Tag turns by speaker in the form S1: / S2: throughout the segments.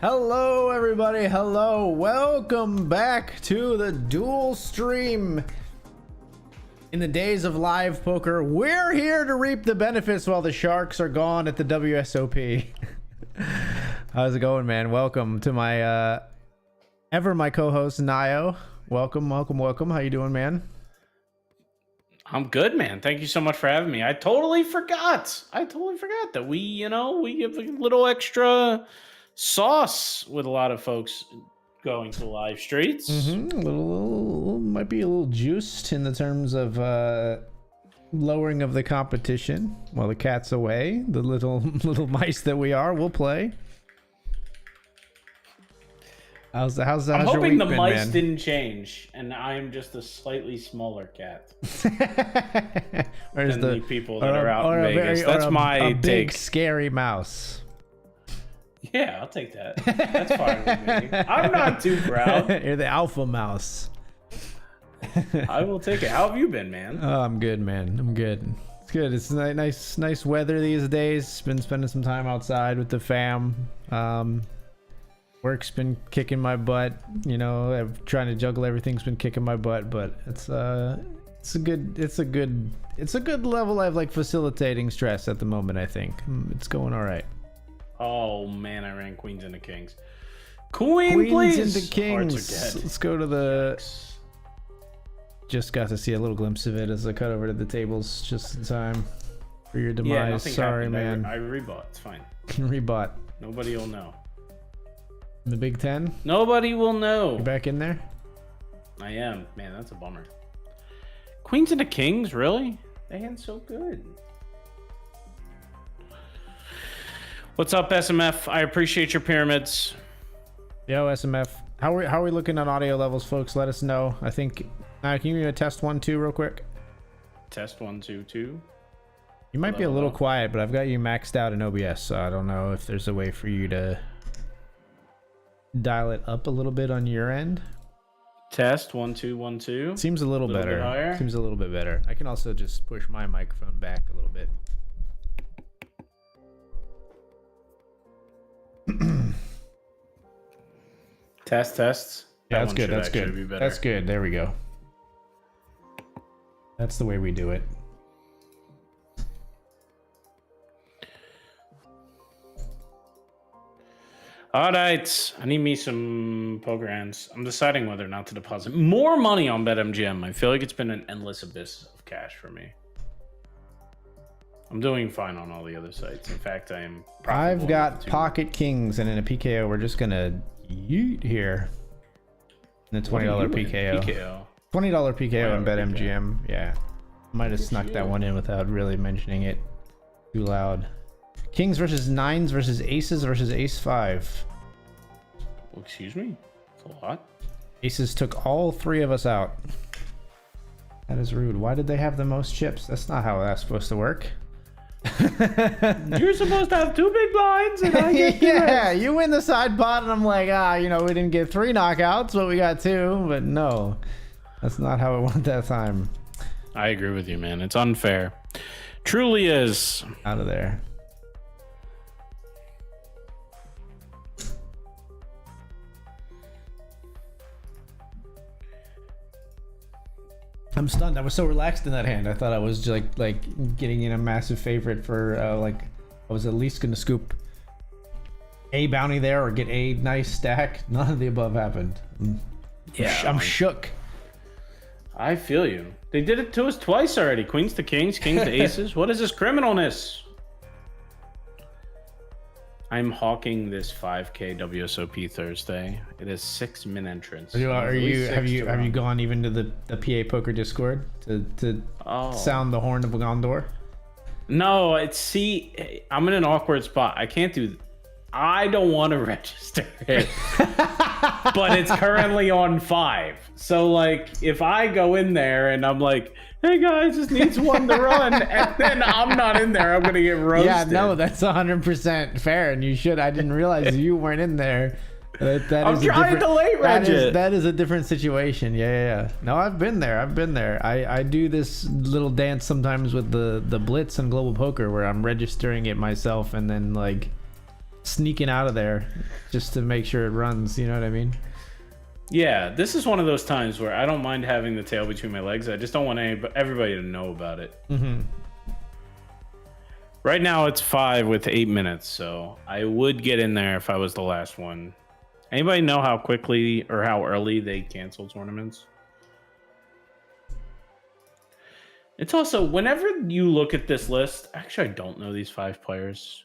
S1: Hello everybody, hello, welcome back to the dual stream. In the days of live poker, we're here to reap the benefits while the sharks are gone at the WSOP. How's it going, man? Welcome to my my co-host Naigo. Welcome. How you doing, man?
S2: I'm good, man. Thank you so much for having me. I totally forgot that we give a little extra sauce with a lot of folks going to live streets.
S1: A little might be a little juiced in the terms of lowering of the competition while the cat's away. The little mice that we are will play. How's
S2: I'm
S1: your
S2: hoping
S1: week
S2: the
S1: been,
S2: mice
S1: man?
S2: didn't change, and I am just a slightly smaller cat
S1: Where's
S2: than the people that are out in Vegas. That's my
S1: big
S2: take.
S1: scary mouse.
S2: Yeah, I'll take that. That's fine with me. I'm not too proud.
S1: You're the alpha mouse.
S2: I will take it. How have you been, man?
S1: Oh, I'm good, man. I'm good. It's good. It's nice weather these days. Been spending some time outside with the fam. Work's been kicking my butt. You know, I'm trying to juggle everything's been kicking my butt, but it's a good level of like facilitating stress at the moment. I think it's going all right.
S2: Oh man, I ran queens into kings. Queens
S1: Queens into
S2: Hearts
S1: kings.
S2: are dead.
S1: Let's go to the. Just got to see a little glimpse of it as I cut over to the tables just in time for your demise.
S2: Yeah, nothing
S1: Sorry,
S2: happened.
S1: man.
S2: I rebought. It's fine.
S1: Rebought.
S2: Nobody will know.
S1: In the Big Ten?
S2: Nobody will know.
S1: You back in there?
S2: I am. Man, that's a bummer. Queens into kings, really? They hand so good. What's up, SMF? I appreciate your pyramids.
S1: Yo, SMF. How are we looking at audio levels, folks? Let us know. I think. Can you give me a test 1, 2 real quick?
S2: Test 1, 2, 2.
S1: You might be a little quiet, but I've got you maxed out in OBS, so I don't know if there's a way for you to dial it up a little bit on your end.
S2: Test 1, 2, 1, 2.
S1: Seems a little better.
S2: Bit higher.
S1: Seems a little bit better. I can also just push my microphone back a little bit.
S2: Tests.
S1: Yeah, that's
S2: one
S1: good.
S2: should
S1: That's
S2: actually
S1: good.
S2: be better.
S1: That's good. There we go. That's the way we do it.
S2: All right, I need me some poker hands. I'm deciding whether or not to deposit more money on BetMGM. I feel like it's been an endless abyss of cash for me. I'm doing fine on all the other sites. In fact, I am.
S1: I've got pocket kings, and in a PKO, we're just gonna yeet here. In the $20 PKO. $20 PKO in BetMGM. Yeah, might have snuck that one in without really mentioning it too loud. Kings versus nines versus aces versus ace 5.
S2: Well, excuse me. That's a lot.
S1: Aces took all 3 of us out. That is rude. Why did they have the most chips? That's not how that's supposed to work.
S2: You're supposed to have 2 big blinds, and I get
S1: yeah, you win the side pot, and I'm like, we didn't get 3 knockouts, but we got 2. But no, that's not how it went that time.
S2: I agree with you, man. It's unfair. Truly is.
S1: Out of there. I'm stunned. I was so relaxed in that hand. I thought I was like getting in a massive favorite for I was at least gonna scoop a bounty there or get a nice stack. None of the above happened.
S2: Yeah,
S1: I'm shook.
S2: I feel you. They did it to us twice already. Queens to kings, kings to aces. What is this criminalness? I'm hawking this 5K WSOP Thursday. It is 6 min entrance.
S1: Have you gone even to the PA Poker Discord to sound the horn of Gondor?
S2: No, I'm in an awkward spot. I can't do. I don't want to register it, but it's currently on 5. So like, if I go in there and I'm like, "Hey guys, just needs one to run," and then I'm not in there, I'm gonna get roasted.
S1: Yeah, no, that's 100% fair, and you should. I didn't realize you weren't in there.
S2: I'm trying to late reg it.
S1: That is a different situation. Yeah. No, I've been there. I do this little dance sometimes with the Blitz and Global Poker where I'm registering it myself and then like sneaking out of there just to make sure it runs. You know what I mean?
S2: Yeah, this is one of those times where I don't mind having the tail between my legs. I just don't want everybody to know about it.
S1: Mm-hmm.
S2: Right now it's 5 with 8 minutes, so I would get in there if I was the last one. Anybody know how quickly or how early they cancel tournaments? It's also, whenever you look at this list, actually I don't know these 5 players.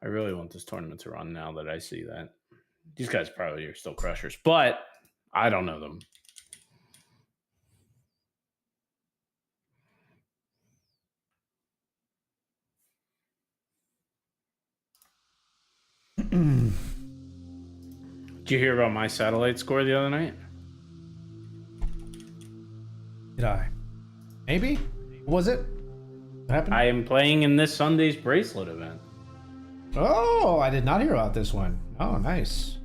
S2: I really want this tournament to run now that I see that. These guys probably are still crushers, but I don't know them. Did you hear about my satellite score the other night?
S1: Did I? Maybe? What was it? What happened?
S2: I am playing in this Sunday's bracelet event.
S1: Oh, I did not hear about this one. Oh, nice.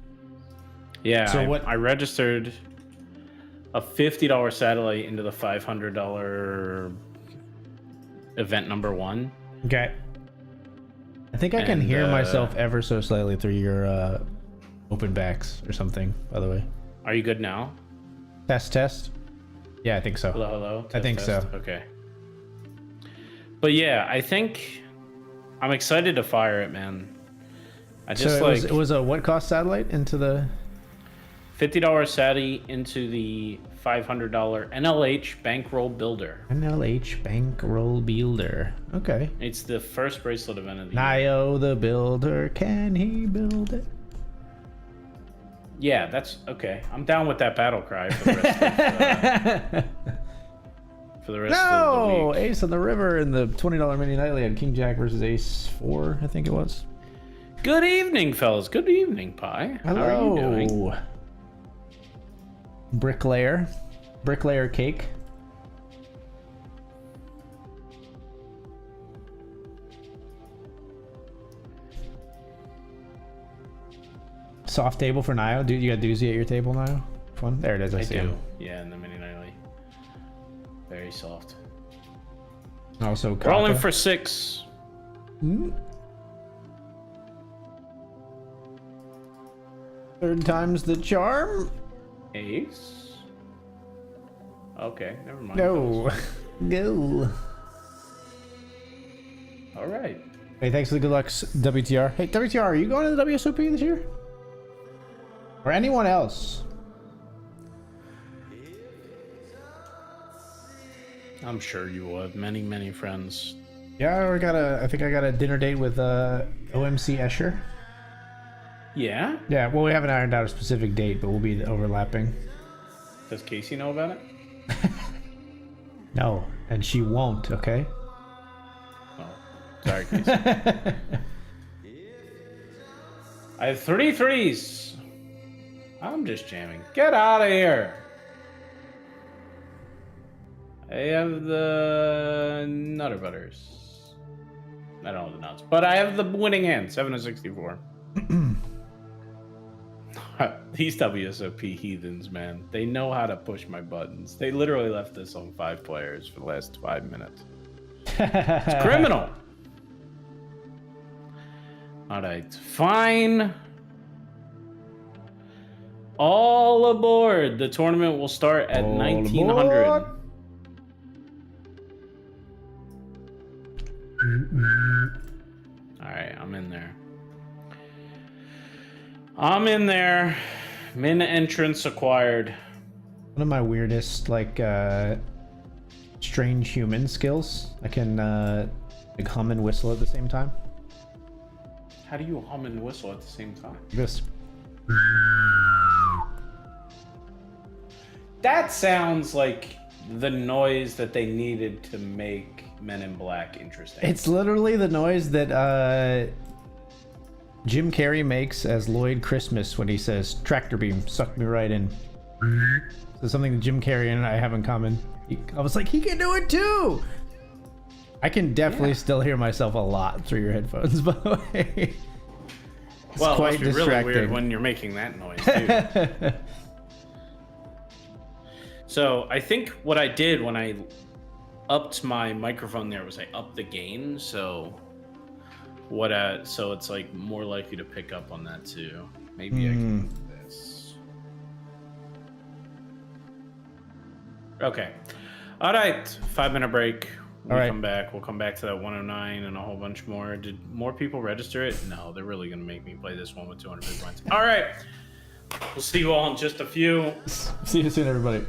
S2: Yeah,
S1: So what?
S2: I registered a $50 satellite into the $500 event number 1.
S1: Okay. I think I can hear myself ever so slightly through your open backs or something, by the way.
S2: Are you good now?
S1: Test. Yeah, I think so.
S2: Hello.
S1: I think so.
S2: Okay. But yeah, I think I'm excited to fire it, man. I just
S1: so it was a what cost satellite into the
S2: $50 SATI into the $500 NLH bankroll builder.
S1: NLH bankroll builder. Okay.
S2: It's the first bracelet event of the year.
S1: Nio the builder, can he build it?
S2: Yeah, that's okay. I'm down with that battle cry for the rest of for the rest of the week.
S1: Ace on the river in the $20 mini nightly had King Jack versus Ace 4, I think it was.
S2: Good evening, fellas. Good evening, Pi.
S1: Hello.
S2: How are you doing?
S1: Bricklayer cake. Soft table for Nio. Dude, you got doozy at your table, Nio? Fun. There it is. I see
S2: do.
S1: him.
S2: Yeah, in the mini nightly. Very soft.
S1: Also,
S2: rolling for 6.
S1: Third time's the charm.
S2: Ace. Okay, never mind.
S1: No. Go.
S2: All right.
S1: Hey, thanks for the good luck, WTR. Hey, WTR, are you going to the WSOP this year? Or anyone else?
S2: I'm sure you will have many, many friends.
S1: Yeah, I think I got a dinner date with OMC Escher.
S2: Yeah?
S1: Yeah, well, we haven't ironed out a specific date, but we'll be overlapping.
S2: Does Casey know about it?
S1: No, and she won't, okay?
S2: Oh, sorry, Casey. I have 3 threes. I'm just jamming. Get out of here. I have the Nutter Butters. I don't know the nuts, but I have the winning hand, 7 of 64. These WSOP heathens, man. They know how to push my buttons. They literally left this on 5 players for the last 5 minutes. It's criminal. All right, fine. All aboard. The tournament will start at 1900. All right, I'm in there. I'm in there. Min entrance acquired.
S1: One of my weirdest, like, strange human skills. I can, like, hum and whistle at the same time.
S2: How do you hum and whistle at the same time?
S1: This.
S2: That sounds like the noise that they needed to make Men in Black interesting.
S1: It's literally the noise that, Jim Carrey makes as Lloyd Christmas when he says, "Tractor beam, suck me right in." So something that Jim Carrey and I have in common. I was like, he can do it too! I can definitely still hear myself a lot through your headphones, by the way. It's
S2: well,
S1: quite
S2: it must be really weird when you're making that noise, too. So, I think what I did when I upped my microphone there was I upped the gain, so So it's like more likely to pick up on that too. Maybe I can do this. Okay. All right. 5-minute break. When we come back, we'll come back to that 109 and a whole bunch more. Did more people register it? No, they're really going to make me play this one with 200 big blinds. All right. We'll see you all in just a few.
S1: See you soon, everybody.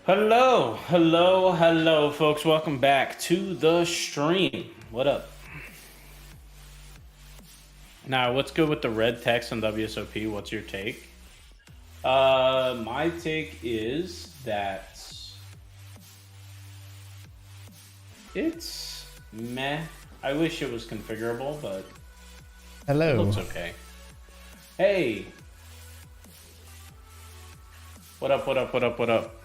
S2: Hello, hello, hello, folks. Welcome back to the stream. What up? Now, what's good with the red text on WSOP? What's your take? My take is that it's meh. I wish it was configurable, but
S1: hello.
S2: It looks okay. Hey. What up, what up, what up, what up?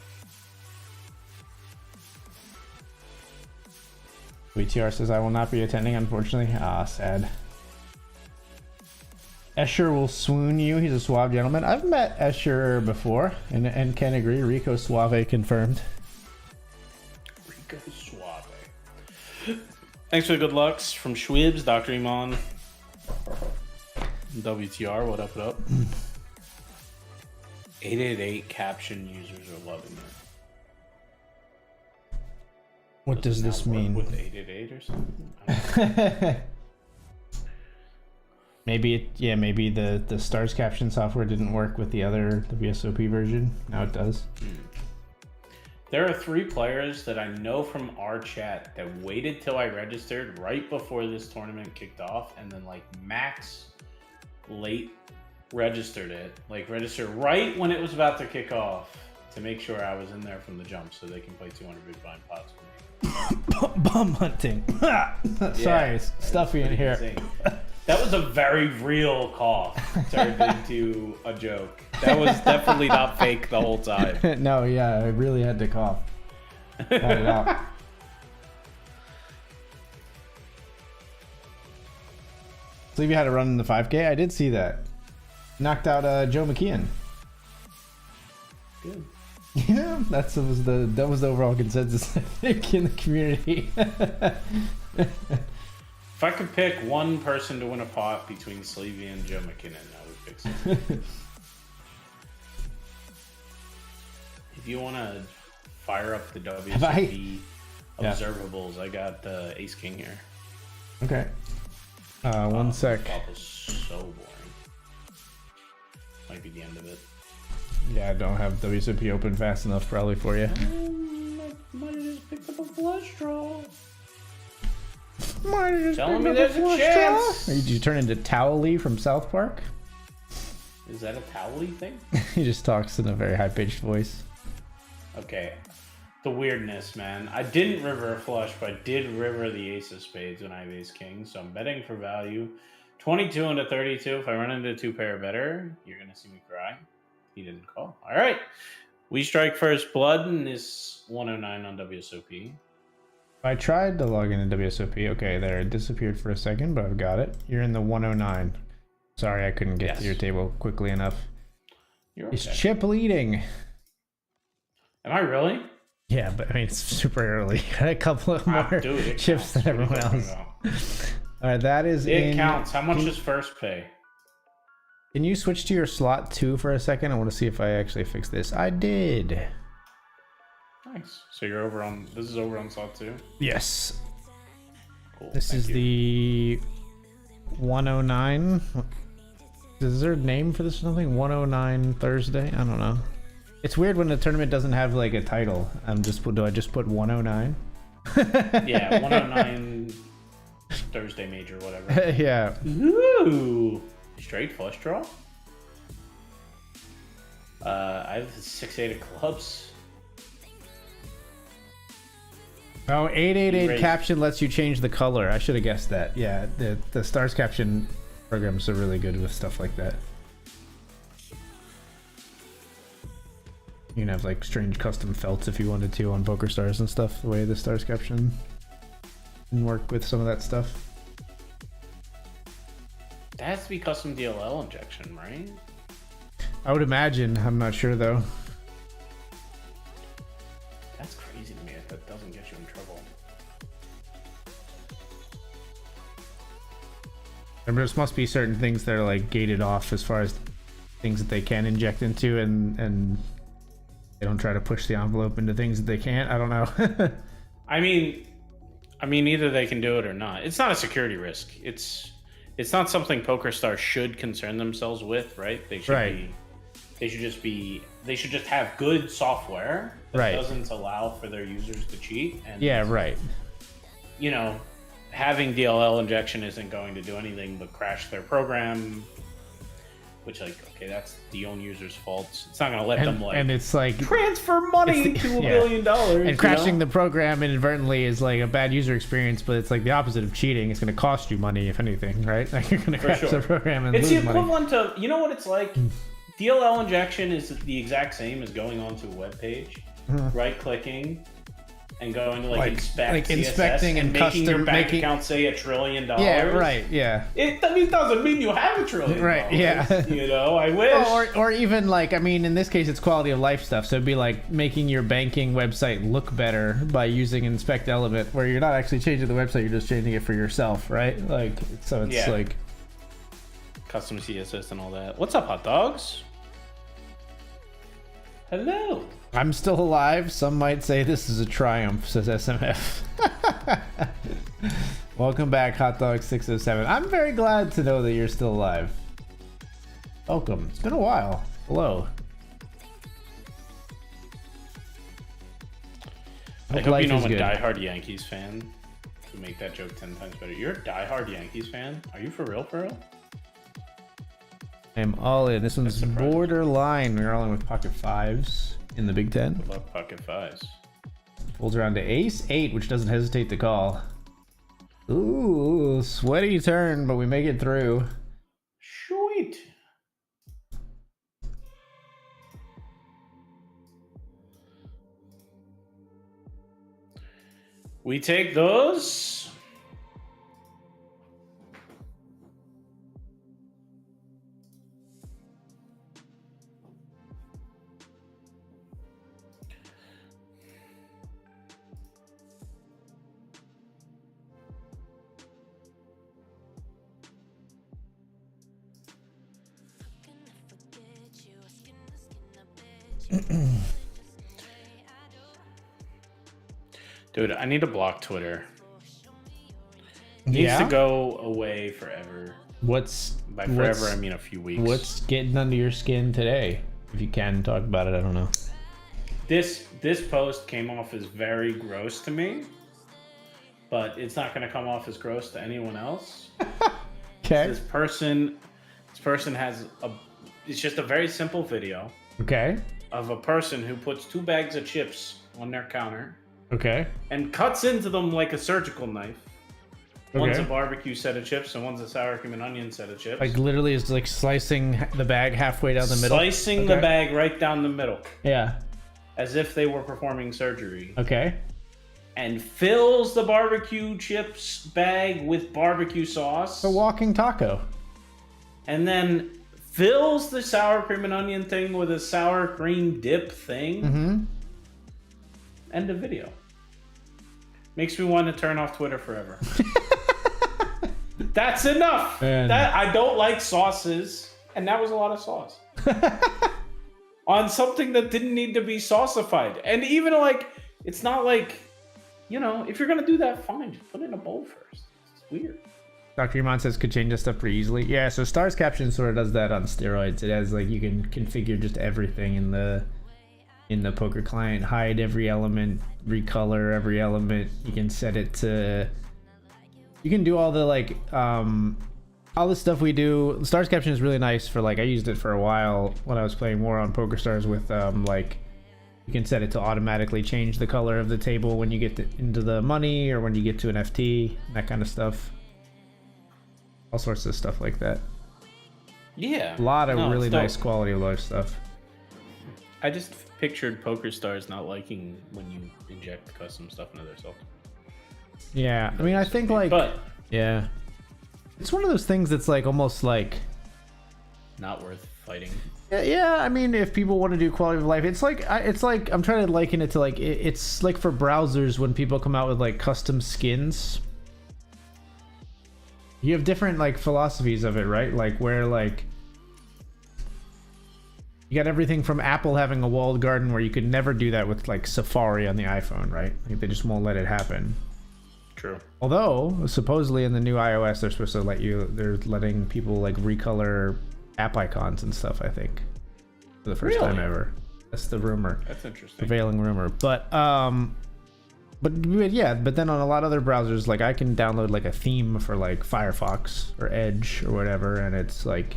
S1: VTR says, I will not be attending, unfortunately. Ah, sad. Escher will swoon you. He's a suave gentleman. I've met Escher before and can agree. Rico Suave confirmed.
S2: Rico Suave. Thanks for the good lucks from Schwibs, Dr. Iman. WTR, what up, what up? 888 caption users are loving it.
S1: What does this mean?
S2: With 888 or something?
S1: Maybe maybe the stars caption software didn't work with the other WSOP version. Now it does.
S2: There are 3 players that I know from our chat that waited till I registered right before this tournament kicked off, and then like max late registered it, like registered right when it was about to kick off to make sure I was in there from the jump so they can play 200 big blind pots with me.
S1: Bum hunting. Sorry, it's stuffy in here.
S2: Insane. That was a very real cough turned into a joke. That was definitely not fake the whole time.
S1: No, yeah, I really had to cough. Got it out. Believe you had to run in the 5K. I did see that. Knocked out Joe McKeon.
S2: Good.
S1: Yeah, that was the overall consensus, I think, in the community.
S2: If I could pick one person to win a pot between Sleevey and Joe McKinnon, I would pick Sleevey. If you want to fire up the WCP observables, I got Ace King here.
S1: Okay. One sec.
S2: The flop was so boring. Might be the end of it.
S1: Yeah, I don't have WCP open fast enough probably for you.
S2: Might have just picked up a flush draw.
S1: Telling
S2: me there's a chance.
S1: Did you turn into Towley from South Park?
S2: Is that a Towley thing?
S1: He just talks in a very high-pitched voice.
S2: Okay. The weirdness, man. I didn't river a flush, but I did river the ace of spades when I have ace king, so I'm betting for value. 22 into 32. If I run into 2 pair better, you're going to see me cry. He didn't call. All right. We strike first blood in this 109 on WSOP.
S1: I tried to log into WSOP. Okay, there. It disappeared for a second, but I've got it. You're in the 109. Sorry, I couldn't get to your table quickly enough.
S2: You're okay.
S1: Is Chip leading?
S2: Am I really?
S1: Yeah, but I mean, it's super early. Got a couple of more chips than everyone else. All right, that is
S2: It counts. How much does first pay?
S1: Can you switch to your slot 2 for a second? I want to see if I actually fix this. I did.
S2: Nice. So you're over on. This is over on slot 2.
S1: Yes.
S2: Cool.
S1: This is the 109. Is there a name for this or something? 109 Thursday? I don't know. It's weird when the tournament doesn't have like a title. Do I just put 109?
S2: Yeah, 109 Thursday major, whatever.
S1: Yeah.
S2: Ooh. Straight flush draw? I have the 6-8 of clubs.
S1: Oh, 888 caption lets you change the color. I should have guessed that. Yeah, the stars caption programs are really good with stuff like that. You can have like strange custom felts if you wanted to on PokerStars and stuff, the way the stars caption can work with some of that stuff.
S2: That has to be custom DLL injection, right?
S1: I would imagine. I'm not sure though.
S2: That's crazy to me if that doesn't get you in trouble.
S1: There must be certain things that are like gated off as far as things that they can inject into, and they don't try to push the envelope into things that they can't. I don't know.
S2: I mean, either they can do it or not. It's not a security risk. It's not something PokerStars should concern themselves with, right? They should They should just have good software that doesn't allow for their users to cheat. And you know, having DLL injection isn't going to do anything but crash their program. which like, okay, that's the own user's fault. It's not gonna let them like
S1: and it's like
S2: transfer money to $1 billion.
S1: And crashing the program inadvertently is like a bad user experience, but it's like the opposite of cheating. It's going to cost you money, if anything, right? Like you're going to crash the program and
S2: it's
S1: lose
S2: the
S1: money.
S2: equivalent of, you know what it's like? DLL injection is the exact same as going onto a web page, right-clicking, and going to like inspect
S1: like
S2: CSS
S1: inspecting and
S2: making your
S1: custom
S2: bank account say $1 trillion.
S1: Yeah, right. Yeah.
S2: It doesn't mean you have $1 trillion.
S1: Right. Yeah.
S2: You know, I wish.
S1: Well, or even like, I mean, in this case, it's quality of life stuff. So it'd be like making your banking website look better by using inspect element, where you're not actually changing the website, you're just changing it for yourself, right? Like, so it's like
S2: custom CSS and all that. What's up, hot dogs? Hello.
S1: I'm still alive. Some might say this is a triumph, says SMF. Welcome back, Hot Dog 607. I'm very glad to know that you're still alive. Welcome. It's been a while. Hello.
S2: I hope you know I'm a diehard Yankees fan. To make that joke 10 times better. You're a diehard Yankees fan? Are you for real, for real?
S1: I'm all in. This one's borderline. We're all in with pocket fives in the Big Ten.
S2: I love pocket fives.
S1: Folds around to ace 8, which doesn't hesitate to call. Ooh, sweaty turn, but we make it through.
S2: Sweet. We take those. Dude, I need to block Twitter. It needs to go away forever. By forever, I mean a few weeks.
S1: What's getting under your skin today? If you can talk about it, I don't know.
S2: This post came off as very gross to me, but it's not going to come off as gross to anyone else.
S1: Okay.
S2: This person has it's just a very simple video.
S1: Okay.
S2: Of a person who puts 2 bags of chips on their counter.
S1: Okay.
S2: And cuts into them like a surgical knife.
S1: Okay.
S2: One's a barbecue set of chips and one's a sour cream and onion set of chips.
S1: Like literally is like slicing the bag halfway down the middle.
S2: Slicing the bag right down the middle.
S1: Yeah.
S2: As if they were performing surgery.
S1: Okay.
S2: And fills the barbecue chips bag with barbecue sauce.
S1: A walking taco.
S2: And then fills the sour cream and onion thing with a sour cream dip thing.
S1: Mm-hmm.
S2: End of video. Makes me want to turn off Twitter forever. That's enough.
S1: Man.
S2: That I don't like sauces, and that was a lot of sauce. On something that didn't need to be saucified. And even like, it's not like, you know, if you're gonna do that, fine, just put it in a bowl first. It's weird.
S1: Dr. Iman says could change this stuff pretty easily. Yeah, so Stars Caption sort of does that on steroids. It has like, you can configure just everything in the poker client, hide every element, recolor every element. You can set it to, you can do all the like all the stuff we do. Stars Caption is really nice for like, I used it for a while when I was playing more on PokerStars with like, you can set it to automatically change the color of the table when you get into the money or when you get to an FT, that kind of stuff. All sorts of stuff like that.
S2: Yeah.
S1: A lot of really nice quality of life stuff.
S2: I just pictured PokerStars not liking when you inject custom stuff into their software.
S1: Yeah, I mean, I think like, yeah, it's one of those things that's like almost like
S2: not worth fighting.
S1: Yeah, I mean, if people want to do quality of life, it's like I'm trying to liken it to like it's like for browsers when people come out with like custom skins. You have different like philosophies of it, right? Like where like you got everything from Apple having a walled garden where you could never do that with like Safari on the iPhone, right? Like they just won't let it happen.
S2: True.
S1: Although supposedly in the new iOS they're supposed to they're letting people like recolor app icons and stuff, I think, for the first time ever. That's the rumor.
S2: That's interesting.
S1: Prevailing rumor. But yeah, but then on a lot of other browsers, like I can download like a theme for like Firefox or Edge or whatever, and it's like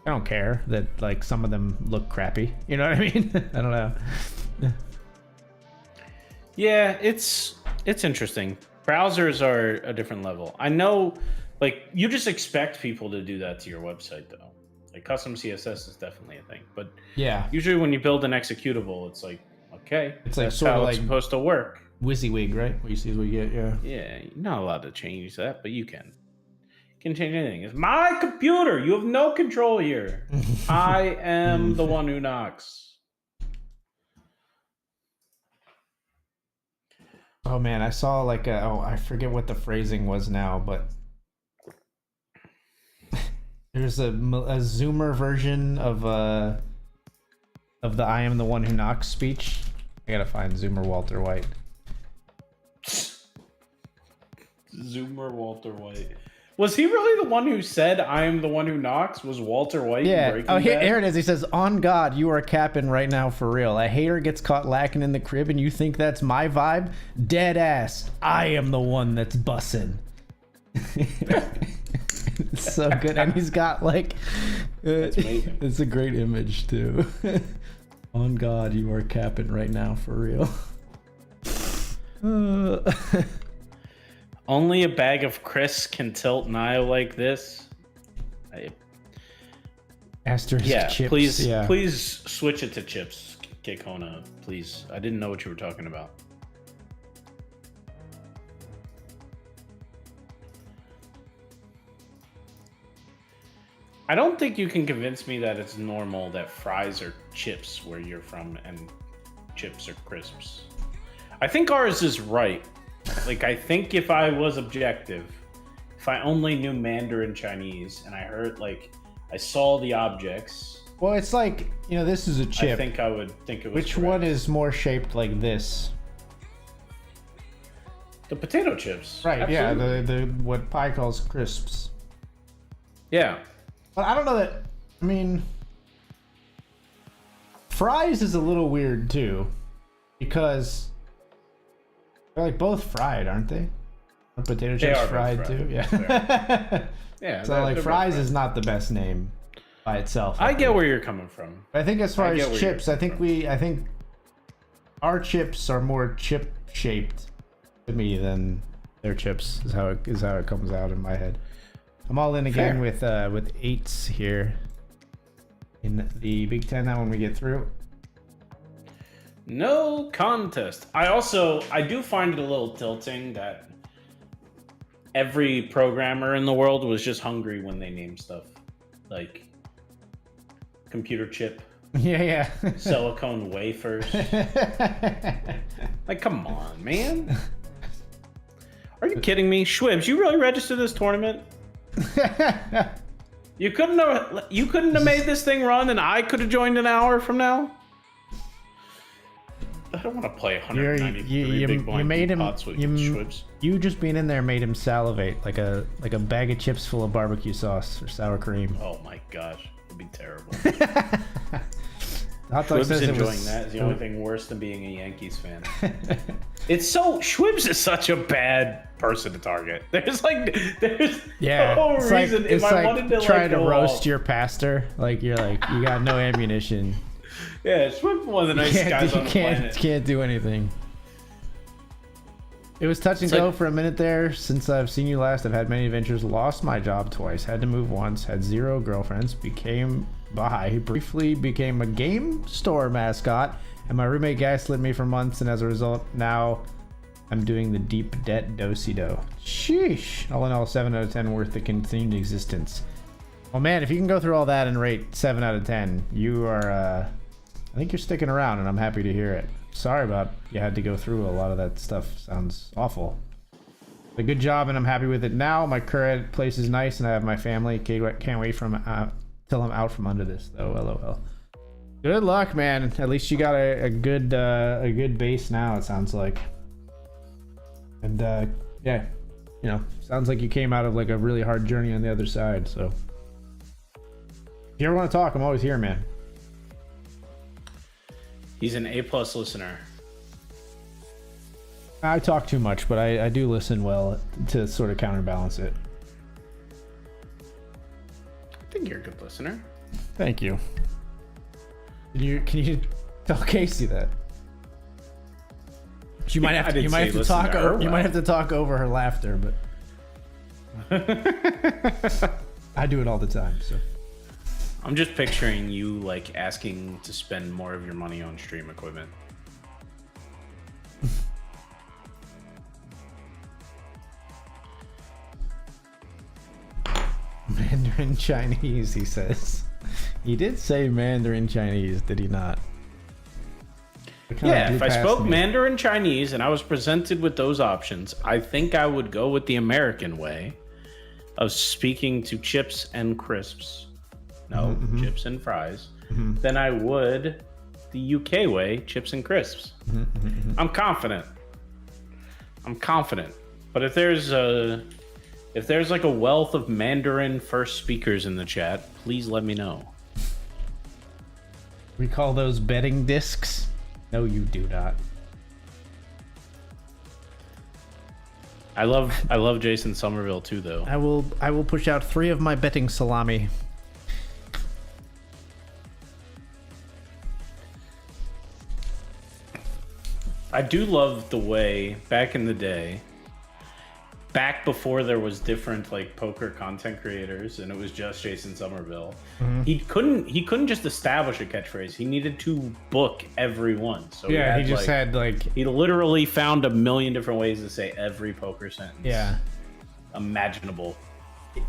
S1: I don't care that like some of them look crappy. You know what I mean? I don't know.
S2: Yeah, it's interesting. Browsers are a different level. I know, like, you just expect people to do that to your website, though. Like, custom CSS is definitely a thing. But
S1: yeah,
S2: usually when you build an executable, it's like, okay,
S1: it's like
S2: that's
S1: sort
S2: how
S1: of like
S2: it's supposed to work.
S1: WYSIWYG, right? What you see is what you get. Yeah.
S2: Yeah, you're not allowed to change that, but you can. You can change anything. It's my computer. You have no control here. I am the one who knocks.
S1: Oh man, I saw like I forget what the phrasing was now, but there's a Zoomer version of the "I am the one who knocks" speech. I gotta find Zoomer Walter White.
S2: Zoomer Walter White. Was he really the one who said "I am the one who knocks"? Was Walter White?
S1: Yeah. Oh,
S2: Bad?
S1: here it is. He says, "On God, you are capping right now for real. A hater gets caught lacking in the crib, and you think that's my vibe? Dead ass. I am the one that's bussin'." It's so good, and he's got like,
S2: That's amazing.
S1: It's a great image too. On God, you are capping right now for real.
S2: Only a bag of crisps can tilt Nio like this.
S1: Asterisk chips.
S2: Please switch it to chips, Kekona. Please. I didn't know what you were talking about. I don't think you can convince me that it's normal that fries are chips where you're from and chips are crisps. I think ours is right. Like, I think if I was objective, if I only knew Mandarin Chinese and I heard, like, I saw the objects.
S1: Well, it's like, you know, this is a chip.
S2: I think I would think it was
S1: Which
S2: correct.
S1: one is more shaped like this?
S2: The potato chips.
S1: Right,
S2: Absolutely.
S1: yeah, the what Pi calls crisps.
S2: Yeah.
S1: But I don't know that, I mean, fries is a little weird too, because they're like both fried, aren't they? Are potato chips fried too? Yeah.
S2: Yeah.
S1: So like fries is not the best name by itself.
S2: I get where you're coming from.
S1: I think as far as chips, I think our chips are more chip shaped to me than their chips is how it comes out in my head. I'm all in again with 8s here in the Big Ten now when we get through.
S2: No contest. I do find it a little tilting that every programmer in the world was just hungry when they named stuff. Like computer chip.
S1: Yeah.
S2: Silicone wafers. Like, come on, man. Are you kidding me? Schwibs, you really registered this tournament? You couldn't have made this thing run and I could have joined an hour from now? I don't want to play 193 big blind pots with Schwibs.
S1: You just being in there made him salivate like a bag of chips full of barbecue sauce or sour cream.
S2: Oh my gosh, it'd be terrible.
S1: Schwibs
S2: enjoying that is the only thing worse than being a Yankees fan. Schwibs is such a bad person to target. There's no reason
S1: if
S2: I wanted to
S1: try to roast your pastor, like you're like you got no ammunition.
S2: Yeah, Schwibs one of the nicest guys on the planet.
S1: Can't do anything. It was touch and go for a minute there. Since I've seen you last, I've had many adventures, lost my job twice, had to move once, had 0 girlfriends, briefly became a game store mascot, and my roommate gaslit me for months, and as a result, now I'm doing the deep debt do-si-do. Sheesh. All in all, 7 out of 10 worth the continued existence. Well, man, if you can go through all that and rate 7 out of 10, you are, I think you're sticking around, and I'm happy to hear it. Sorry about you had to go through a lot of that stuff. Sounds awful. But good job, and I'm happy with it now. My current place is nice, and I have my family. Can't wait till I'm out from under this, though. LOL. Good luck, man. At least you got a good base now, it sounds like. And yeah, you know, sounds like you came out of like a really hard journey on the other side. So if you ever want to talk, I'm always here, man.
S2: He's an A+ listener.
S1: I talk too much, but I do listen well to sort of counterbalance it.
S2: I think you're a good listener.
S1: Thank you. Can you tell Casey that? You might have to. You might have to talk. You might have to talk over her laughter, but I do it all the time. So
S2: I'm just picturing you like asking to spend more of your money on stream equipment.
S1: Mandarin Chinese, he says. He did say Mandarin Chinese, did he not?
S2: Yeah, if I spoke Mandarin Chinese and I was presented with those options, I think I would go with the American way of speaking to chips and crisps. No, chips and fries. Then I would the UK way, chips and crisps. I'm confident. But if there's like a wealth of Mandarin first speakers in the chat, please let me know.
S1: We call those betting discs. No, you do not.
S2: I love Jason Somerville too, though.
S1: I will push out 3 of my betting salami.
S2: I do love the way back in the day, back before there was different like poker content creators and it was just Jason Somerville. He couldn't just establish a catchphrase. He needed to book every one. So
S1: yeah, he
S2: literally found a million different ways to say every poker sentence.
S1: Yeah,
S2: imaginable.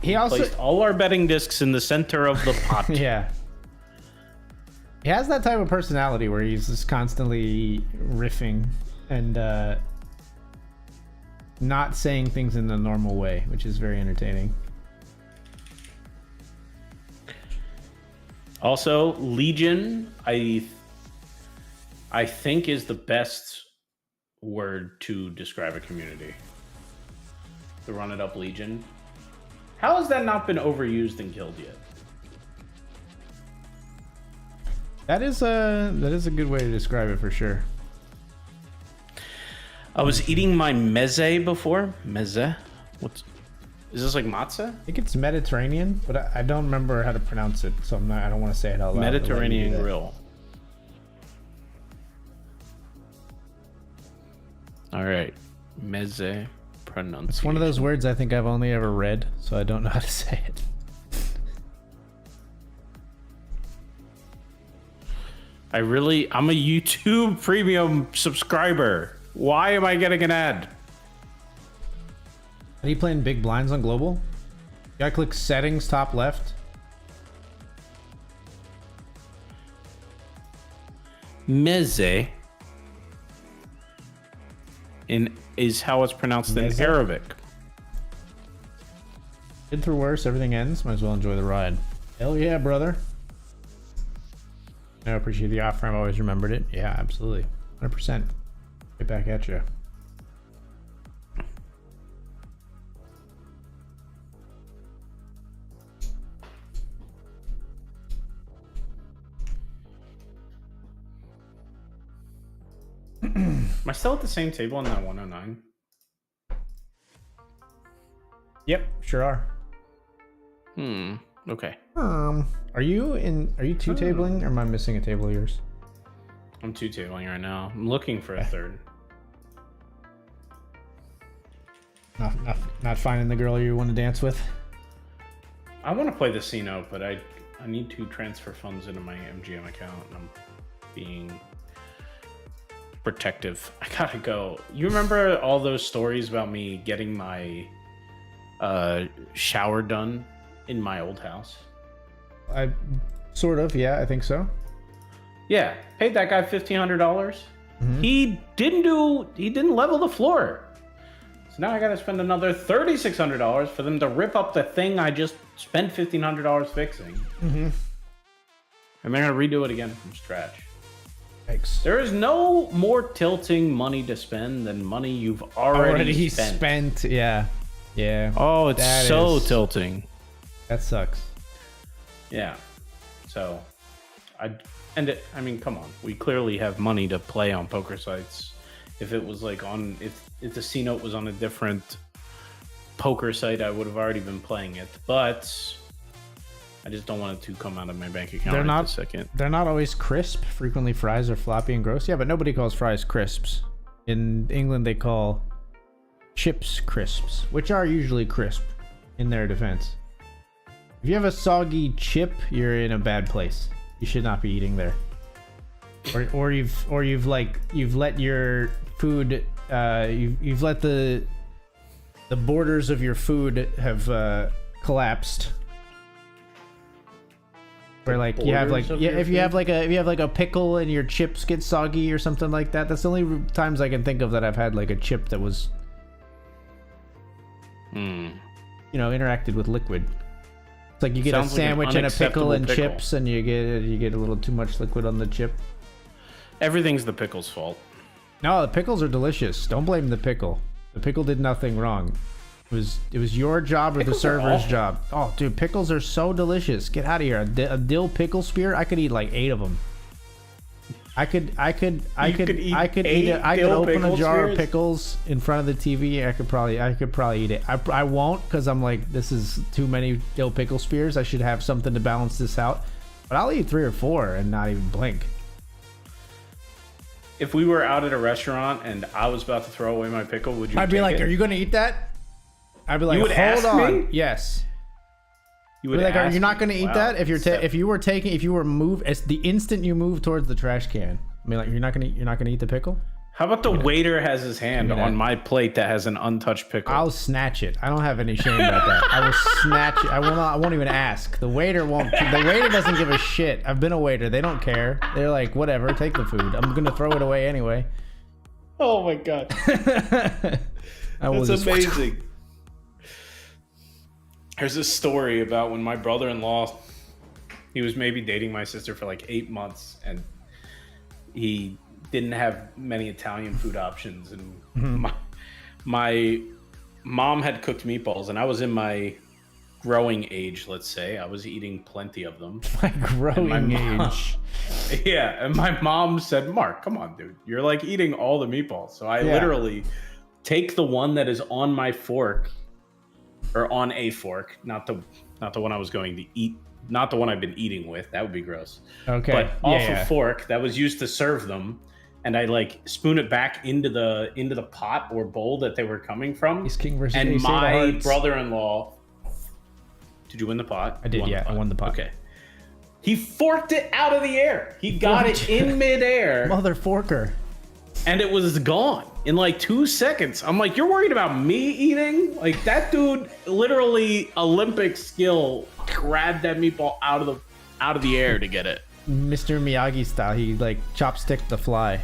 S1: He also
S2: placed all our betting discs in the center of the pot.
S1: Yeah. He has that type of personality where he's just constantly riffing and not saying things in the normal way, which is very entertaining.
S2: Also, Legion, I think is the best word to describe a community. The Run It Up Legion. How has that not been overused and killed yet?
S1: That is a good way to describe it for sure.
S2: I was eating my meze before. Meze? Is this like matzah?
S1: I think it's Mediterranean, but I don't remember how to pronounce it, so I don't want to say it out loud.
S2: Mediterranean grill. All right. Meze pronunciation.
S1: It's one of those words I think I've only ever read, so I don't know how to say it.
S2: I'm a YouTube premium subscriber. Why am I getting an ad?
S1: Are you playing big blinds on global? You gotta click settings, top left.
S2: Meze is how it's pronounced in Arabic.
S1: Good through worse, everything ends. Might as well enjoy the ride. Hell yeah, brother. I appreciate the offer. I've always remembered it. Yeah, absolutely. 100%. Get back at you.
S2: Am I still at the same table on that 109?
S1: Yep, sure are.
S2: Okay.
S1: Are you two-tabling, or am I missing a table of yours?
S2: I'm two-tabling right now. I'm looking for a third.
S1: Not finding the girl you want to dance with?
S2: I want to play the C-note, but I need to transfer funds into my MGM account, and I'm being protective. I gotta go. You remember all those stories about me getting my shower done in my old house?
S1: I sort of, yeah, I think so.
S2: Yeah, paid that guy $1,500. He didn't level the floor. So now I gotta spend another $3,600 for them to rip up the thing I just spent $1,500 fixing. And they're gonna redo it again from scratch.
S1: Thanks.
S2: There is no more tilting money to spend than money you've already spent.
S1: Yeah.
S2: Oh, it's so tilting.
S1: That sucks.
S2: Yeah. So, I mean, come on. We clearly have money to play on poker sites. If it was like if the C-note was on a different poker site, I would have already been playing it. But I just don't want it to come out of my bank account
S1: They're
S2: right
S1: not.
S2: this second.
S1: They're not always crisp. Frequently, fries are floppy and gross. Yeah, but nobody calls fries crisps. In England, they call chips crisps, which are usually crisp. In their defense, if you have a soggy chip, you're in a bad place. You should not be eating there. Or you've let your food you've let the borders of your food have collapsed. Where like you have like if you have like a pickle and your chips get soggy or something like that. That's the only times I can think of that I've had like a chip that was interacted with liquid. It's like you get a sandwich and a pickle and chips, and you get a little too much liquid on the chip.
S2: Everything's the pickle's fault.
S1: No, the pickles are delicious. Don't blame the pickle. The pickle did nothing wrong. It was your job or the server's job. Oh, dude, pickles are so delicious. Get out of here. A dill pickle spear. I could eat like 8 of them. I could open a jar of pickles in front of the TV. I could probably eat it. I won't, because I'm like, this is too many dill pickle spears. I should have something to balance this out. But I'll eat 3 or 4 and not even blink.
S2: If we were out at a restaurant and I was about to throw away my pickle, would you?
S1: I'd be like, "Are you going to eat that?" I'd be like, "Hold on." Yes. You would like, are you not going to eat that if you were moved as the instant you move towards the trash can? I mean, like, you're not gonna eat the pickle.
S2: How about the waiter has his hand on my plate that has an untouched pickle?
S1: I'll snatch it. I don't have any shame about that. I will snatch it. I won't even ask. The waiter won't. The waiter doesn't give a shit. I've been a waiter. They don't care. They're like, whatever, take the food. I'm gonna throw it away anyway.
S2: Oh my god.
S1: That's
S2: amazing. There's this story about when my brother-in-law, he was maybe dating my sister for like 8 months, and he didn't have many Italian food options, and my mom had cooked meatballs, and I was in my growing age, let's say. I was eating plenty of them.
S1: My growing age.
S2: Yeah, and my mom said, "Mark, come on, dude. You're like eating all the meatballs." So I literally take the one that is on my fork, or on a fork, not the one I was going to eat, not the one I've been eating with. That would be gross. Okay. But off a fork that was used to serve them, and I like spoon it back into the pot or bowl that they were coming from.
S1: He's king versus
S2: and my brother-in-law. Did you win the pot?
S1: I did. I won the pot.
S2: Okay. He forked it out of the air. He got it in midair.
S1: Mother forker.
S2: And it was gone in like 2 seconds. I'm like, you're worried about me eating? Like, that dude literally Olympic skill grabbed that meatball out of the air to get it.
S1: Mr. Miyagi style. He like chopsticked the fly.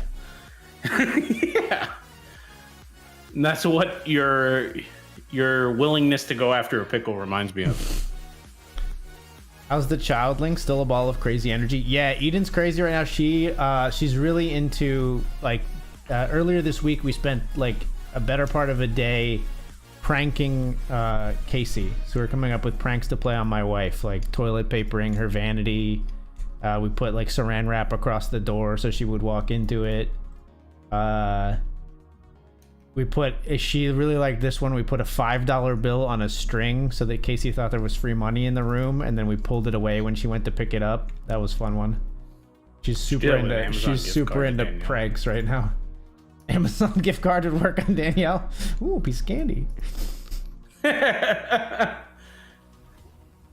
S2: Yeah. And that's what your willingness to go after a pickle reminds me of.
S1: How's the childling? Still a ball of crazy energy? Yeah, Eden's crazy right now. She's really into like earlier this week we spent like a better part of a day pranking Casey. So we're coming up with pranks to play on my wife, like toilet papering her vanity. We put like saran wrap across the door so she would walk into it. She really liked this one. We put a $5 bill on a string so that Casey thought there was free money in the room, and then we pulled it away when she went to pick it up. That was a fun one. She's super into pranks right now. Amazon gift card would work on Danielle. Ooh, piece of candy. That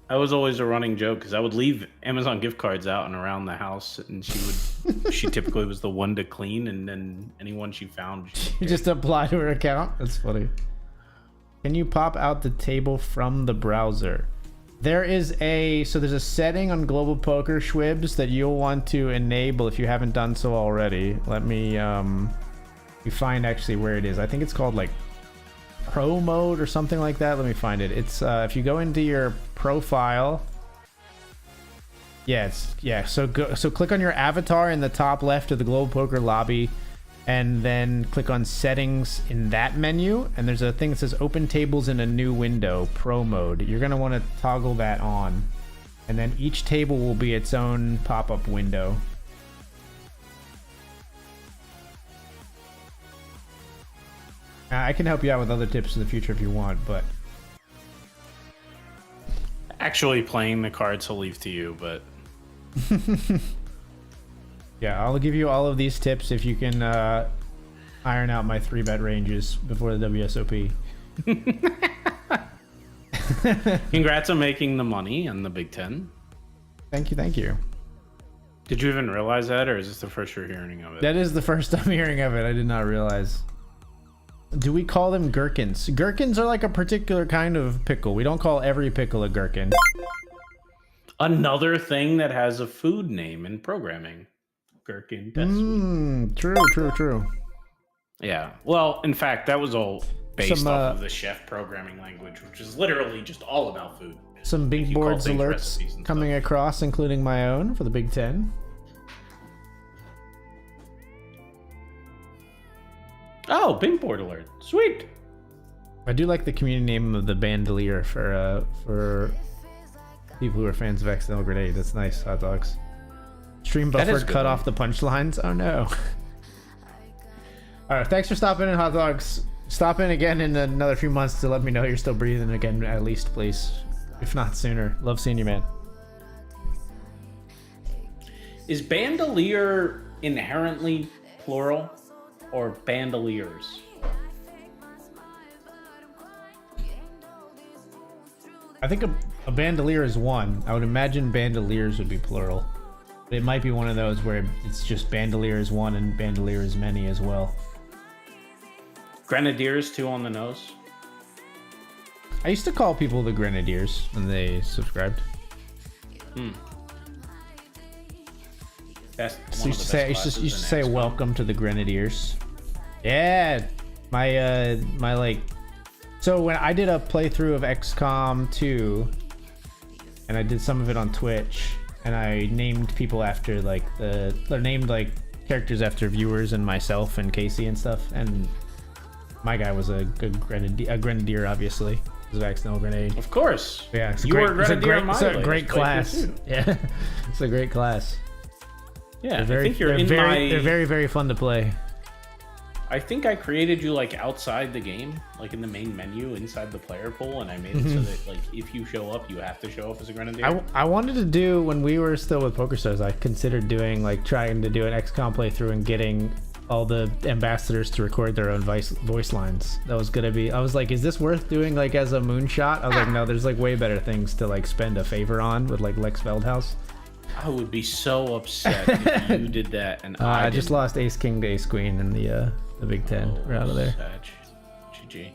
S1: was always a running joke because I would leave Amazon gift cards out and around the house, and she typically was the one to clean, and then anyone she found, she just apply to her account. That's funny. Can you pop out the table from the browser? There's a setting on Global Poker Schwibs that you'll want to enable if you haven't done so already. Let me find actually where it is. I think it's called like Pro mode or something like that. Let me find it. It's if you go into your profile. So click on your avatar in the top left of the Global Poker lobby, and then click on settings in that menu, and there's a thing that says open tables in a new window, Pro mode. You're going to want to toggle that on, and then each table will be its own pop-up window. I can help you out with other tips in the future if you want, but
S2: actually playing the cards, he'll leave to you, but
S1: Yeah, I'll give you all of these tips if you can iron out my 3-bet ranges before the WSOP.
S2: congrats on making the money on the Big Ten.
S1: Thank you, thank you.
S2: Did you even realize that, or is this the first you're hearing of it?
S1: That is the first I'm hearing of it. I did not realize. Do we call them gherkins? Gherkins are like a particular kind of pickle. We don't call every pickle a gherkin.
S2: Another thing that has a food name in programming. Gherkin.
S1: True.
S2: Yeah. Well, in fact, that was all based off of the chef programming language, which is literally just all about food.
S1: Some big boards alerts coming across, including my own for the Big Ten.
S2: Oh, big board alert. Sweet.
S1: I do like the community name of the bandolier for people who are fans of Accidental Grenade. That's nice, hot dogs. Stream buffered, cut off the punchlines. Oh no. All right, thanks for stopping in, hot dogs. Stop in again in another few months to let me know you're still breathing again, at least, please. If not sooner. Love seeing you, man.
S2: Is bandolier inherently plural or bandoliers?
S1: I think a bandolier is one. I would imagine bandoliers would be plural. But it might be one of those where it's just bandolier is one and bandolier is many as well.
S2: Grenadiers, 2 on the nose.
S1: I used to call people the Grenadiers when they subscribed.
S2: Best,
S1: So used to say welcome to the Grenadiers. Yeah, my like. So when I did a playthrough of XCOM 2, and I did some of it on Twitch, and I named people after like named like characters after viewers and myself and Casey and stuff, and my guy was a Grenadier, obviously. Of Accidental Grenade.
S2: Of course.
S1: Yeah, it's
S2: you were a Grenadier.
S1: It's a great class. Yeah, it's a great class.
S2: Yeah,
S1: they're
S2: I think you're
S1: they're very, very fun to play.
S2: I think I created you like outside the game, like in the main menu inside the player pool, and I made it so that like if you show up, you have to show up as a Grenadier.
S1: I wanted to do, when we were still with PokerStars, I considered doing like trying to do an XCOM playthrough and getting all the ambassadors to record their own voice lines. That was gonna be, I was like, is this worth doing like as a moonshot? I was like, no, there's like way better things to like spend a favor on with like Lex Veldhouse.
S2: I would be so upset if you did that and
S1: I just lost Ace King to Ace Queen in the Big Ten. We're out of there.
S2: GG.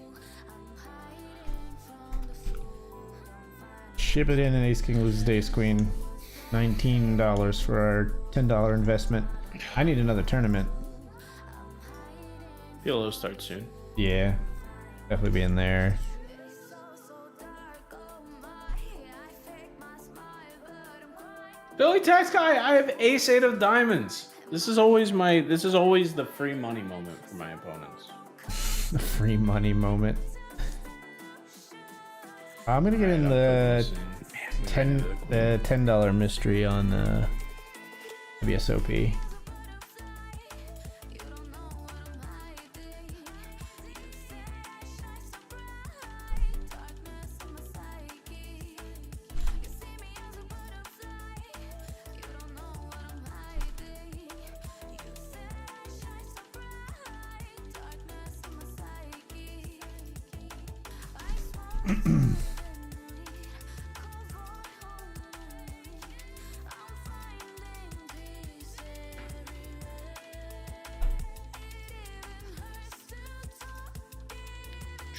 S1: Ship it in and Ace King loses to Ace Queen. $19 for our $10 investment. I need another tournament.
S2: PLO starts soon.
S1: Yeah, definitely be in there.
S2: Billy Tax Guy, I have Ace 8 of diamonds. This is always the free money moment for my opponents.
S1: The free money moment. I'm gonna get in the $10 mystery on WSOP.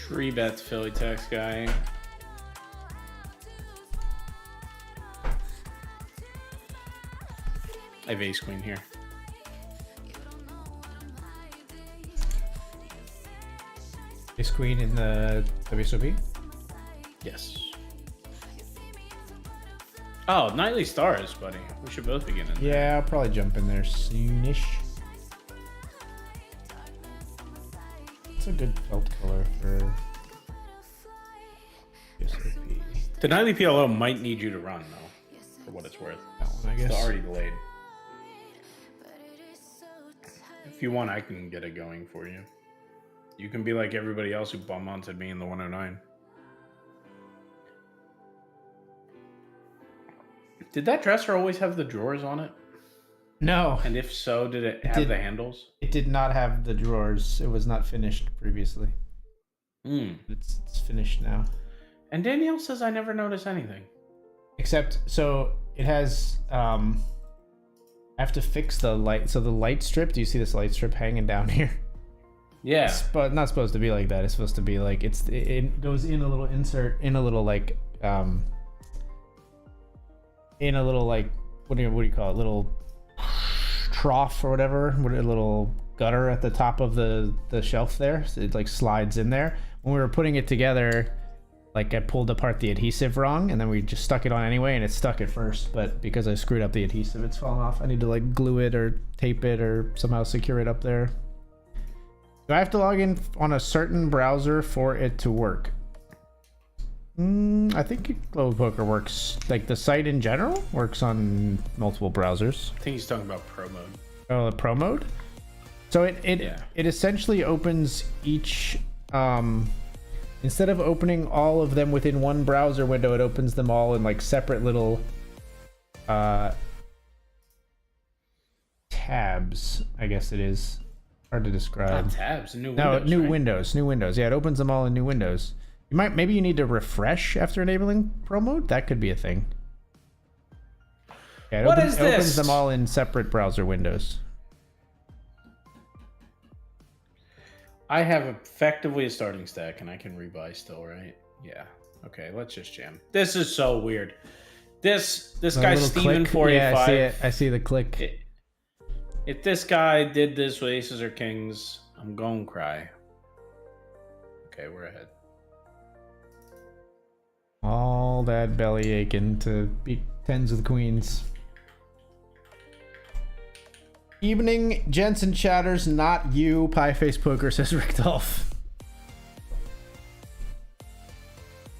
S2: Three bets, Philly Tax Guy. I have Ace Queen here.
S1: Ace Queen in the WSOP?
S2: Yes. Oh, Nightly Stars, buddy. We should both begin in there.
S1: Yeah, I'll probably jump in there soonish. It's a good felt color for WSOP.
S2: The Nightly PLO might need you to run, though, for what it's worth.
S1: That one, I guess.
S2: It's already delayed. If you want, I can get it going for you. You can be like everybody else who bum onto me in the 109. Did that dresser always have the drawers on it?
S1: No.
S2: And if so, did it have the handles?
S1: It did not have the drawers. It was not finished previously. It's finished now.
S2: And Danielle says I never notice anything.
S1: Except, so it has, I have to fix the light. So the light strip, do you see this light strip hanging down here?
S2: Yeah.
S1: But not supposed to be like that. It's supposed to be like, it goes in a little insert, in a little like, in a little like, what do you call it? Little trough or whatever, a little gutter at the top of the shelf there. So it like slides in there. When we were putting it together, like I pulled apart the adhesive wrong, and then we just stuck it on anyway, and it stuck at first, but because I screwed up the adhesive, it's fallen off. I need to like glue it or tape it or somehow secure it up there. Do I have to log in on a certain browser for it to work? I think Global Poker works, like the site in general works on multiple browsers.
S2: I think he's talking about Pro mode.
S1: Oh, the Pro mode? So it essentially opens each, instead of opening all of them within one browser window, it opens them all in like separate little tabs, I guess it is. Hard to describe.
S2: Not tabs, new windows.
S1: No, new
S2: right?
S1: new windows. Yeah, it opens them all in new windows. Maybe you need to refresh after enabling Pro mode. That could be a thing. Yeah, it opens them all in separate browser windows.
S2: I have effectively a starting stack, and I can rebuy still, right? Yeah. Okay, let's just jam. This is so weird. This guy Steven 485.
S1: Yeah, I see it. I see the click.
S2: If this guy did this with aces or kings, I'm gonna cry. Okay, we're ahead.
S1: All that belly aching to beat tens with queens. Evening, gents and chatters, not you, Pieface Poker, says Rick Dolph.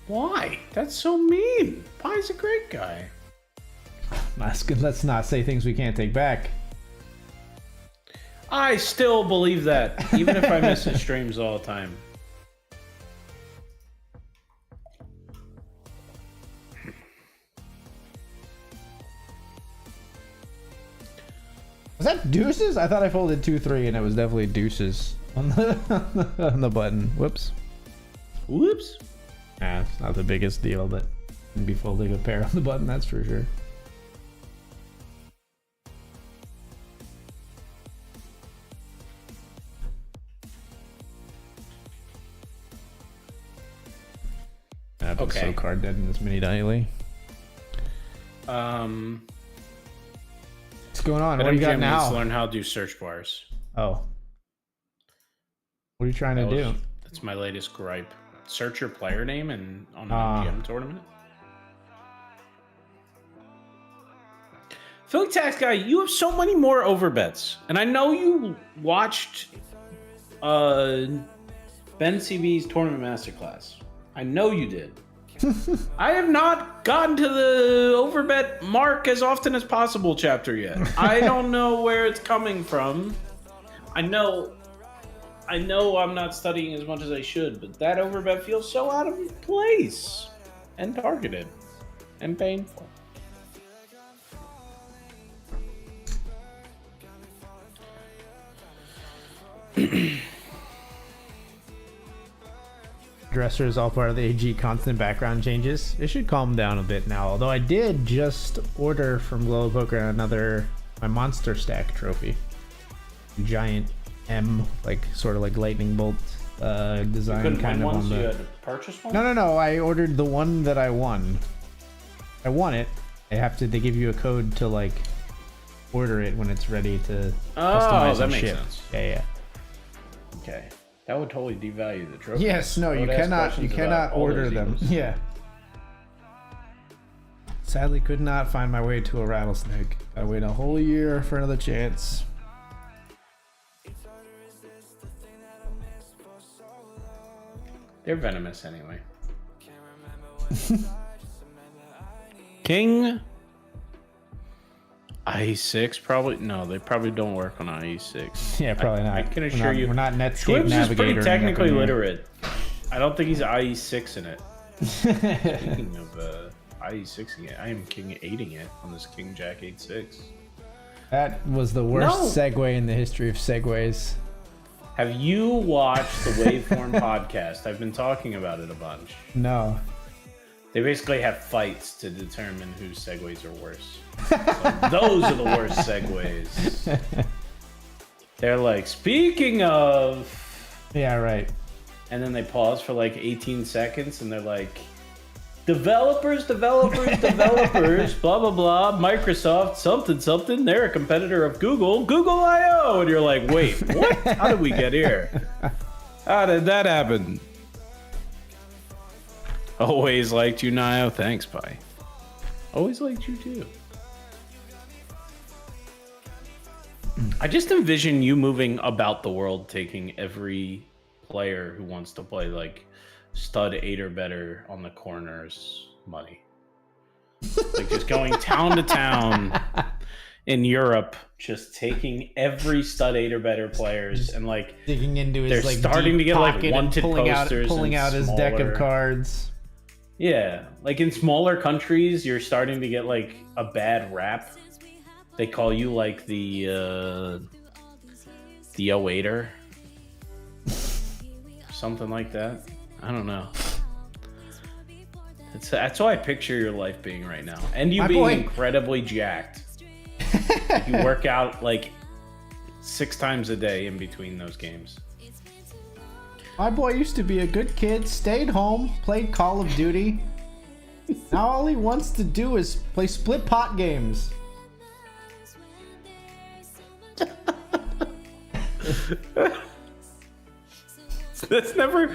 S2: Why? That's so mean. Pie's a great guy.
S1: Let's not say things we can't take back.
S2: I still believe that, even if I miss his streams all the time.
S1: Was that deuces? I thought I folded 2-3 and it was definitely deuces on the button. Whoops.
S2: Whoops.
S1: It's not the biggest deal, but I'd be folding a pair on the button, that's for sure. I've been so card dead in this mini daily. What's going on? What do you got now?
S2: Needs to learn how to do search bars.
S1: Oh. What are you trying to do?
S2: That's my latest gripe. Search your player name and on an MGM tournament. Philly Tax Guy, you have so many more overbets. And I know you watched Ben CB's Tournament Masterclass. I know you did. I have not gotten to the overbet mark as often as possible chapter yet. I don't know where it's coming from. I know I'm not studying as much as I should, but that overbet feels so out of place and targeted and painful.
S1: Dresser is all part of the AG constant background changes. It should calm down a bit now, although I did just order from Global Poker my monster stack trophy. Giant M, like sort of like lightning bolt design kind of on the...
S2: You had to purchase one?
S1: No. I ordered the one that I won. I won it. They give you a code to like order it when it's ready to customize and ship.
S2: Makes sense.
S1: Yeah.
S2: Okay. That would totally devalue the trophy.
S1: Yes, no, you cannot order them. Yeah. Sadly, could not find my way to a rattlesnake. Gotta wait a whole year for another chance.
S2: They're venomous anyway. King IE6 probably they probably don't work on IE6.
S1: Yeah, probably not.
S2: I can assure you,
S1: we're not Netscape
S2: Squibs
S1: Navigator.
S2: is pretty technically literate. I don't think he's IE6 in it. Speaking of 6ing it. I am king 8ing it on this king jack 8-6.
S1: That was the worst segue in the history of segues.
S2: Have you watched the Waveform podcast? I've been talking about it a bunch.
S1: No.
S2: They basically have fights to determine whose segues are worse. So those are the worst segues. They're like, speaking of...
S1: Yeah, right.
S2: And then they pause for like 18 seconds and they're like, developers, blah, blah, blah, Microsoft, something, they're a competitor of Google I.O. And you're like, wait, what? How did we get here? How did that happen? Always liked you, Nio. Thanks, Pi. Always liked you, too. I just envision you moving about the world, taking every player who wants to play, like, stud 8 or better on the corners money. Like, just going town to town in Europe, just taking every stud 8 or better players and, like,
S1: digging into his,
S2: they're
S1: like,
S2: starting to get, like, wanted posters,
S1: pulling out his deck of cards.
S2: Yeah, like in smaller countries, you're starting to get like a bad rap. They call you like the 08er, something like that. I don't know. That's how I picture your life being right now, and you being incredibly jacked. Like, you work out like 6 times a day in between those games.
S1: My boy used to be a good kid, stayed home, played Call of Duty. Now all he wants to do is play split pot games.
S2: That's never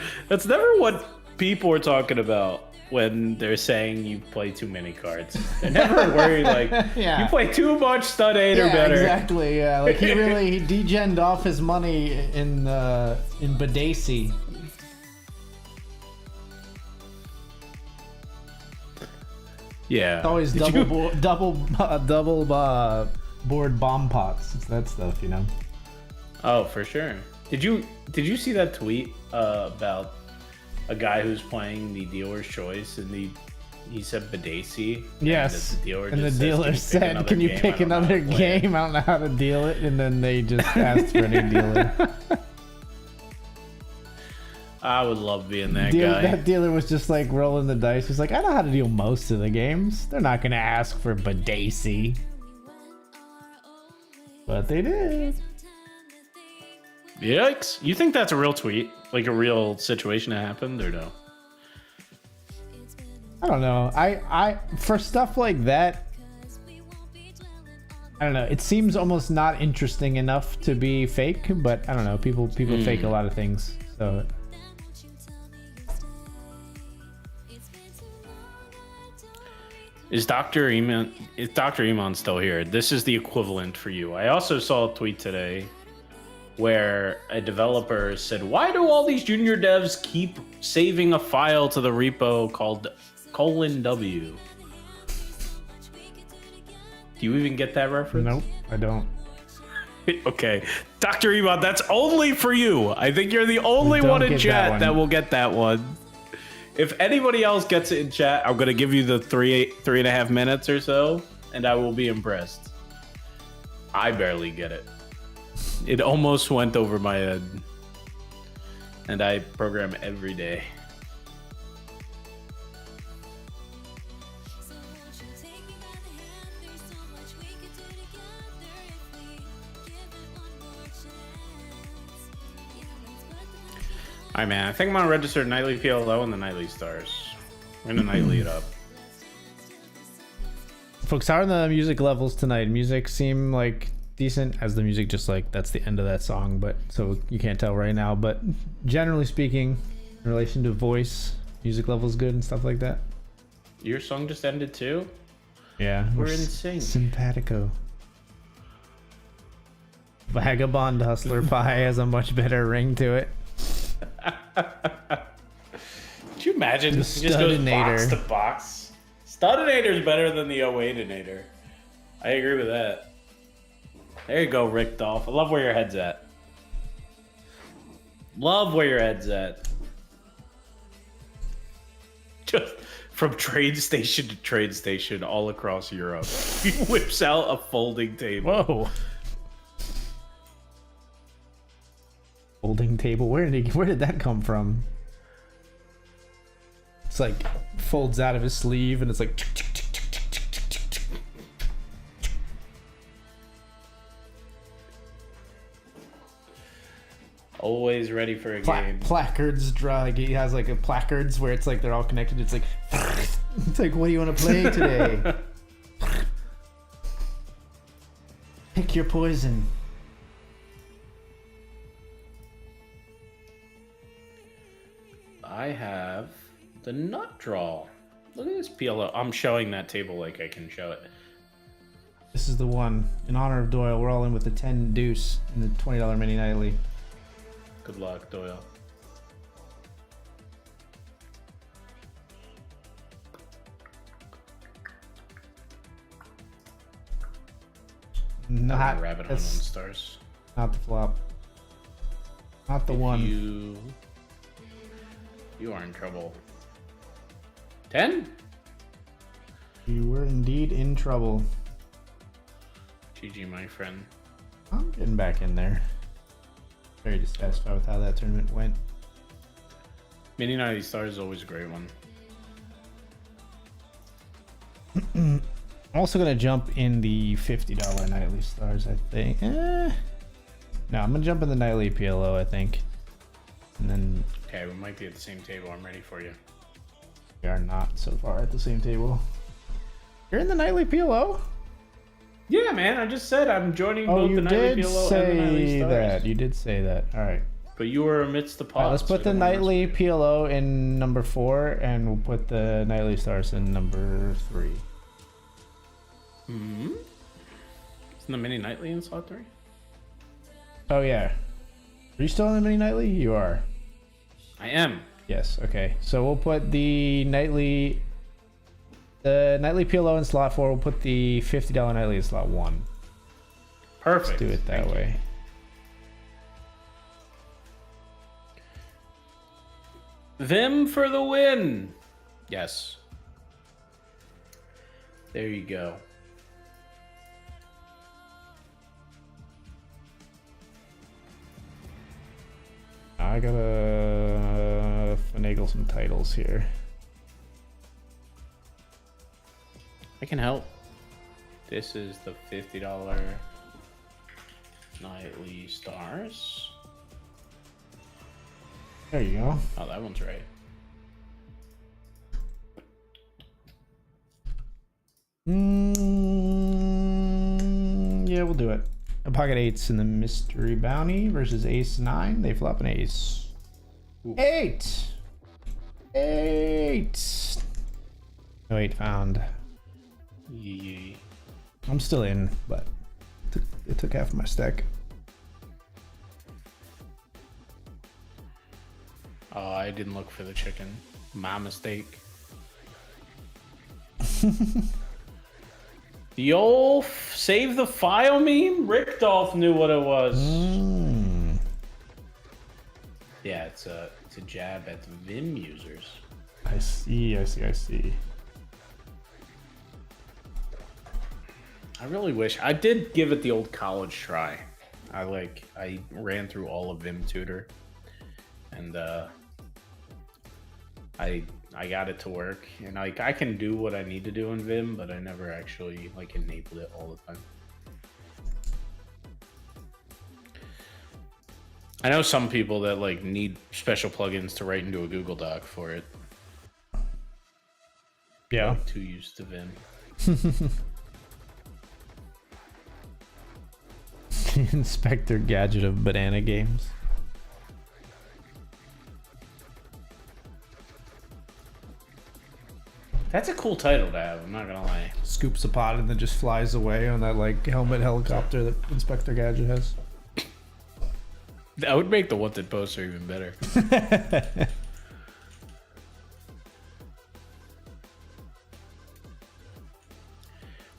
S2: what people are talking about when they're saying you play too many cards. They're never worried like you play too much stud 8 or better.
S1: Exactly, yeah. Like he degened off his money in Badesi.
S2: Yeah.
S1: It's always double board bomb pots. It's that stuff, you know.
S2: Oh, for sure. Did you see that tweet about a guy who's playing the dealer's choice and he said Badesi?
S1: Yes.
S2: And the dealer
S1: said, "Can you pick another game? I don't know how to deal it." And then they just asked for a new dealer.
S2: I would love being that guy.
S1: That dealer was just like rolling the dice. He's like, "I know how to deal most of the games. They're not going to ask for Badesi." But they did.
S2: Yikes. You think that's a real tweet? Like a real situation that happened, or no?
S1: I don't know. I for stuff like that, I don't know. It seems almost not interesting enough to be fake, but I don't know. People fake a lot of things. So
S2: Is Dr. Iman still here? This is the equivalent for you. I also saw a tweet today where a developer said, "Why do all these junior devs keep saving a file to the repo called :w?" Do you even get that reference?
S1: nope, I don't.
S2: Okay, Dr. Iman, that's only for you. I think you're the only one in chat that will get that one. If anybody else gets it in chat, I'm gonna give you the 3.5 minutes or so, and I will be impressed. I barely get it. It almost went over my head, and I program every day. Alright, man. I think I'm gonna register Nightly PLO and the Nightly Stars. We're gonna Nightly it up.
S1: Folks, how are the music levels tonight? Music seem like decent, as the music just like that's the end of that song, but so you can't tell right now. But generally speaking, in relation to voice, music levels good and stuff like that.
S2: Your song just ended too?
S1: Yeah,
S2: we're in sync.
S1: Simpatico. Vagabond Hustler Pie has a much better ring to it.
S2: Could you imagine? He just goes box to box. Studinator's better than the 08inator. I agree with that. There you go, Rick Dolph. I love where your head's at. Love where your head's at. Just From trade station to trade station all across Europe. He whips out a folding table.
S1: Whoa. Folding table. Where did that come from? It's like folds out of his sleeve and it's like
S2: Always ready for a game.
S1: Placards draw, like he has like a placards where it's like they're all connected. It's like it's like, what do you want to play today? Pick your poison.
S2: I have the nut draw. Look at this PLO. I'm showing that table like I can show it.
S1: This is the one. In honor of Doyle, we're all in with the 10 deuce and the $20 mini nightly.
S2: Good luck, Doyle.
S1: Not
S2: rabbit hunt on stars.
S1: Not the flop. Not the one.
S2: You are in trouble. 10?
S1: You were indeed in trouble.
S2: GG, my friend.
S1: I'm getting back in there. Very dissatisfied with how that tournament went.
S2: Mini 90 stars is always a great one.
S1: I'm also gonna jump in the $50 nightly stars, I think. No, I'm gonna jump in the nightly PLO, I think. And then
S2: Okay, we might be at the same table. I'm ready for you.
S1: we are not so far at the same table. You're in the nightly PLO?
S2: Yeah, man. I just said I'm joining
S1: Oh,
S2: both
S1: you
S2: the nightly
S1: did
S2: PLO and the nightly
S1: say
S2: stars.
S1: that. You did say that. All right.
S2: But you were amidst the pots.
S1: All right, let's put the nightly PLO in number 4, and we'll put the nightly stars in number 3.
S2: Hmm. Isn't the mini nightly in slot 3?
S1: Oh yeah. Are you still in the mini nightly? You are.
S2: I am.
S1: Yes. Okay. So we'll put the nightly PLO in slot 4. We'll put the $50 nightly in slot 1.
S2: Perfect.
S1: Let's do it that way.
S2: Vim for the win. Yes. There you go.
S1: I gotta finagle some titles here.
S2: I can help. This is the $50 nightly stars.
S1: There you go.
S2: Oh, that one's right.
S1: Yeah, we'll do it. A pocket 8s in the mystery bounty versus ace 9. They flop an ace.
S2: Ooh.
S1: 8. No 8 found.
S2: Yeah.
S1: I'm still in, but it took half of my stack.
S2: Oh, I didn't look for the chicken. My mistake. The old save the file meme? Rickdolph knew what it was. Yeah, it's a jab at Vim users.
S1: I see.
S2: I really wish I did give it the old college try. I ran through all of Vim Tutor, and I got it to work, and I can do what I need to do in Vim, but I never actually enabled it all the time. I know some people that need special plugins to write into a Google Doc for it.
S1: Yeah.
S2: Too used to Vim.
S1: Inspector Gadget of banana games.
S2: That's a cool title to have, I'm not gonna lie.
S1: Scoops a pot and then just flies away on that helmet helicopter that Inspector Gadget has.
S2: That would make the wanted poster even better.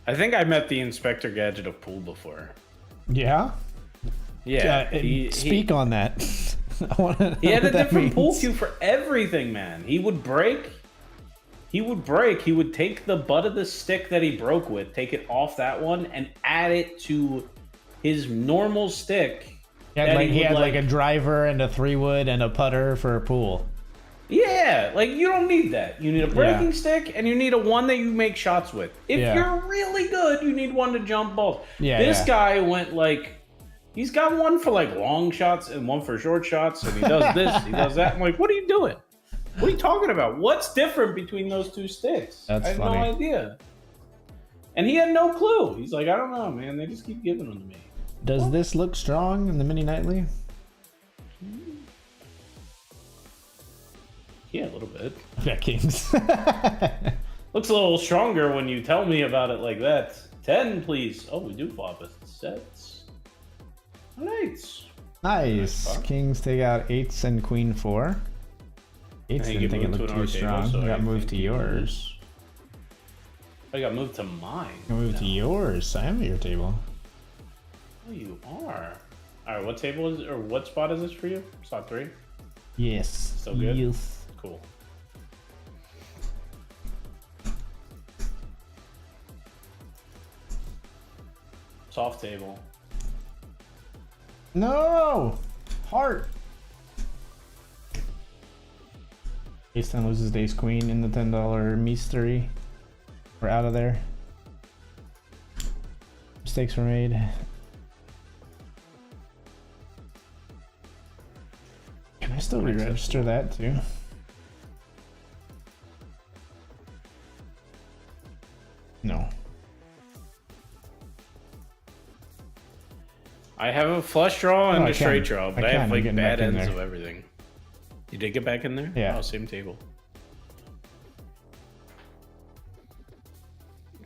S2: I think I met the Inspector Gadget of pool before.
S1: Yeah?
S2: Yeah.
S1: Speak on that. I wanna know
S2: he had a
S1: what that
S2: different pool
S1: means.
S2: cue for everything, man. He would break he would take the butt of the stick that he broke with, take it off that one, and add it to his normal stick.
S1: Yeah, like he had like a driver and a 3-wood and a putter for a pool.
S2: Yeah, like you don't need that. You need a breaking stick and you need a one that you make shots with. If you're really good, you need one to jump balls.
S1: Yeah,
S2: this guy went like, he's got one for like long shots and one for short shots, and he does this, he does that. I'm like, what are you doing? What are you talking about? What's different between those two sticks?
S1: That's
S2: I have
S1: funny.
S2: no idea. And he had no clue. He's like, I don't know, man. They just keep giving them to me.
S1: Does this look strong in the mini nightly?
S2: Yeah, a little bit.
S1: Yeah, kings.
S2: Looks a little stronger when you tell me about it like that. 10, please. Oh, we do flop sets. Nice.
S1: Nice. Kings take out 8s and queen 4. 8s didn't think it looked too strong. So got moved to yours.
S2: I got moved to mine.
S1: Moved to yours. I am at your table.
S2: Oh, you are. All right, what table is, or what spot is this for you? Spot 3.
S1: Yes.
S2: Still good.
S1: Yes.
S2: Cool. Soft table.
S1: No! Heart! Ace-10 loses to ace queen in the $10 mystery. We're out of there. Mistakes were made. Can I still re-register that too? No.
S2: I have a flush draw and a straight draw, but I have like bad ends
S1: there.
S2: of everything. You did get back in there?
S1: Yeah.
S2: Oh, same table.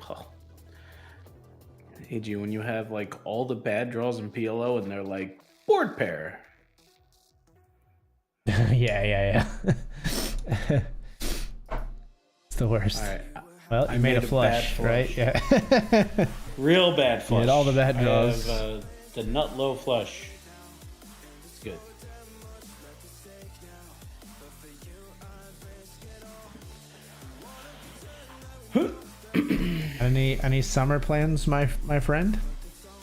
S2: Oh. AG, when you have like all the bad draws in PLO and they're like board pair.
S1: yeah. It's the worst.
S2: All right.
S1: Well, you made a flush, right? Yeah.
S2: Real bad flush.
S1: You had all the bad draws.
S2: I have the nut low flush. It's good.
S1: Any summer plans, my friend?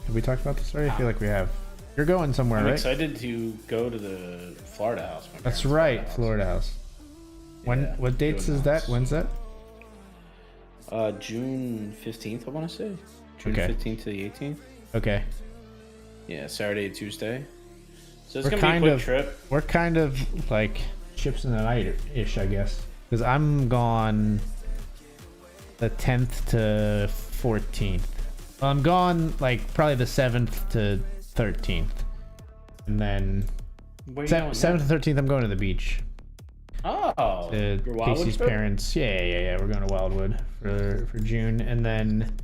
S1: Have we talked about this already? I feel like we have. You're going somewhere,
S2: I'm
S1: right?
S2: excited to go to the Florida house.
S1: That's right, Florida house. When?
S2: Yeah,
S1: what dates is that? When's that?
S2: June 15th, I want to say. June 15th to the 18th.
S1: Okay.
S2: Yeah, Saturday and Tuesday. So it's
S1: We're
S2: gonna be a
S1: kind
S2: quick
S1: of-
S2: trip.
S1: We're kind of like chips in the night-ish, I guess. Because I'm gone the 10th to 14th. Well, I'm gone like probably the 7th to 13th. And then
S2: Where you going
S1: 7th to 13th, I'm going to the beach.
S2: Oh,
S1: To
S2: your Wildwood
S1: Casey's
S2: trip?
S1: parents. Yeah. We're going to Wildwood for June. And then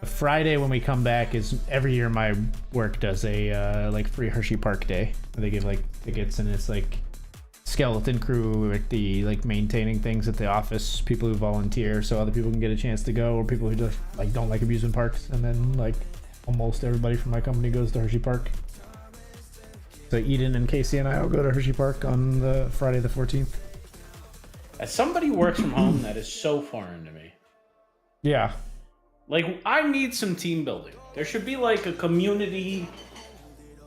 S1: Friday when we come back is every year my work does a like free Hershey Park day. They give like tickets and it's like skeleton crew at the like maintaining things at the office, people who volunteer so other people can get a chance to go, or people who just like don't like amusement parks, and then like almost everybody from my company goes to Hershey Park. So Eden and Casey and I will go to Hershey Park on the Friday the 14th.
S2: As somebody who works from home, that is so foreign to me.
S1: Yeah.
S2: Like, I need some team building. There should be like a community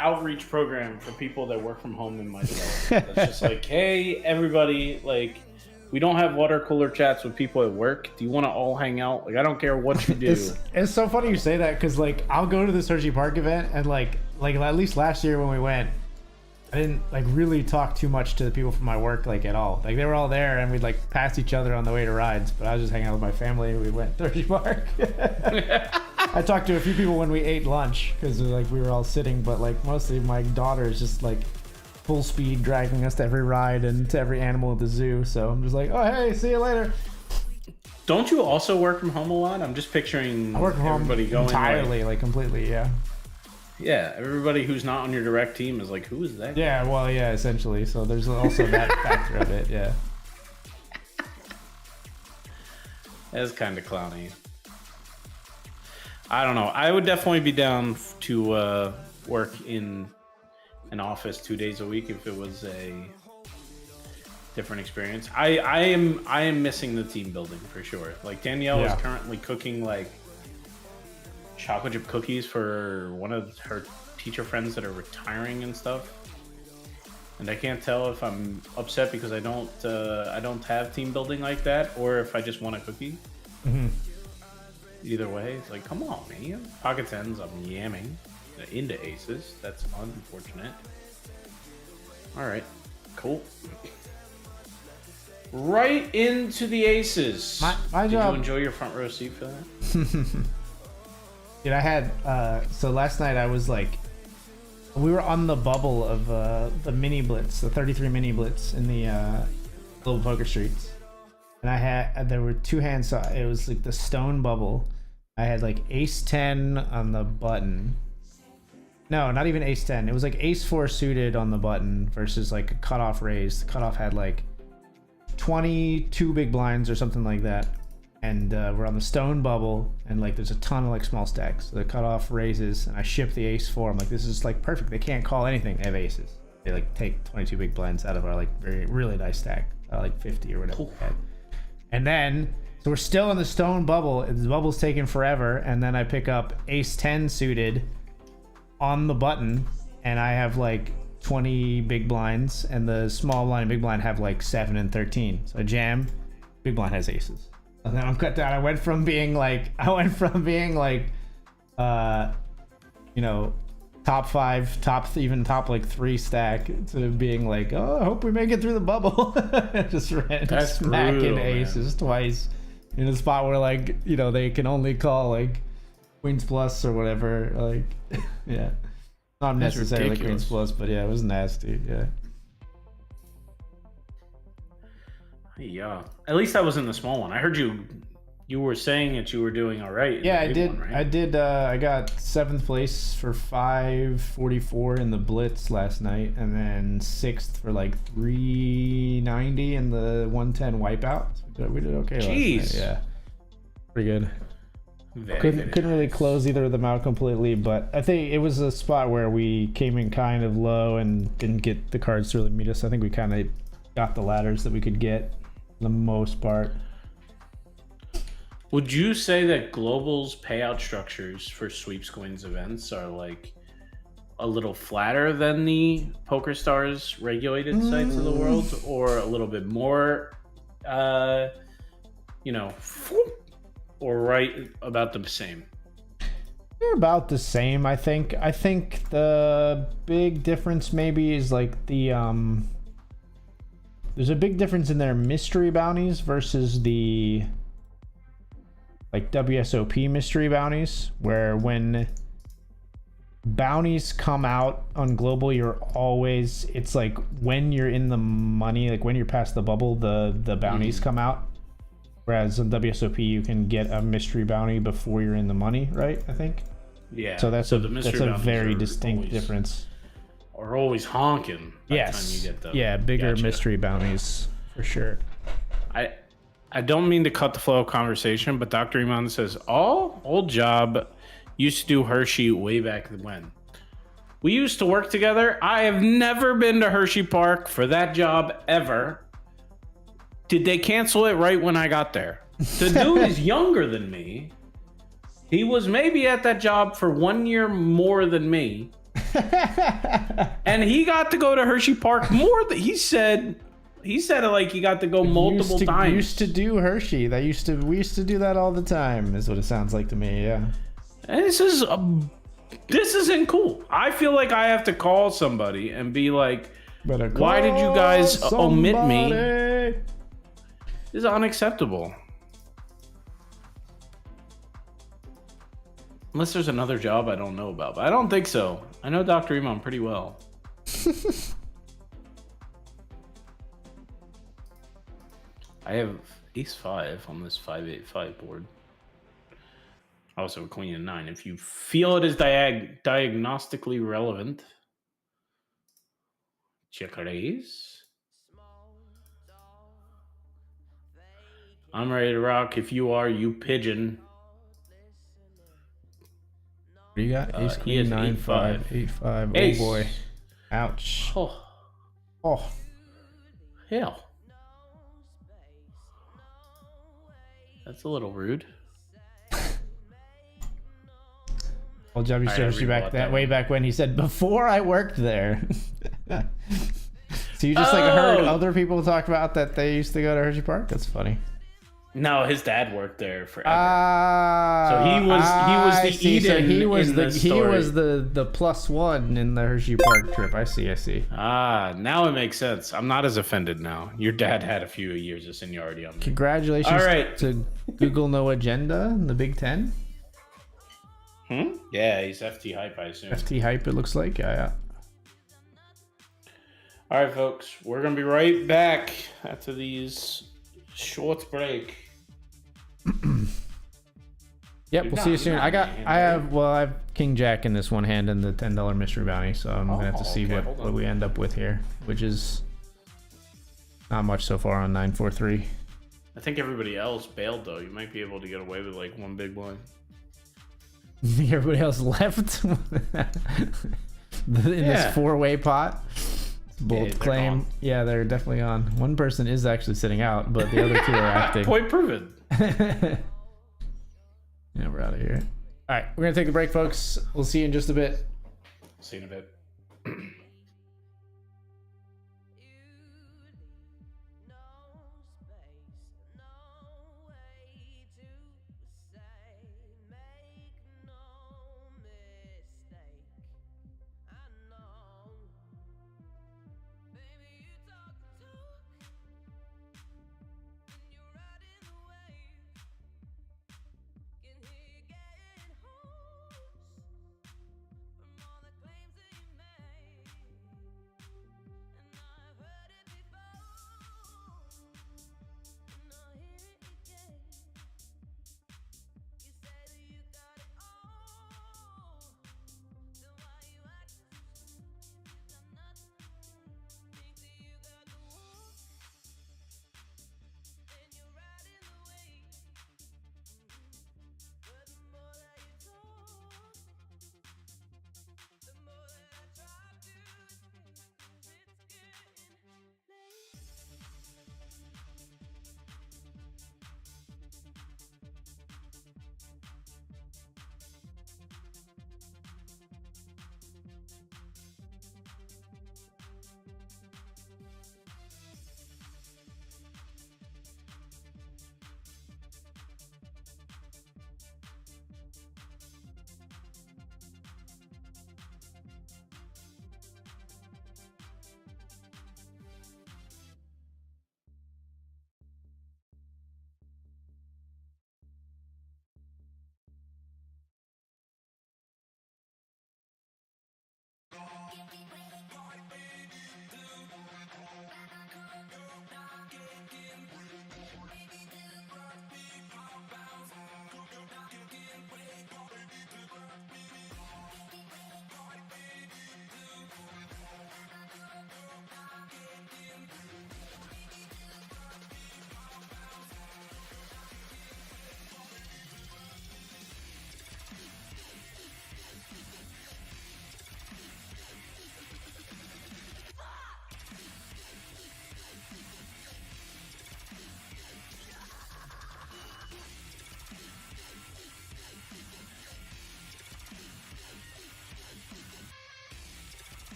S2: outreach program for people that work from home in my development. That's just like, hey, everybody, like, we don't have water cooler chats with people at work. Do you want to all hang out? Like, I don't care what you do.
S1: It's so funny you say that, because like I'll go to this Hershey Park event and like at least last year when we went, I didn't like really talk too much to the people from my work like at all. Like they were all there and we'd like pass each other on the way to rides, but I was just hanging out with my family and we went to Hershey Park. I talked to a few people when we ate lunch because like we were all sitting, but like mostly my daughter is just like full speed dragging us to every ride and to every animal at the zoo. So I'm just like, oh hey, see you later.
S2: Don't you also work from home a lot? I'm just picturing
S1: I work from home
S2: everybody going
S1: entirely, like completely, yeah.
S2: Yeah, everybody who's not on your direct team is like, who is that guy?
S1: Yeah, well, yeah, essentially. So there's also that factor of it, yeah.
S2: That's kind of clowny. I don't know. I would definitely be down to work in an office 2 days a week if it was a different experience. I am missing the team building for sure. Like Danielle is currently cooking like chocolate chip cookies for one of her teacher friends that are retiring and stuff. And I can't tell if I'm upset because I don't have team building like that, or if I just want a cookie. Either way, it's like, come on, man. Pocket tens, I'm yamming into aces. That's unfortunate. All right, cool. Right into the aces.
S1: My
S2: Did
S1: job.
S2: you enjoy your front row seat for that?
S1: Dude, I had so last night I was like, we were on the bubble of the mini blitz, the 33 mini blitz in the little poker streets, and there were two hands. So it was like the stone bubble. I had like ace 10 on the button. No, not even ace 10. It was like ace 4 suited on the button versus like a cutoff raise. The cutoff had like 22 big blinds or something like that. And we're on the stone bubble, and like there's a ton of like small stacks. So the cutoff raises, and I ship the ace 4. I'm like, this is like perfect. They can't call anything. They have aces. They like take 22 big blinds out of our like really nice stack, like 50 or whatever. And then, so we're still in the stone bubble. The bubble's taking forever, and then I pick up ace 10 suited on the button, and I have like 20 big blinds, and the small blind and big blind have like 7 and 13. So I jam, big blind has aces. And then I'm cut down. I went from being like, you know, top 5, even top like 3 stack, to being like, oh, I hope we make it through the bubble. Just ran smacking brutal, aces twice in a spot where like, you know, they can only call like queens plus or whatever. Like, yeah, not necessarily queens plus, but yeah, it was nasty. Yeah.
S2: Yeah, at least I was in the small one. I heard you were saying that you were doing all right.
S1: Yeah, I did. One, right? I got 7th place for 544 in the blitz last night, and then 6th for like 390 in the 110 wipeout. So we did okay.
S2: Jeez.
S1: Last night. Yeah, pretty good. Couldn't really close either of them out completely, but I think it was a spot where we came in kind of low and didn't get the cards to really meet us. I think we kind of got the ladders that we could get for the most part.
S2: Would you say that Global's payout structures for sweeps coins events are like a little flatter than the PokerStars regulated sites of the world, or a little bit more, you know, or right about the same?
S1: They're about the same, I think. I think the big difference maybe is like the there's a big difference in their mystery bounties versus the like WSOP mystery bounties, where when bounties come out on Global, it's like when you're in the money, like when you're past the bubble, the bounties come out. Whereas on WSOP, you can get a mystery bounty before you're in the money, right? I think.
S2: Yeah.
S1: So that's a very distinct difference.
S2: Are always honking.
S1: Yes.
S2: By the time you get them.
S1: Yeah, bigger mystery bounties for sure.
S2: I don't mean to cut the flow of conversation, but Dr. Iman says, old job used to do Hershey way back when. We used to work together. I have never been to Hershey Park for that job ever. Did they cancel it right when I got there? The dude is younger than me. He was maybe at that job for 1 year more than me. And he got to go to Hershey Park more than he said like he got to go multiple times.
S1: Used to do Hershey. We used to do that all the time, is what it sounds like to me. Yeah.
S2: And this isn't cool. I feel like I have to call somebody and be like, why did you guys omit me? This is unacceptable. Unless there's another job I don't know about, but I don't think so. I know Dr. Iman pretty well. I have ace 5 on this 5-8-5 board. Also a queen and 9. If you feel it is diagnostically relevant, check raise. I'm ready to rock. If you are, you pigeon.
S1: What do you got? Ace queen 9-5 8-5. Oh boy. Ouch.
S2: Oh.
S1: Oh.
S2: Hell. That's a little rude.
S1: Old job you
S2: Alright, I
S1: you back
S2: rebought
S1: that
S2: that
S1: way
S2: one.
S1: back when he said before I worked there. So you just like heard other people talk about that they used to go to Hershey Park? That's funny.
S2: No, his dad worked there forever.
S1: So
S2: he was the Eden
S1: So he was
S2: in
S1: the
S2: the story.
S1: he was the +1 in the Hershey Park trip. I see.
S2: Now it makes sense. I'm not as offended now. Your dad had a few years of seniority on me.
S1: Congratulations
S2: All right.
S1: to Google No Agenda in the Big Ten.
S2: Yeah, he's FT hype, I assume.
S1: FT hype, it looks like. Yeah.
S2: All right, folks, we're gonna be right back after these short break.
S1: Yep, we'll see you soon. I have King Jack in this one hand and the $10 mystery bounty, so I'm gonna have to see what we end up with here, which is not much so far on 943.
S2: I think everybody else bailed though. You might be able to get away with like one big blind.
S1: Everybody else left in this four-way pot. Bold claim. Yeah, they're definitely on. One person is actually sitting out, but the other two are acting.
S2: Point proven.
S1: Yeah, we're out of here. All right, we're gonna take the break, folks. We'll see you in just a bit.
S2: See you in a bit.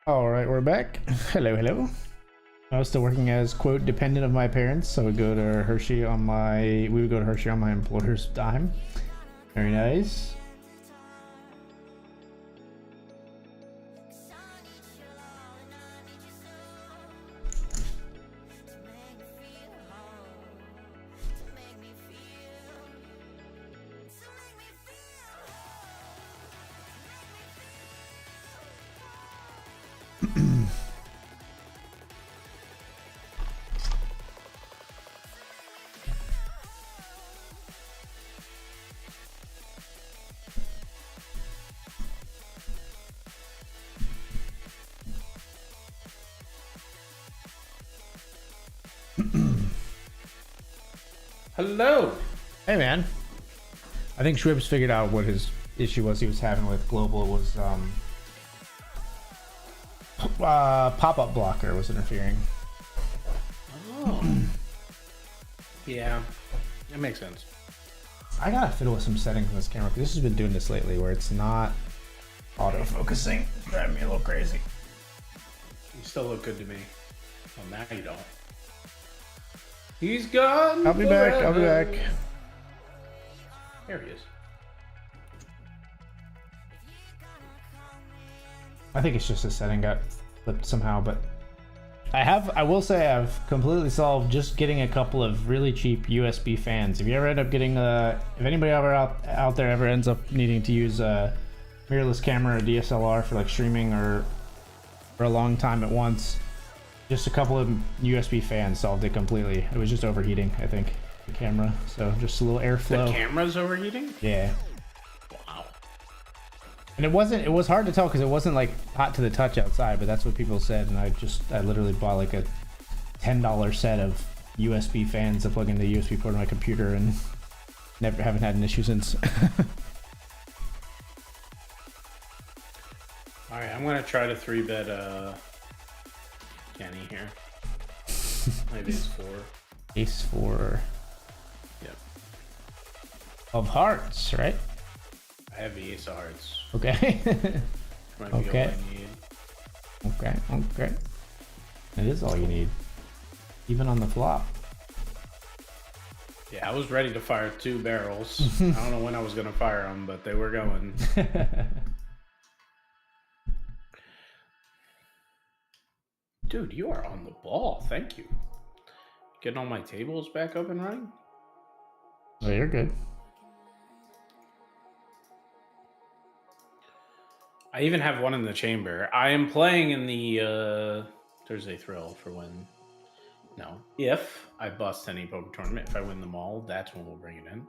S1: All right, we're back. Hello, hello. I was still working as quote dependent of my parents, so we would go to Hershey on my employer's dime. Very nice.
S2: Hello.
S1: Hey, man. I think Schwibs figured out what his issue was he was having with Global. It was pop-up blocker was interfering.
S2: Oh. Yeah, that makes sense.
S1: I gotta fiddle with some settings on this camera because this has been doing this lately where it's not auto-focusing. It's driving me a little crazy.
S2: You still look good to me. Well, now you don't. He's gone.
S1: I'll be back. I'll be back.
S2: There he is.
S1: I think it's just a setting got flipped somehow, but I will say I've completely solved just getting a couple of really cheap USB fans. If you ever end up getting if anybody ever out there ever ends up needing to use a mirrorless camera or DSLR for like streaming or for a long time at once, just a couple of USB fans solved it completely. It was just overheating, I think, the camera. So just a little airflow.
S2: The camera's overheating?
S1: Yeah.
S2: Wow.
S1: And it was hard to tell because it wasn't like hot to the touch outside, but that's what people said. And I literally bought like a $10 set of USB fans to plug into the USB port of my computer and haven't had an issue since.
S2: All right, I'm gonna try to 3-bet Kenny here. Maybe it's 4.
S1: Ace 4
S2: Yep.
S1: of hearts, right?
S2: I have the ace of hearts.
S1: Okay.
S2: Might be
S1: Okay.
S2: all I need.
S1: Okay. It is all you need, even on the flop.
S2: Yeah, I was ready to fire 2 barrels. I don't know when I was gonna fire them, but they were going. Dude, you are on the ball. Thank you. Getting all my tables back up and running.
S1: Oh, you're good.
S2: I even have one in the chamber. I am playing in the Thursday Thrill for when... No. If I bust any poker tournament, if I win them all, that's when we'll bring it in.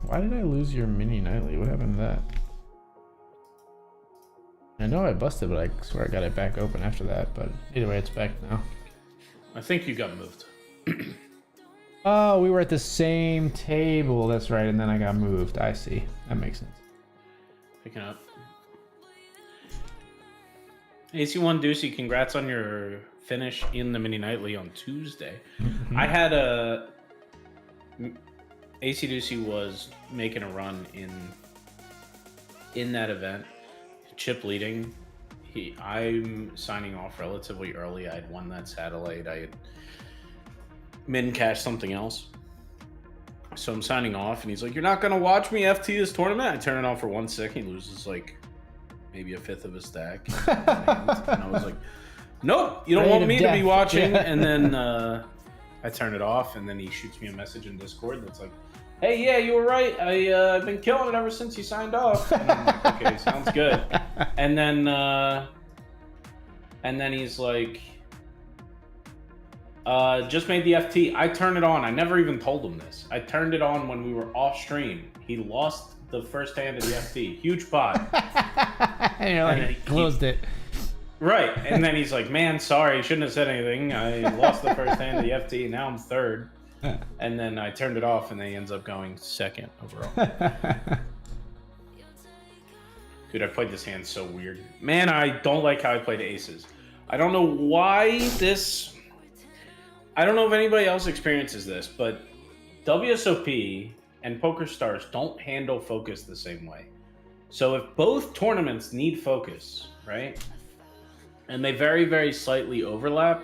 S1: Why did I lose your mini nightly? What happened to that? I know I busted, but I swear I got it back open after that. But either way, it's back now.
S2: I think you got moved.
S1: Oh, we were at the same table. That's right. And then I got moved. I see. That makes sense.
S2: Picking up. AC1 Deucey, congrats on your finish in the mini nightly on Tuesday. I had a... AC Deucey was making a run in that event. Chip leading. I'm signing off relatively early. I had won that satellite. I had min cashed something else. So I'm signing off, and he's like, "You're not gonna watch me FT this tournament?" I turn it on for 1 second. He loses like maybe a fifth of his stack. And I was like, "Nope, you don't want me to be watching." Yeah. And then I turn it off, and then he shoots me a message in Discord that's like, "Hey, yeah, you were right. I've been killing it ever since you signed off." And I'm like, "Okay, sounds good." And then he's like, "Just made the FT." I turned it on. I never even told him this. I turned it on when we were off stream. He lost the first hand of the FT. Huge pot.
S1: And you're like, he closed it.
S2: Right. And then he's like, "Man, sorry. I shouldn't have said anything. I lost the first hand of the FT. Now I'm third." And then I turned it off, and then he ends up going second overall. Dude, I played this hand so weird. Man, I don't like how I played aces. I don't know why this... I don't know if anybody else experiences this, but WSOP and PokerStars don't handle focus the same way. So if both tournaments need focus, right, and they very, very slightly overlap,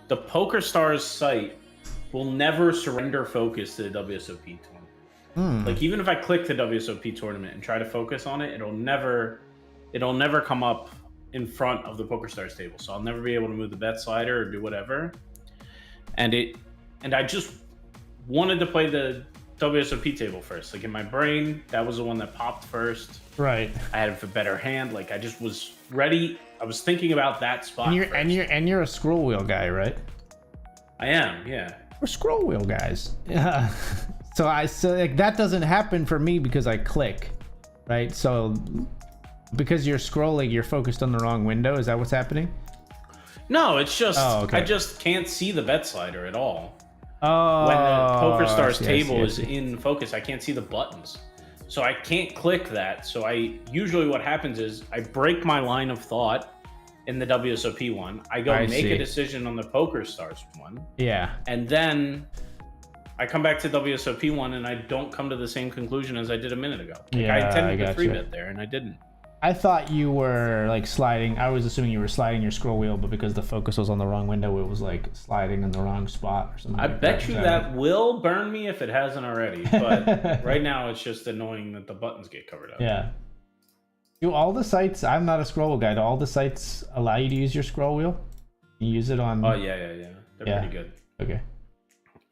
S2: the PokerStars site will never surrender focus to the WSOP tournament. Like even if I click the WSOP tournament and try to focus on it, it'll never come up in front of the PokerStars table. So I'll never be able to move the bet slider or do whatever. And I just wanted to play the WSOP table first. Like in my brain, that was the one that popped first.
S1: Right.
S2: I had a better hand. Like I just was ready. I was thinking about that spot.
S1: And you're a scroll wheel guy, right?
S2: I am, yeah.
S1: We're scroll wheel guys. Yeah. So like that doesn't happen for me because I click, right? So because you're scrolling, you're focused on the wrong window. Is that what's happening?
S2: No, it's just
S1: okay.
S2: I just can't see the bet slider at all.
S1: Oh,
S2: when the PokerStars table is in focus, I can't see the buttons. So I can't click that. So usually what happens is I break my line of thought in the WSOP one. I go make a decision on the PokerStars one.
S1: Yeah.
S2: And then I come back to WSOP one and I don't come to the same conclusion as I did a minute ago. Like I intended to 3-bet there and I didn't.
S1: I thought you were like sliding. I was assuming you were sliding your scroll wheel, but because the focus was on the wrong window, it was like sliding in the wrong spot or something.
S2: I bet you that will burn me if it hasn't already. But right now, it's just annoying that the buttons get covered up.
S1: Yeah. Do all the sites? I'm not a scroll wheel guy. Do all the sites allow you to use your scroll wheel? You use it on?
S2: Oh yeah. They're pretty good.
S1: Okay.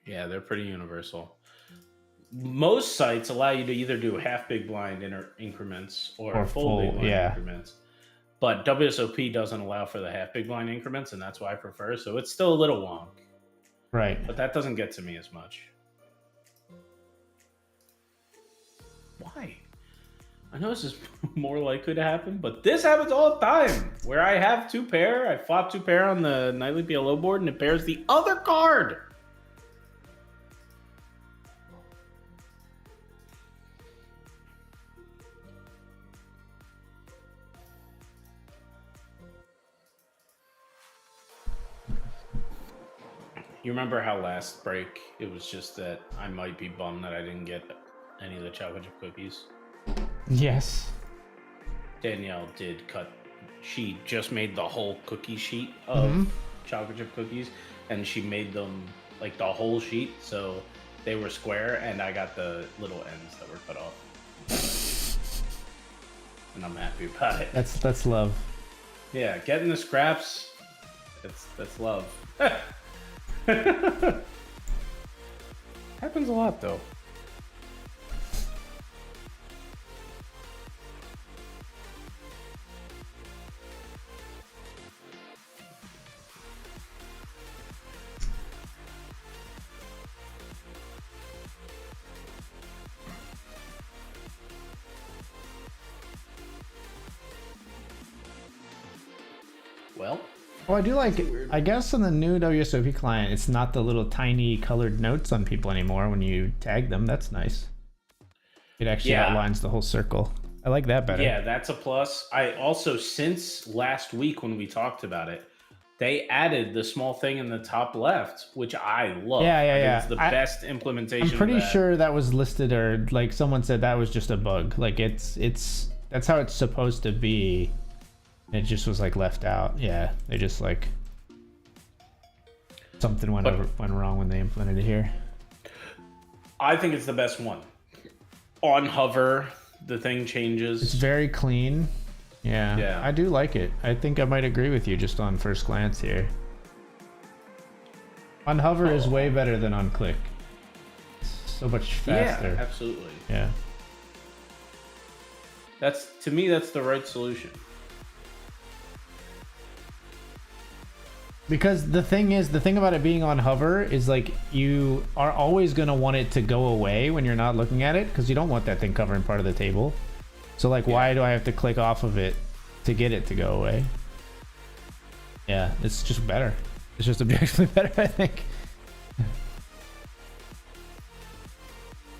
S2: Yeah, they're pretty universal. Most sites allow you to either do half big blind increments or full big blind increments. But WSOP doesn't allow for the half big blind increments, and that's why I prefer. So it's still a little wonk.
S1: Right.
S2: But that doesn't get to me as much. Why? I know this is more likely to happen, but this happens all the time. Where I have 2 pair, I flop 2 pair on the nightly PLO board, and it pairs the other card. You remember how last break it was just that I might be bummed that I didn't get any of the chocolate chip cookies?
S1: Yes.
S2: Danielle did cut. She just made the whole cookie sheet of chocolate chip cookies, and she made them like the whole sheet, so they were square, and I got the little ends that were cut off. And I'm happy about it.
S1: That's love.
S2: Yeah, getting the scraps. That's love. Happens a lot though. Well,
S1: I do like it. I guess on the new WSOP client, it's not the little tiny colored notes on people anymore when you tag them. That's nice. It actually outlines the whole circle. I like that better.
S2: Yeah, that's a plus. I also, since last week when we talked about it, they added the small thing in the top left, which I love.
S1: Yeah.
S2: It's the best implementation.
S1: I'm pretty sure that was listed, or like someone said that was just a bug. Like it's that's how it's supposed to be. It just was like left out. Yeah, they just like something went wrong when they implemented it here.
S2: I think it's the best one. On hover, the thing changes.
S1: It's very clean. Yeah, I do like it. I think I might agree with you just on first glance here. On hover is way better than on click. It's so much faster.
S2: Yeah, absolutely.
S1: Yeah.
S2: To me, that's the right solution.
S1: Because the thing about it being on hover is like you are always going to want it to go away when you're not looking at it, because you don't want that thing covering part of the table. So like, why do I have to click off of it to get it to go away? Yeah, it's just better. It's just objectively better, I think.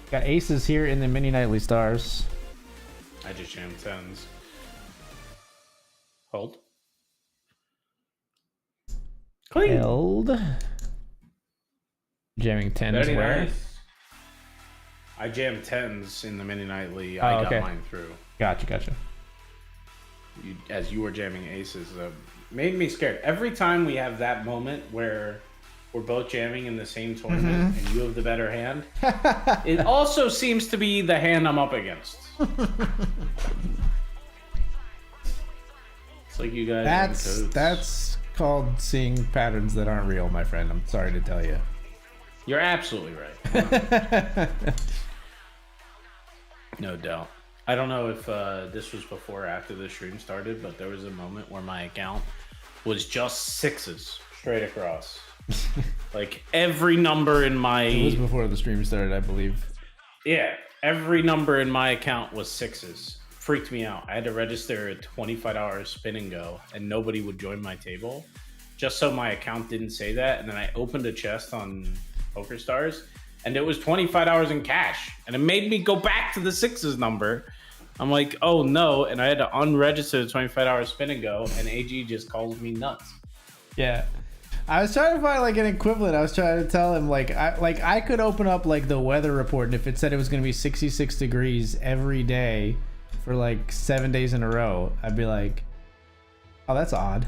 S1: Got aces here in the mini nightly stars.
S2: I just jammed tens. Hold. Clean.
S1: Held. Jamming 10
S2: Very
S1: where?
S2: nice. I jammed tens in the mini nightly.
S1: Oh,
S2: I got
S1: okay.
S2: mine through.
S1: Gotcha.
S2: As you were jamming aces, made me scared. Every time we have that moment where we're both jamming in the same tournament and you have the better hand, it also seems to be the hand I'm up against. It's like you guys.
S1: That's called seeing patterns that aren't real, my friend. I'm sorry to tell you.
S2: You're absolutely right. No doubt. I don't know if this was before or after the stream started, but there was a moment where my account was just sixes straight across. Like every number in my...
S1: It was before the stream started, I believe.
S2: Yeah, every number in my account was sixes. Freaked me out. I had to register a $25 spin and go, and nobody would join my table, just so my account didn't say that. And then I opened a chest on PokerStars, and it was $25 in cash, and it made me go back to the sixes number. I'm like, oh no, and I had to unregister the $25 spin and go, and AG just calls me nuts.
S1: Yeah. I was trying to find like an equivalent. I was trying to tell him I could open up like the weather report, and if it said it was going to be 66 degrees every day for like 7 days in a row, I'd be like, oh, that's odd.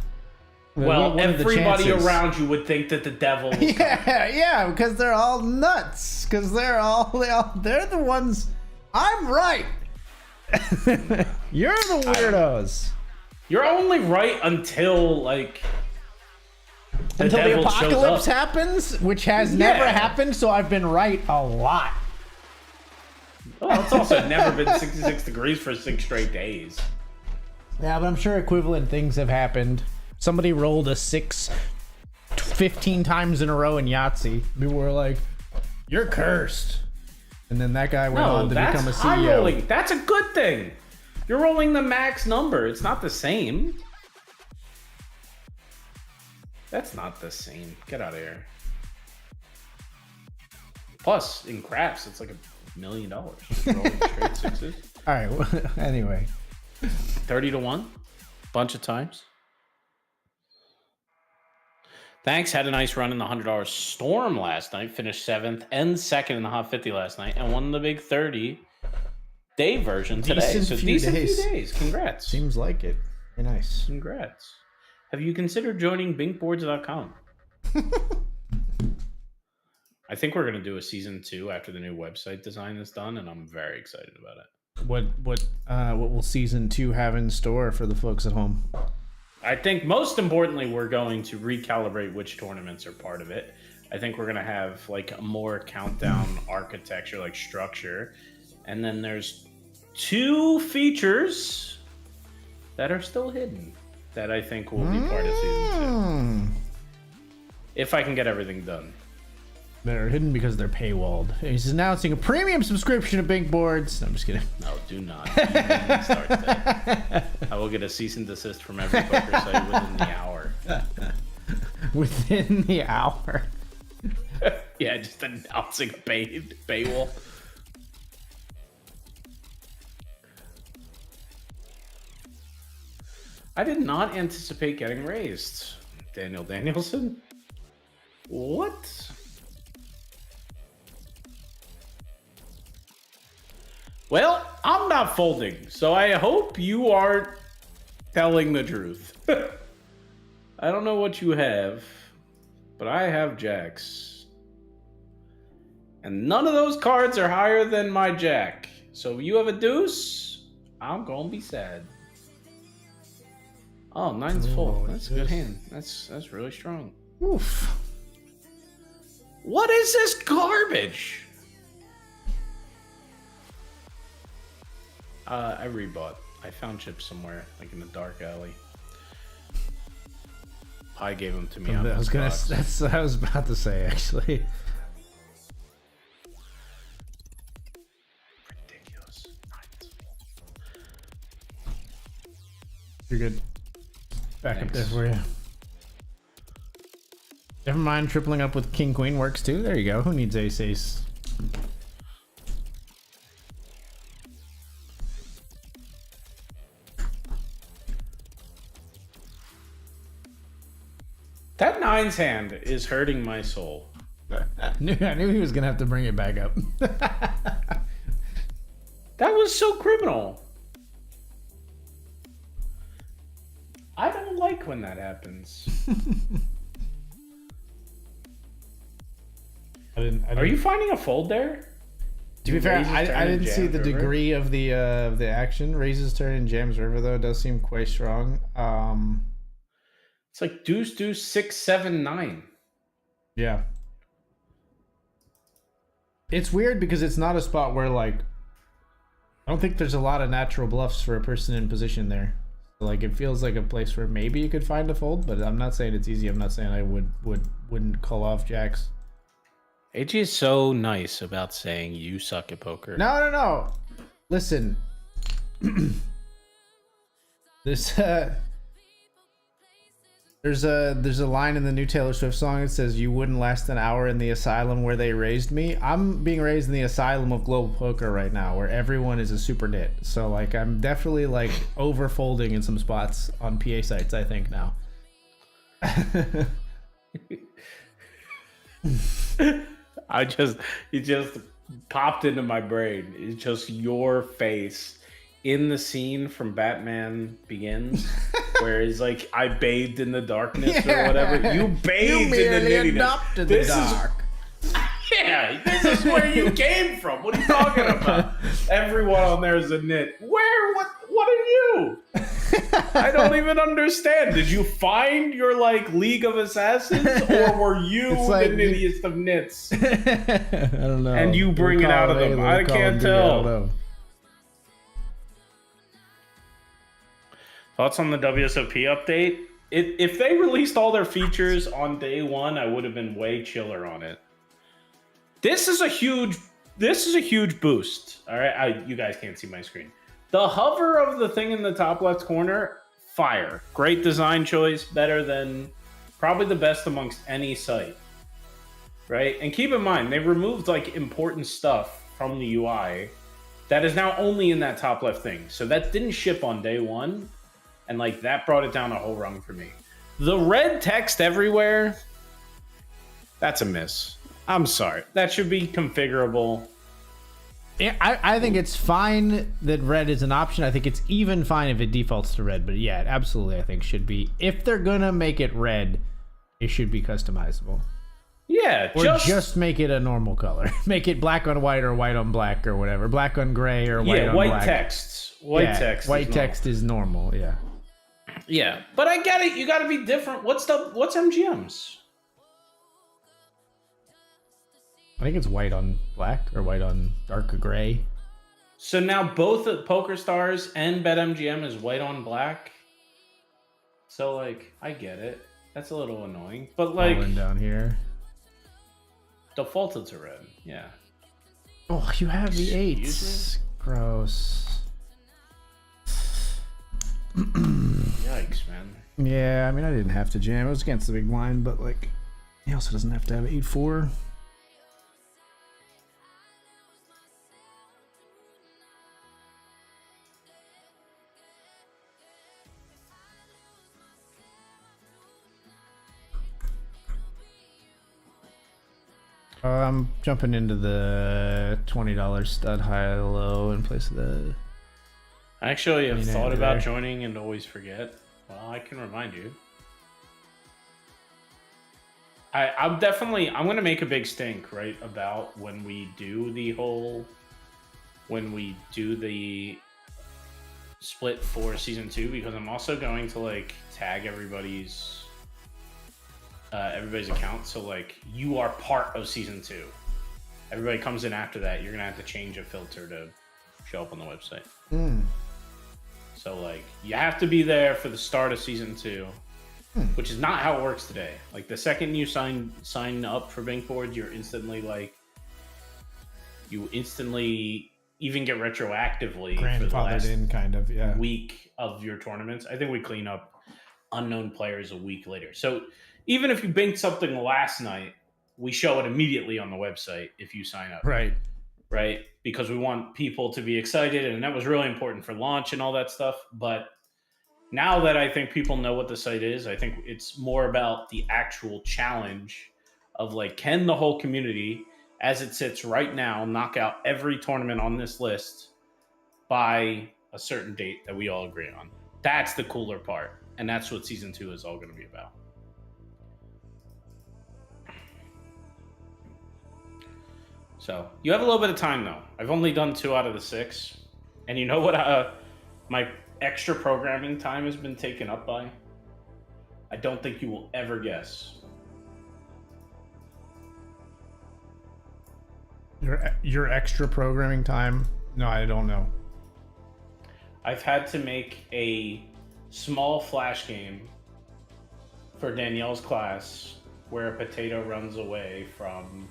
S2: Well,
S1: what are the
S2: everybody
S1: chances?
S2: around you would think that the devil was
S1: yeah, because they're all nuts. Because they're the ones. I'm right. You're the weirdos.
S2: You're only right until like
S1: until the
S2: devil shows
S1: apocalypse
S2: up.
S1: happens, which has never happened. So I've been right a lot.
S2: Well, it's also never been 66 degrees for 6 straight days.
S1: Yeah, but I'm sure equivalent things have happened. Somebody rolled a 6 15 times in a row in Yahtzee. People were like, "You're cursed." And then that guy went on to become a
S2: high
S1: CEO.
S2: rolling. That's a good thing. You're rolling the max number. It's not the same. That's not the same. Get out of here. Plus, in craps, it's like $1 million. Just rolling straight sixes.
S1: All right. Well, anyway,
S2: 30-1, bunch of times. Thanks. Had a nice run in the $100 Storm last night. Finished 7th and 2nd in the Hot 50 last night, and won the big 30-day version today.
S1: Decent few days.
S2: Congrats.
S1: Seems like it. Very nice.
S2: Congrats. Have you considered joining binkboards.com? I think we're gonna do a season 2 after the new website design is done, and I'm very excited about it.
S1: What will season 2 have in store for the folks at home?
S2: I think most importantly, we're going to recalibrate which tournaments are part of it. I think we're going to have like a more countdown architecture, like structure. And then there's 2 features that are still hidden that I think will be part of season 2. If I can get everything done.
S1: They're hidden because they're paywalled. He's announcing a premium subscription to Bink Boards. No, I'm just kidding.
S2: No, do not. You didn't start that. I will get a cease and desist from every poker site within the hour.
S1: Within the hour.
S2: Yeah, just announcing a paywall. I did not anticipate getting raised. Daniel Danielson? What? Well, I'm not folding, so I hope you are telling the truth. I don't know what you have, but I have jacks. And none of those cards are higher than my jack. So if you have a deuce, I'm going to be sad. Oh, 9's full. That's a good hand. That's really strong.
S1: Oof.
S2: What is this garbage? I rebought. I found chips somewhere, like in a dark alley. I gave them to me.
S1: I was gonna. That's what I was about to say, actually.
S2: Ridiculous.
S1: You're good. Back
S2: Thanks.
S1: up there for you. Never mind, tripling up with King Queen works too. There you go. Who needs ace ace?
S2: That 9's hand is hurting my soul.
S1: I knew he was gonna have to bring it back up.
S2: That was so criminal. I don't like when that happens. Are you finding a fold there?
S1: To be fair, I didn't see the degree of the action. Raises turn and jams river though does seem quite strong.
S2: It's like deuce deuce 6 7 9.
S1: Yeah. It's weird because it's not a spot where like I don't think there's a lot of natural bluffs for a person in position there. So, like it feels like a place where maybe you could find a fold, but I'm not saying it's easy. I'm not saying I wouldn't call off jacks.
S2: AG is so nice about saying you suck at poker.
S1: No. Listen. There's a line in the new Taylor Swift song that says you wouldn't last an hour in the asylum where they raised me. I'm being raised in the asylum of global poker right now where everyone is a super nit. So like I'm definitely like over folding in some spots on PA sites, I think now.
S2: It just popped into my brain. It's just your face in the scene from Batman Begins, where he's like, I bathed in the darkness or whatever. You bathed in the nittiness.
S1: The dark.
S2: Yeah, this is where you came from. What are you talking about? Everyone on there is a nit. Where? What are you? I don't even understand. Did you find your like League of Assassins, or were you
S1: like,
S2: the nittiest of nits?
S1: I don't know.
S2: And you bring it out of them. I can't tell. Thoughts on the WSOP update? If they released all their features on day one, I would have been way chiller on it. This is a huge boost. All right, you guys can't see my screen. The hover of the thing in the top left corner, fire. Great design choice, better than probably the best amongst any site. Right? And keep in mind, they removed like important stuff from the UI that is now only in that top left thing. So that didn't ship on day one. And like that brought it down a whole rung for me. The red text everywhere, that's a miss. I'm sorry. That should be configurable.
S1: Yeah, I think it's fine that red is an option. I think it's even fine if it defaults to red. But yeah, absolutely, I think should be. If they're gonna make it red, it should be customizable.
S2: Yeah,
S1: or just make it a normal color. Make it black on white or white on black or whatever. Black on gray or white on black.
S2: White text.
S1: White text is normal. Yeah.
S2: Yeah, but I get it. You got to be different. What's MGMs?
S1: I think it's white on black or white on dark gray.
S2: So now both PokerStars and BetMGM is white on black. So like, I get it. That's a little annoying, but like
S1: rolling down here,
S2: defaulted to red. Yeah.
S1: Oh, you have the eights. Gross.
S2: Yikes, man.
S1: Yeah, I mean, I didn't have to jam. It was against the big blind, but like, he also doesn't have to have 8-4. I'm jumping into the $20 stud high-low in place of the...
S2: Actually, I've thought about joining and always forget. Well, I can remind you. I'm going to make a big stink, right, about when we do the split for season 2, because I'm also going to like tag everybody's account. So like, you are part of season 2. Everybody comes in after that. You're going to have to change a filter to show up on the website. So like, you have to be there for the start of season 2, which is not how it works today. Like the second you sign up for Bank Board, you're instantly like, you instantly even get retroactively for the last
S1: in kind of
S2: week of your tournaments. I think we clean up unknown players a week later. So even if you banked something last night, we show it immediately on the website if you sign up.
S1: Right.
S2: Because we want people to be excited, and that was really important for launch and all that stuff. But now that I think people know what the site is, I think it's more about the actual challenge of like, can the whole community, as it sits right now, knock out every tournament on this list by a certain date that we all agree on. That's the cooler part, and that's what season 2 is all going to be about. So you have a little bit of time, though. I've only done 2 out of the 6, and you know what? My extra programming time has been taken up by. I don't think you will ever guess.
S1: Your extra programming time? No, I don't know.
S2: I've had to make a small flash game for Danielle's class where a potato runs away from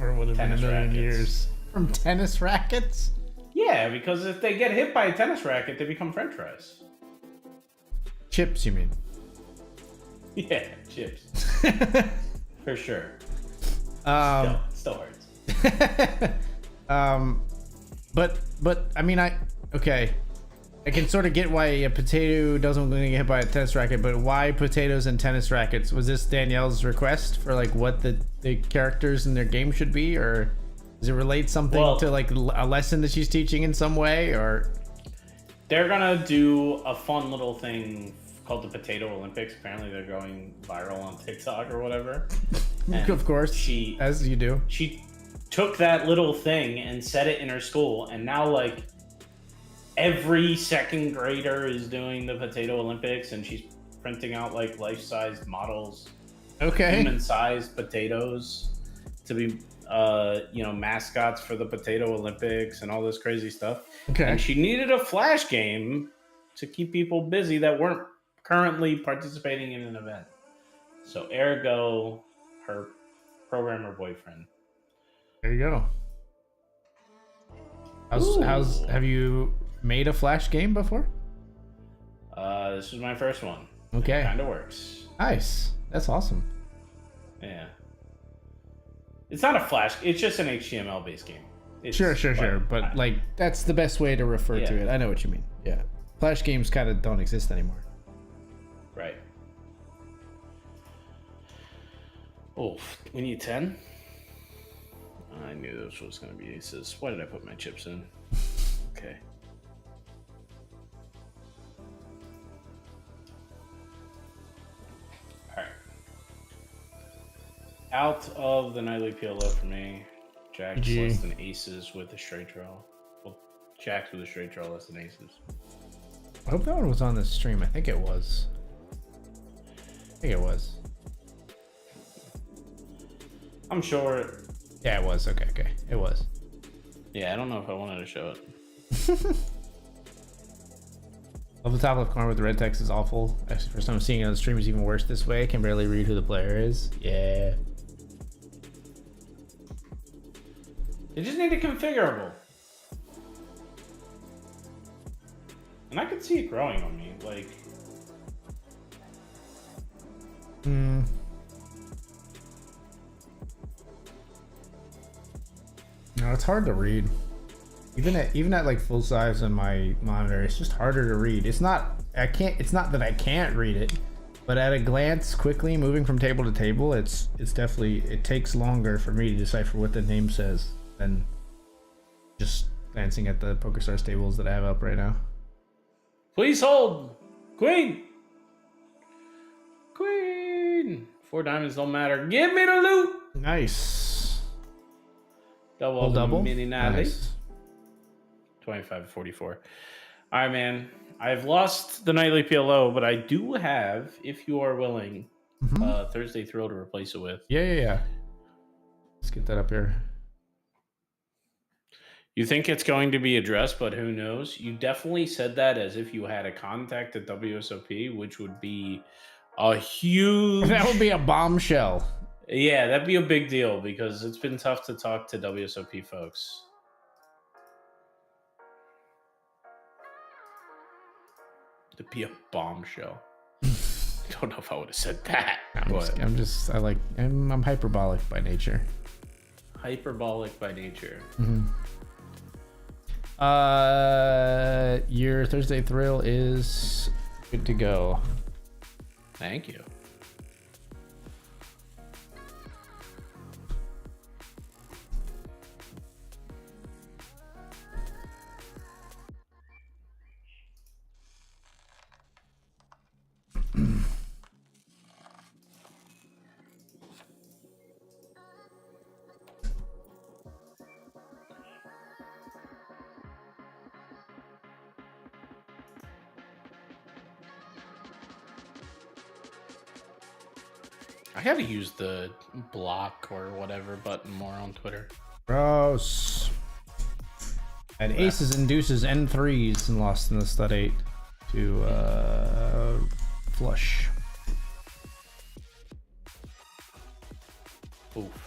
S1: Or would have been a million
S2: rackets.
S1: years. From tennis rackets?
S2: Yeah, because if they get hit by a tennis racket, they become french fries.
S1: Chips, you mean?
S2: Yeah, chips. For sure. Still hurts.
S1: But I mean, okay. I can sort of get why a potato doesn't get hit by a tennis racket, but why potatoes and tennis rackets? Was this Danielle's request for like what the characters in their game should be, or does it relate something to like a lesson that she's teaching in some way, or? They're
S2: gonna do a fun little thing called the Potato Olympics. Apparently, they're going viral on TikTok or whatever.
S1: Of course, as you do.
S2: She took that little thing and set it in her school, and now like every second grader is doing the Potato Olympics, and she's printing out like life-sized models, human-sized potatoes to be mascots for the Potato Olympics and all this crazy stuff. And she needed a flash game to keep people busy that weren't currently participating in an event. So ergo, her programmer boyfriend.
S1: There you go. How's have you made a flash game before?
S2: This is my first one.
S1: Okay.
S2: Kind of works.
S1: Nice. That's awesome.
S2: Yeah. It's not a flash. It's just an HTML based game.
S1: Sure. But like, that's the best way to refer to it. I know what you mean. Yeah. Flash games kind of don't exist anymore.
S2: Right. Oh, we need 10? I knew this was going to be aces. Why did I put my chips in? Okay. Alright. Out of the nightly PLO for me. Jacks less than aces with a straight draw. Well, jacks with a straight draw less than aces.
S1: I hope that one was on the stream. I think it was.
S2: I'm sure.
S1: Yeah, it was. Okay. It was.
S2: Yeah, I don't know if I wanted to show it.
S1: Love the top left corner with the red text is awful. Actually, first time I'm seeing it on the stream is even worse this way. I can barely read who the player is. Yeah.
S2: They just need a configurable. And I could see it growing on me, like.
S1: No, it's hard to read. Even at like full size on my monitor, it's just harder to read. It's not that I can't read it, but at a glance, quickly moving from table to table, it's definitely, it takes longer for me to decipher what the name says than just glancing at the PokerStars tables that I have up right now.
S2: Please hold. Queen. 4 diamonds don't matter. Give me the loot.
S1: Nice.
S2: Double. Mini nally.
S1: Nice.
S2: 25-44. All right, man. I've lost the nightly PLO, but I do have, if you are willing, Thursday Thrill to replace it with.
S1: Yeah. Let's get that up here.
S2: You think it's going to be addressed, but who knows? You definitely said that as if you had a contact at WSOP, which would be a huge...
S1: That would be a bombshell.
S2: Yeah, that'd be a big deal because it's been tough to talk to WSOP folks. To be a bombshell. I don't know if I would have said that.
S1: I'm hyperbolic by nature.
S2: Hyperbolic by nature.
S1: Your Thursday Thrill is good to go.
S2: Thank you. I gotta use the block or whatever button more on Twitter.
S1: Gross. Had aces and deuces and threes and lost in the stud 8 to flush.
S2: Oof.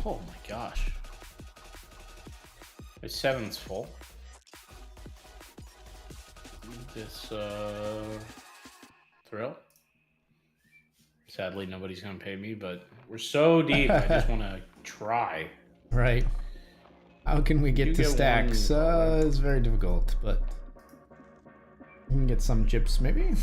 S2: Oh my gosh. My 7's full. This thrill. Sadly, nobody's gonna pay me, but we're so deep. I just want to try.
S1: Right. How can we get to stacks? It's very difficult, but we can get some chips maybe.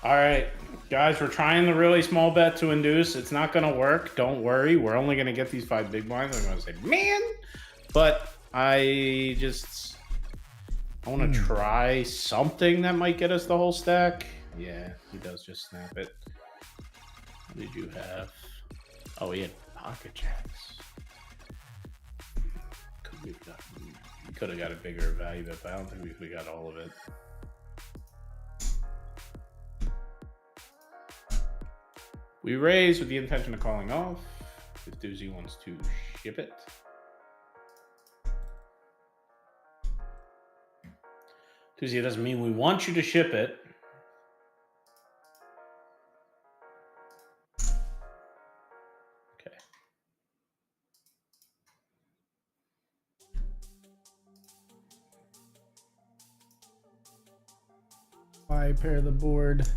S2: All right, guys, we're trying the really small bet to induce. It's not going to work. Don't worry. We're only going to get these 5 big blinds. I'm going to say, man. But I want to try something that might get us the whole stack. Yeah, he does just snap it. What did you have? Oh, he had pocket jacks. We could have got a bigger value bet, but I don't think we got all of it. We raise with the intention of calling off. If Doozy wants to ship it. Doozy, it doesn't mean we want you to ship it. Okay.
S1: I pair the board.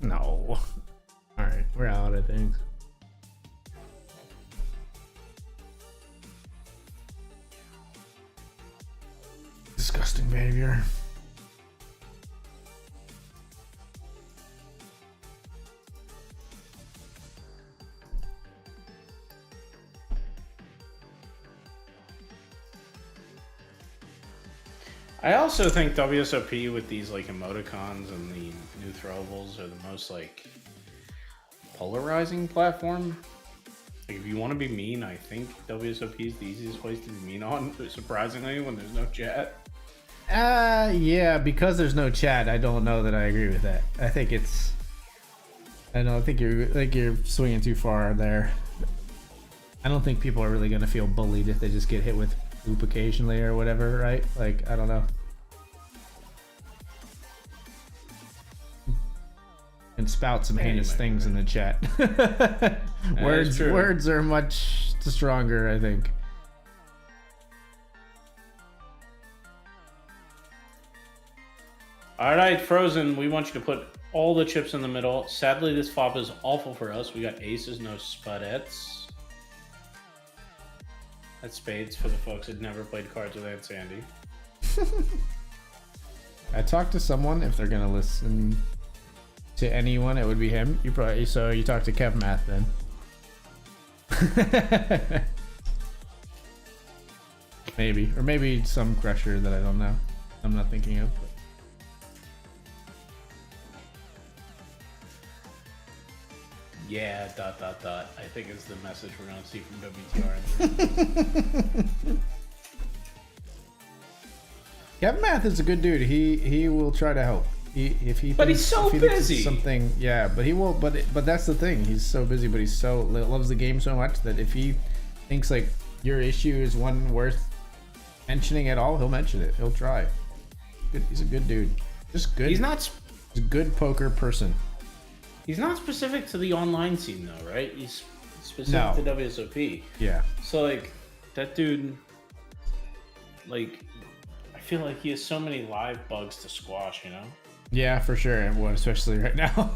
S1: No. Alright, we're out, I think. Disgusting behavior.
S2: I also think WSOP with these like emoticons and the new throwables are the most like polarizing platform. Like if you want to be mean, I think WSOP is the easiest place to be mean on, surprisingly, when there's no chat.
S1: Yeah, because there's no chat, I don't know that I agree with that. I think it's I think you're swinging too far there. I don't think people are really gonna feel bullied if they just get hit with poop occasionally or whatever, right? Like, I don't know. And spout some heinous things in the chat. Words are much stronger, I think.
S2: All right, Frozen, we want you to put all the chips in the middle. Sadly, this flop is awful for us. We got aces, no spudettes. That's spades for the folks that never played cards with Aunt Sandy.
S1: I talked to someone. If they're gonna listen to anyone, it would be him. You probably you talked to Kev Math then. Maybe, or maybe some crusher that I don't know. I'm not thinking of. But.
S2: Yeah, ... I think is the message we're gonna see from WTR.
S1: Kevin Math is a good dude. He will try to help. But
S2: he's so busy.
S1: Something, yeah. But he will. But that's the thing. He's so busy. But he's so loves the game so much that if he thinks like your issue is one worth mentioning at all, he'll mention it. He'll try. He's a good dude. Just good.
S2: He's not.
S1: He's a good poker person.
S2: He's not specific to the online scene though, right? He's specific to WSOP.
S1: Yeah.
S2: So like that dude, like I feel like he has so many live bugs to squash, you know?
S1: Yeah, for sure. And what, especially right now.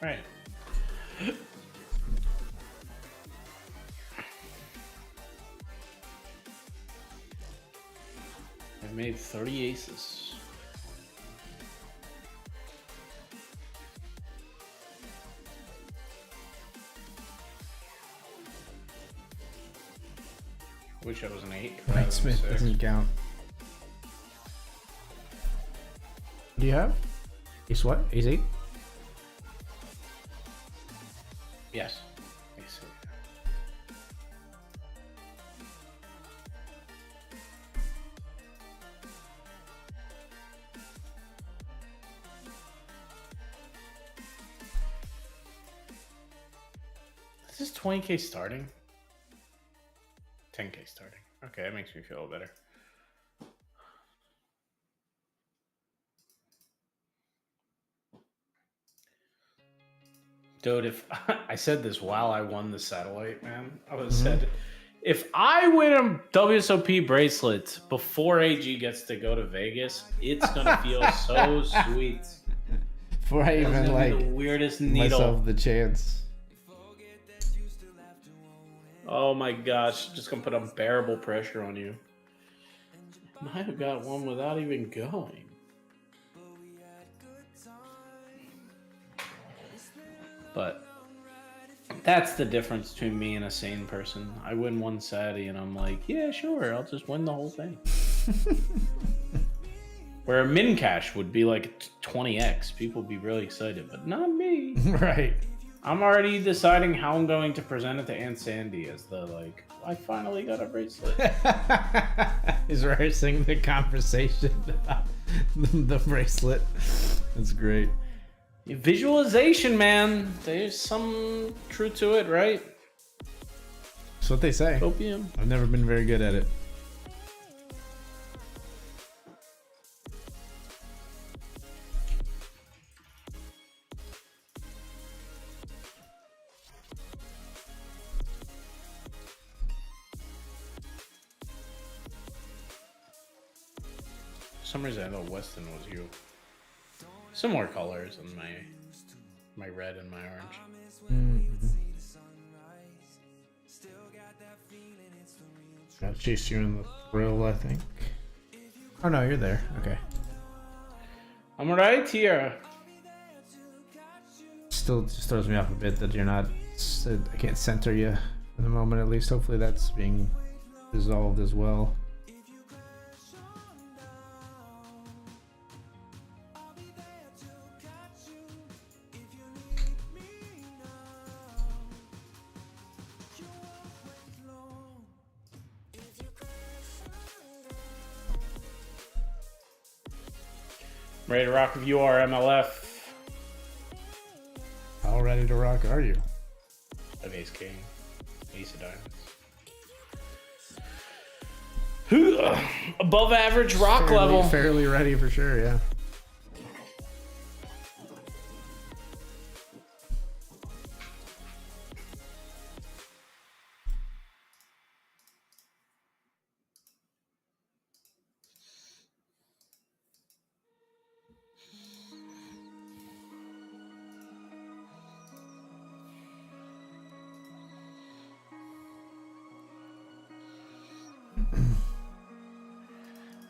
S2: Right. I made 30 aces. Wish I was an 8.
S1: Right, Smith doesn't count. Do you have? Ace what? Ace 8?
S2: Yes. Ace 8. This is 20k starting. 10k starting. Okay, that makes me feel better. Dude, if I said this while I won the satellite, man, I was said, if I win a WSOP bracelet before AG gets to go to Vegas, it's gonna feel so sweet.
S1: Before I even like
S2: the weirdest needle.
S1: myself the chance.
S2: Oh my gosh, just gonna put unbearable pressure on you. Might have got one without even going. But that's the difference between me and a sane person. I win one Saturday and I'm like, yeah, sure, I'll just win the whole thing. Where a min cash would be like 20x. People would be really excited, but not me.
S1: Right.
S2: I'm already deciding how I'm going to present it to Aunt Sandy as the like, I finally got a bracelet.
S1: He's rehearsing the conversation about the bracelet. That's great.
S2: Visualization, man. There's some truth to it, right?
S1: That's what they say.
S2: Opium.
S1: I've never been very good at it.
S2: For some reason I thought Weston was you. Similar colors in my red and my orange.
S1: Mm-hmm. I'll chase you in the thrill, I think. Oh no, you're there. Okay.
S2: I'm right here.
S1: Still just throws me off a bit that you're not. I can't center you in the moment, at least. Hopefully that's being resolved as well.
S2: Ready to rock if you are, MLF.
S1: How ready to rock are you?
S2: Of ace king. Ace of diamonds. Above average rock level.
S1: Fairly ready for sure, yeah.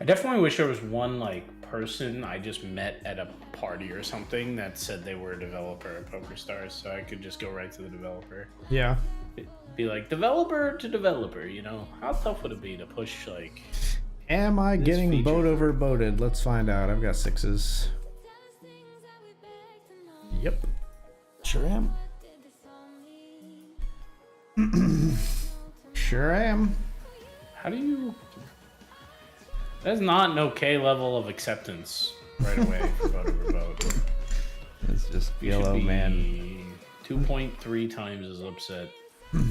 S2: I definitely wish there was one like person I just met at a party or something that said they were a developer at PokerStars, so I could just go right to the developer.
S1: Yeah.
S2: Be like developer to developer, you know? How tough would it be to push like?
S1: Am I getting
S2: feature
S1: boat over boated? Let's find out. I've got 6s. Yep. Sure am. Sure am.
S2: How do you? That's not an okay level of acceptance right away for vote over vote.
S1: It's just
S2: You
S1: yellow,
S2: should be
S1: man.
S2: 2.3 times as upset.
S1: The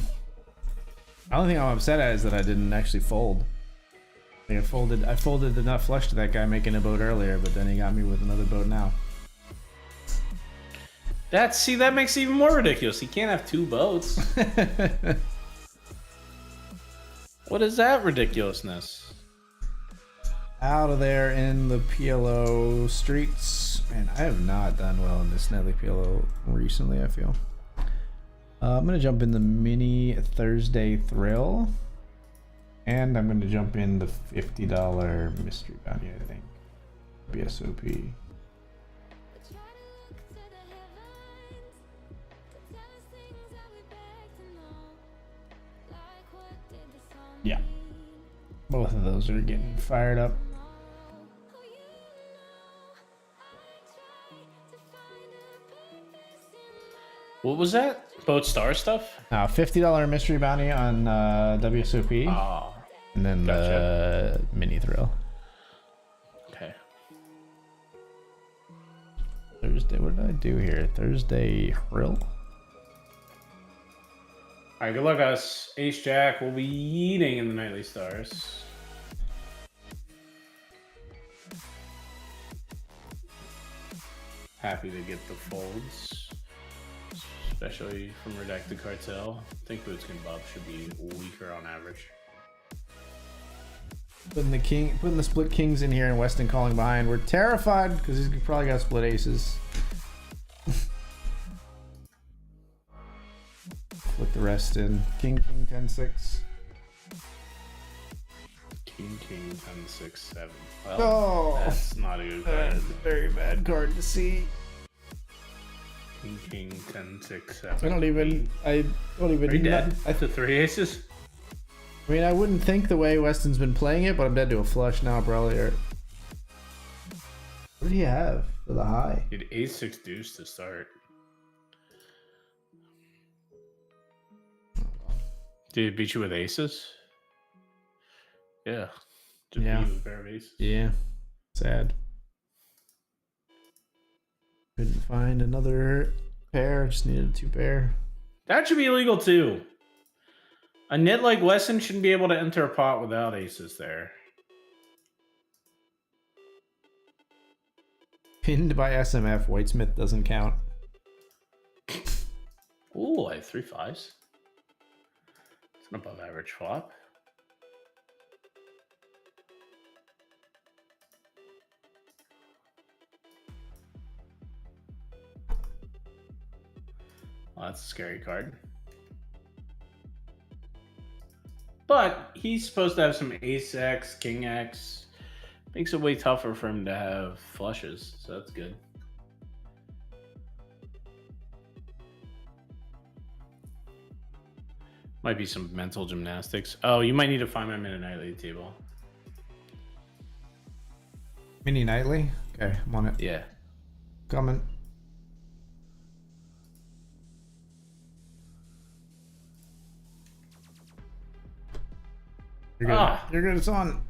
S1: only thing I'm upset at is that I didn't actually fold. Like I folded the nut flush to that guy making a boat earlier, but then he got me with another boat now.
S2: That makes it even more ridiculous. He can't have two boats. What is that ridiculousness?
S1: Out of there in the PLO streets. Man, I have not done well in this Nelly PLO recently, I feel. I'm going to jump in the mini Thursday thrill. And I'm going to jump in the $50 mystery bounty, I think. BSOP. Yeah. Both of those are getting fired up.
S2: What was that? Boat Star stuff?
S1: $50 mystery bounty on WSOP.
S2: Oh.
S1: And then the mini thrill.
S2: Okay.
S1: Thursday, what did I do here? Thursday thrill?
S2: Alright, good luck, us. Ace Jack will be eating in the Nightly Stars. Happy to get the folds. Especially from Redacted Cartel. I think Boots and Bob should be weaker on average.
S1: Putting the split kings in here and Weston calling behind. We're terrified because he's probably got split aces. Flick the rest in. King, 10-6.
S2: King, 10-6, 7. Well,
S1: oh,
S2: that's not a good card.
S1: That's a very bad card to see.
S2: King, 10-6, 7.
S1: I don't even.
S2: Are you dead? I have 3 aces.
S1: I mean, I wouldn't think the way Weston's been playing it, but I'm dead to a flush now, probably. What did he have for the high?
S2: He had ace 6 deuce to start. Did he beat you with aces? Yeah. Just beat you with a pair of aces. Yeah.
S1: Sad. Couldn't find another pair. Just needed a 2 pair.
S2: That should be illegal too. A nit like Weston shouldn't be able to enter a pot without aces there.
S1: Pinned by SMF. Whitesmith doesn't count.
S2: Ooh, I have 3 5s. It's an above average flop. Well, that's a scary card. But he's supposed to have some ace X, king X. Makes it way tougher for him to have flushes, so that's good. Might be some mental gymnastics. Oh, you might need to find my mini nightly table.
S1: Mini nightly? Okay, I'm on it.
S2: Yeah.
S1: Coming. You're good. You're good. It's on.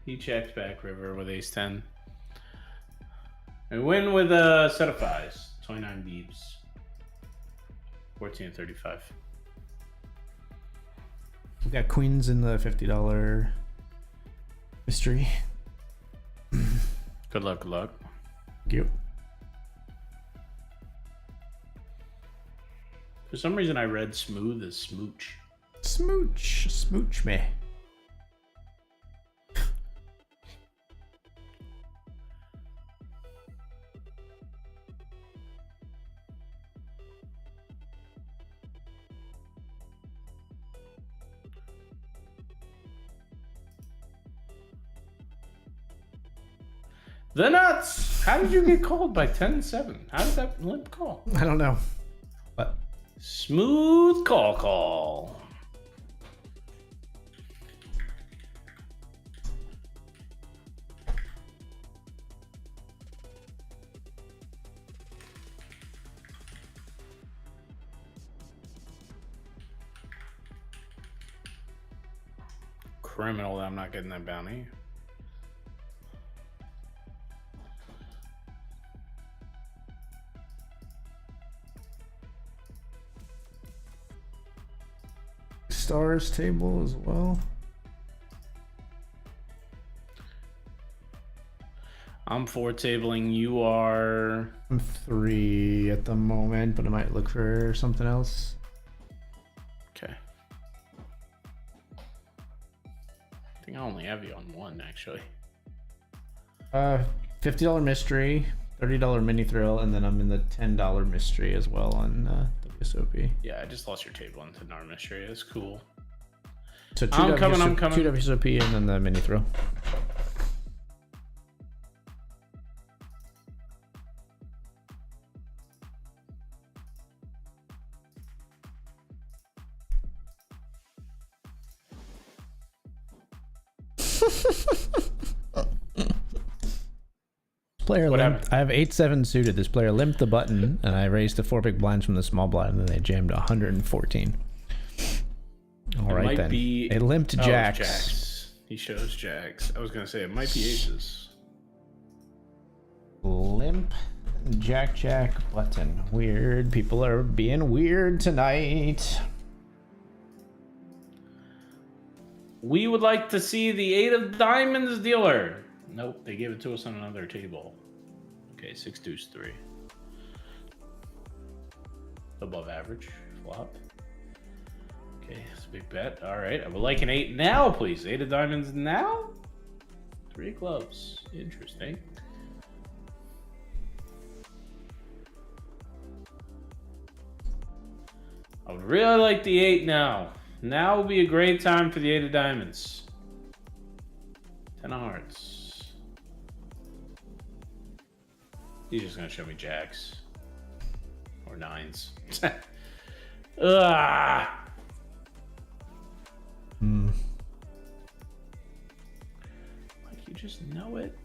S2: He checks back river with ace 10. I win with a set of 5s. 29 beeps. 14 and 35.
S1: We got queens in the $50 mystery.
S2: Good luck, good luck.
S1: Thank you.
S2: For some reason I read smooth as smooch.
S1: Smooch me.
S2: The nuts! How did you get called by 10-7? How did that limp call?
S1: I don't know. But
S2: smooth call. Criminal that I'm not getting that bounty.
S1: Stars table as well.
S2: I'm 4 tabling. You are.
S1: I'm 3 at the moment, but I might look for something else.
S2: Okay. I think I only have you on 1 actually.
S1: $50 mystery, $30 mini thrill, and then I'm in the $10 mystery as well on WSOP.
S2: Yeah, I just lost your table into NAR mystery. That's cool.
S1: So
S2: I'm coming.
S1: 2 WSOP and then the mini throw. Player limped. I have 8-7 suited. This player limped the button, and I raised the 4 big blinds from the small blind, and then they jammed 114. All right then. They limped jacks.
S2: Jacks. He shows jacks. I was gonna say it might be aces.
S1: Limp jack button. Weird. People are being weird tonight.
S2: We would like to see the 8 of diamonds dealer. Nope, they gave it to us on another table. Okay, 6 deuce 3. Above average flop. Okay, it's a big bet. All right, I would like an 8 now, please. 8 of diamonds now. 3 clubs. Interesting. I would really like the 8 now. Now would be a great time for the 8 of diamonds. 10 of hearts. He's just gonna show me jacks. Or 9s. Ugh. Like, you just know it.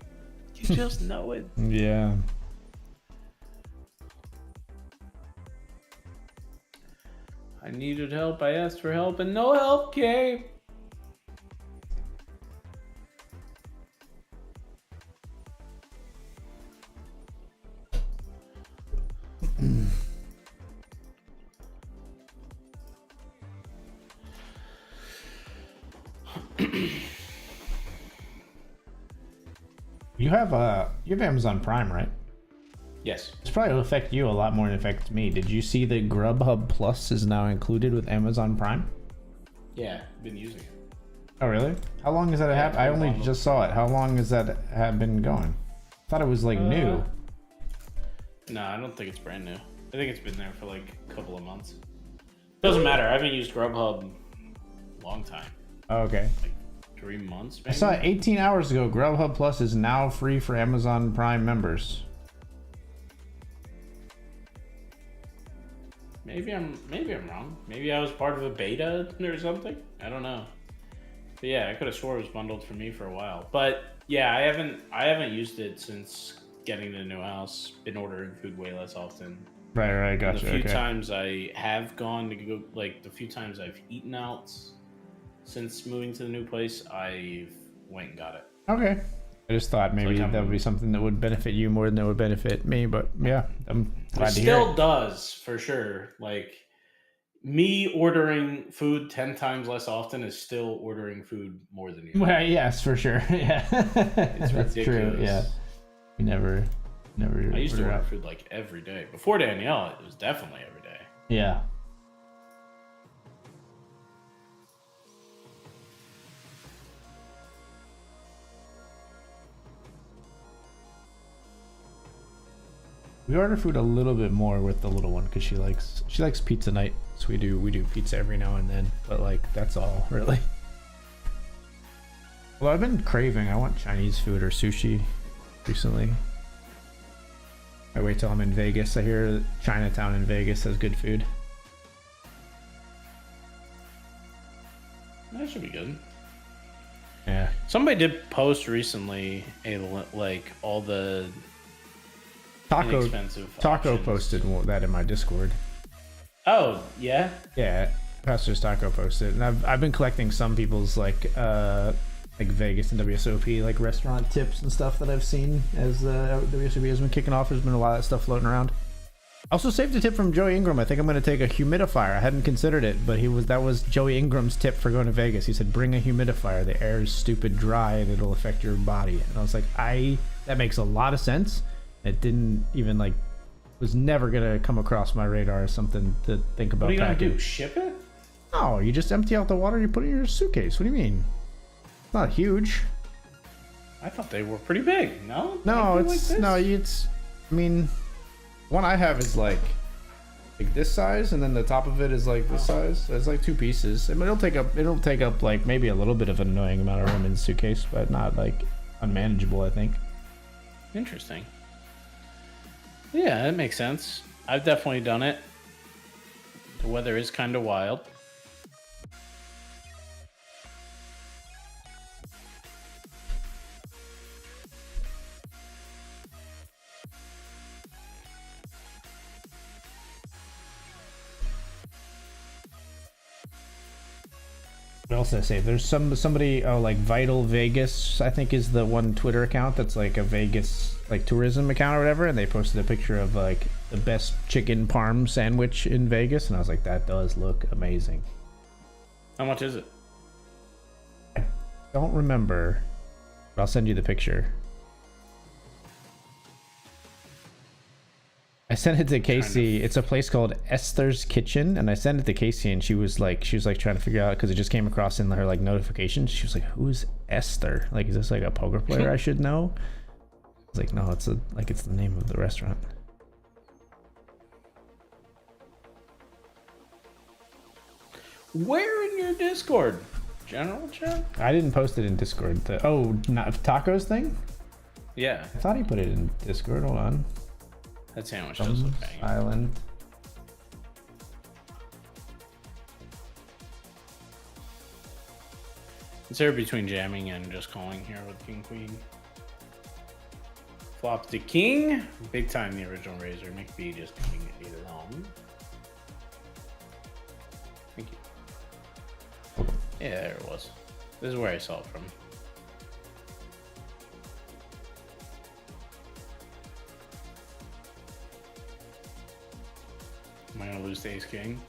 S2: You just know it.
S1: Yeah.
S2: I needed help. I asked for help and no help came.
S1: You have Amazon Prime, right?
S2: Yes.
S1: This probably will affect you a lot more than it affects me. Did you see that Grubhub Plus is now included with Amazon Prime?
S2: Yeah, I've been using it.
S1: Oh, really? How long has that happened? I only just saw it. How long has that been going? I thought it was like new.
S2: No, I don't think it's brand new. I think it's been there for like a couple of months. Doesn't matter. I haven't used Grubhub a long time.
S1: Oh, okay.
S2: Like 3 months, maybe?
S1: I saw it 18 hours ago. Grubhub Plus is now free for Amazon Prime members.
S2: Maybe I'm wrong. Maybe I was part of a beta or something. I don't know. But yeah, I could have swore it was bundled for me for a while. But yeah, I haven't used it since getting the new house. Been ordering food way less often.
S1: Right, gotcha.
S2: The few times I have gone to go, like the few times I've eaten out since moving to the new place, I've went and got it.
S1: Okay. I just thought maybe that would be something that would benefit you more than it would benefit me, but yeah, I'm glad to hear it.
S2: Still does, for sure. Like, me ordering food 10 times less often is still ordering food more than you.
S1: Well, yes, for sure. Yeah.
S2: It's
S1: That's
S2: ridiculous.
S1: True, yeah. You never
S2: I used to order
S1: out
S2: food like every day. Before Danielle, it was definitely every day.
S1: Yeah. We order food a little bit more with the little one because she likes pizza night. So we do pizza every now and then, but like that's all really. Well, I've been craving. I want Chinese food or sushi recently. I wait till I'm in Vegas. I hear Chinatown in Vegas has good food.
S2: That should be good.
S1: Yeah.
S2: Somebody did post recently like all the
S1: Taco
S2: options.
S1: posted that in my Discord.
S2: Oh, yeah?
S1: Yeah, Pastor's Taco posted. And I've been collecting some people's like Vegas and WSOP like restaurant tips and stuff that I've seen as WSOP has been kicking off. There's been a lot of that stuff floating around. I also saved a tip from Joey Ingram. I think I'm going to take a humidifier. I hadn't considered it, but that was Joey Ingram's tip for going to Vegas. He said, bring a humidifier. The air is stupid dry and it'll affect your body. And I was like, that makes a lot of sense. It didn't even was never gonna come across my radar as something to think about.
S2: What are you
S1: packing.
S2: gonna do? Ship it?
S1: No, you just empty out the water. You put it in your suitcase. What do you mean? It's not huge.
S2: I thought they were pretty big. No.
S1: No, it's. I mean, one I have is like like this size, and then the top of it is like this size. So it's like 2 pieces. I mean, it'll take up like maybe a little bit of an annoying amount of room in the suitcase, but not like unmanageable, I think.
S2: Interesting. Yeah, that makes sense. I've definitely done it. The weather is kind of wild.
S1: What else did I say? There's somebody, oh, like Vital Vegas, I think is the one Twitter account that's like a Vegas like tourism account or whatever, and they posted a picture of like the best chicken parm sandwich in Vegas, and I was like, that does look amazing.
S2: How much is it?
S1: I don't remember, but I'll send you the picture. I sent it to Casey. It's a place called Esther's Kitchen, and I sent it to Casey, and she was like trying to figure out, because it just came across in her like notifications. She was like, "Who's Esther? Like, is this like a poker player I should know?" I was like, "No, it's the name of the restaurant."
S2: Where in your Discord? General chat?
S1: I didn't post it in Discord. Not tacos thing?
S2: Yeah.
S1: I thought he put it in Discord. Hold on.
S2: That sandwich does look banging.
S1: Island.
S2: It's there between jamming and just calling here with King Queen. Flop to King. Big time the original Razor. McBee just putting it along. Thank you. Yeah, there it was. This is where I saw it from. Am I gonna lose to Ace King?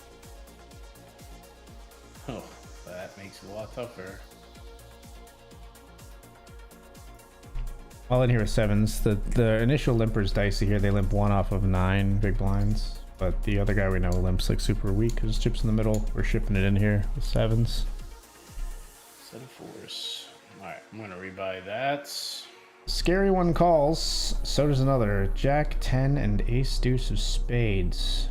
S2: Oh, that makes it a lot tougher.
S1: All in here with sevens. The initial limper's dicey here. They limp 1 off of 9 big blinds, but the other guy we know limps like super weak because chips in the middle. We're shipping it in here with sevens.
S2: Set of 4s. All right, I'm gonna rebuy that.
S1: Scary one calls. So does another. Jack 10 and Ace Deuce of Spades.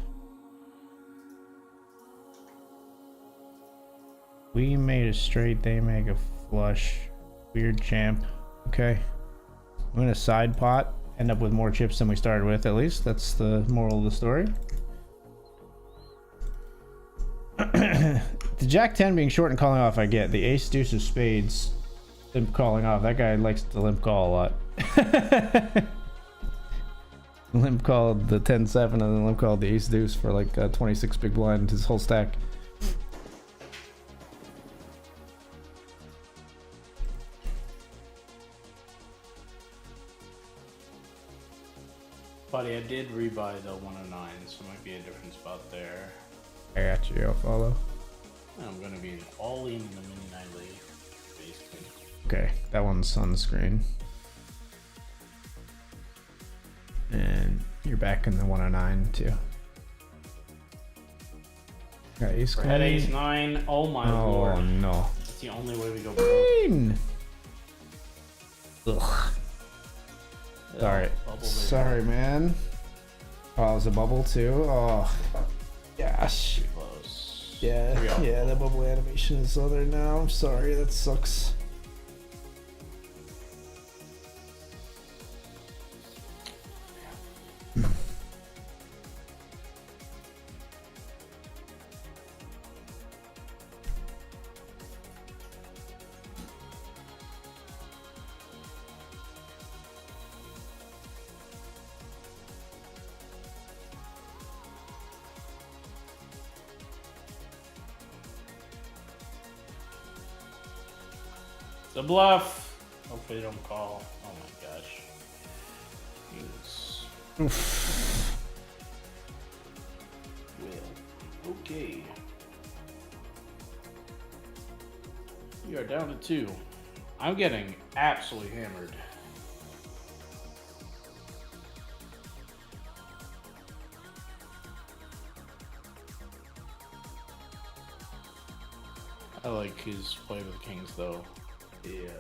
S1: We made a straight, they make a flush. Weird champ. Okay. I'm gonna side pot. End up with more chips than we started with, at least. That's the moral of the story. The Jack 10 being short and calling off, I get. The Ace Deuce of Spades limp calling off. That guy likes to limp call a lot. Limp called the 10-7 and then limp called the Ace Deuce for like 26 big blind, his whole stack.
S2: Buddy, I did rebuy the 109, so it might be a different spot there.
S1: I got you, I'll follow.
S2: I'm gonna be all in the mini nightly, basically.
S1: Okay, that one's on the screen. And you're back in the 109 too. Got ace queen.
S2: Head ace 9, oh my lord.
S1: Oh no.
S2: That's the only way we go broke.
S1: Ugh. Sorry. Sorry, man. Oh, it was a bubble too. Oh, gosh.
S2: Too close.
S1: Yeah, that bubble animation is other now. I'm sorry, that sucks.
S2: The bluff. Hopefully they don't call. Oh my gosh. Yes. Well, okay. We are down to 2. I'm getting absolutely hammered. I like his play with kings though. Yeah.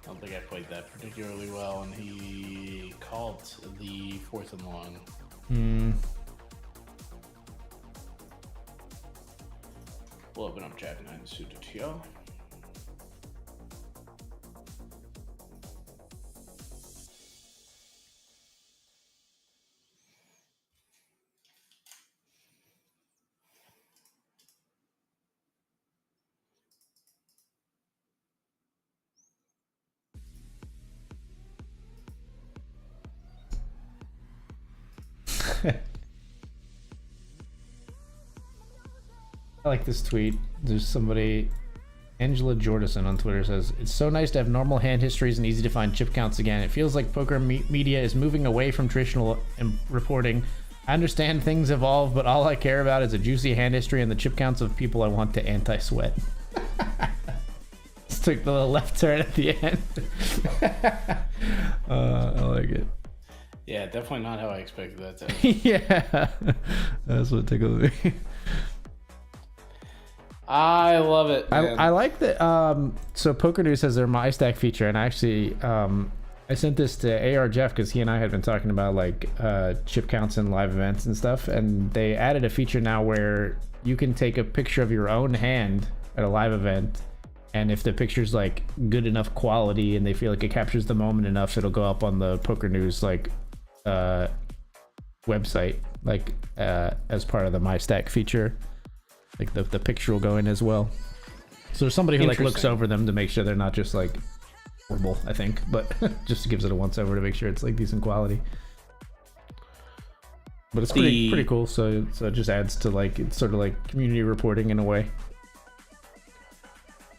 S2: I don't think I played that particularly well, and he called the 4th and long. We'll open up Jack 9 suited TO.
S1: I like this tweet. There's somebody, Angela Jordison on Twitter says, "It's so nice to have normal hand histories and easy to find chip counts again. It feels like poker media is moving away from traditional reporting. I understand things evolve, but all I care about is a juicy hand history and the chip counts of people I want to anti-sweat." Just took the little left turn at the end. I like it.
S2: Yeah, definitely not how I expected that to.
S1: Yeah, that's what tickled me.
S2: I love it.
S1: I like that. So PokerNews has their MyStack feature, and actually, I sent this to AR Jeff because he and I had been talking about like chip counts and live events and stuff, and they added a feature now where you can take a picture of your own hand at a live event, and if the picture's like good enough quality and they feel like it captures the moment enough, it'll go up on the PokerNews like website, like as part of the MyStack feature. Like the picture will go in as well. So there's somebody who like looks over them to make sure they're not just like horrible, I think, but just gives it a once over to make sure it's like decent quality. But it's pretty cool. So it just adds to like, it's sort of like community reporting in a way.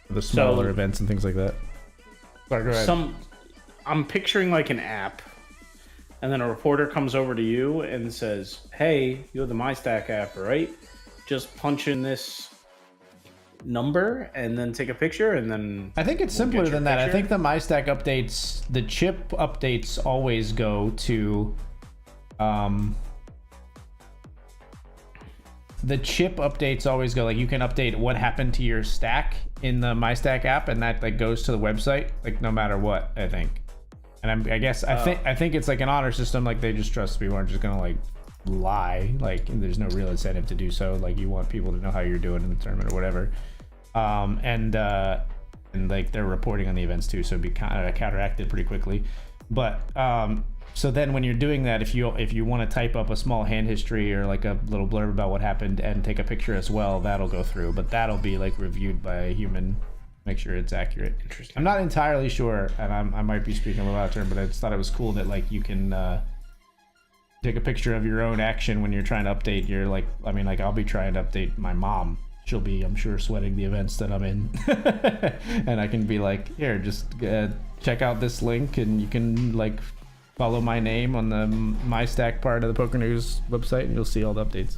S1: The smaller events and things like that. Sorry, go ahead.
S2: I'm picturing like an app, and then a reporter comes over to you and says, "Hey, you have the MyStack app, right? Just punch in this number and then take a picture," and then
S1: I think it's simpler than that. I think the MyStack updates, the chip updates always go to the chip updates always go like, you can update what happened to your stack in the MyStack app, and that like goes to the website like no matter what, I think. And I guess I think it's like an honor system, like they just trust people aren't just gonna like lie, like there's no real incentive to do so, like you want people to know how you're doing in the tournament or whatever. And like they're reporting on the events too, so it'd be kind of counteracted pretty quickly. But so then when you're doing that, if you want to type up a small hand history or like a little blurb about what happened and take a picture as well, that'll go through, but that'll be like reviewed by a human, make sure it's accurate.
S2: Interesting.
S1: I'm not entirely sure, and I might be speaking a little out of turn, but I just thought it was cool that like you can take a picture of your own action when you're trying to update your, like, I mean, like I'll be trying to update my mom. She'll be, I'm sure, sweating the events that I'm in. And I can be like, here, just check out this link and you can like follow my name on the MyStack part of the PokerNews website and you'll see all the updates.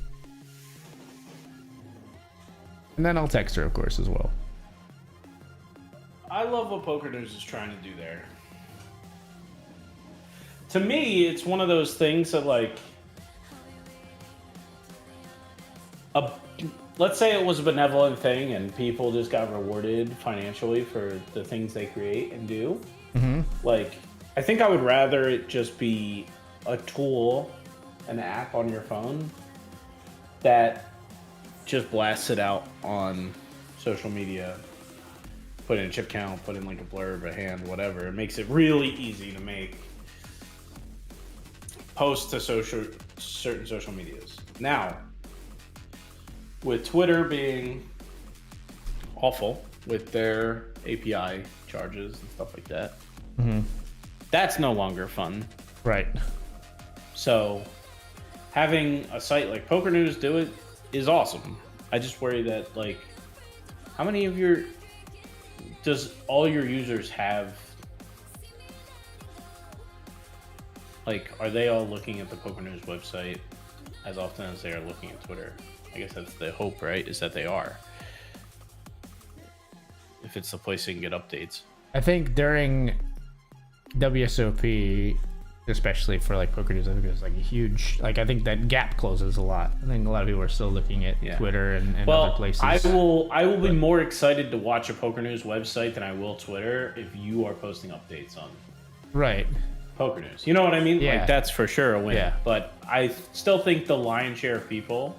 S1: And then I'll text her, of course, as well.
S2: I love what PokerNews is trying to do there. To me, it's one of those things that, like, let's say it was a benevolent thing and people just got rewarded financially for the things they create and do.
S1: Mm-hmm.
S2: Like, I think I would rather it just be a tool, an app on your phone that just blasts it out on social media. Put in a chip count, put in like a blurb, a hand, whatever. It makes it really easy to make posts to certain social medias. Now, with Twitter being awful with their API charges and stuff like that, that's no longer fun.
S1: Right.
S2: So having a site like PokerNews do it is awesome. I just worry that, like, how many of your... does all your users have, like, are they all looking at the PokerNews website as often as they are looking at Twitter? I guess that's the hope, right? Is that they are. If it's the place you can get updates.
S1: I think during WSOP, especially for like PokerNews, I think there's like a huge, like, I think that gap closes a lot. I think a lot of people are still looking at Twitter and other places.
S2: I will be more excited to watch a PokerNews website than I will Twitter if you are posting updates on.
S1: Right.
S2: Poker News. You know what I mean?
S1: Yeah.
S2: Like that's for sure a win.
S1: Yeah.
S2: But I still think the lion's share of people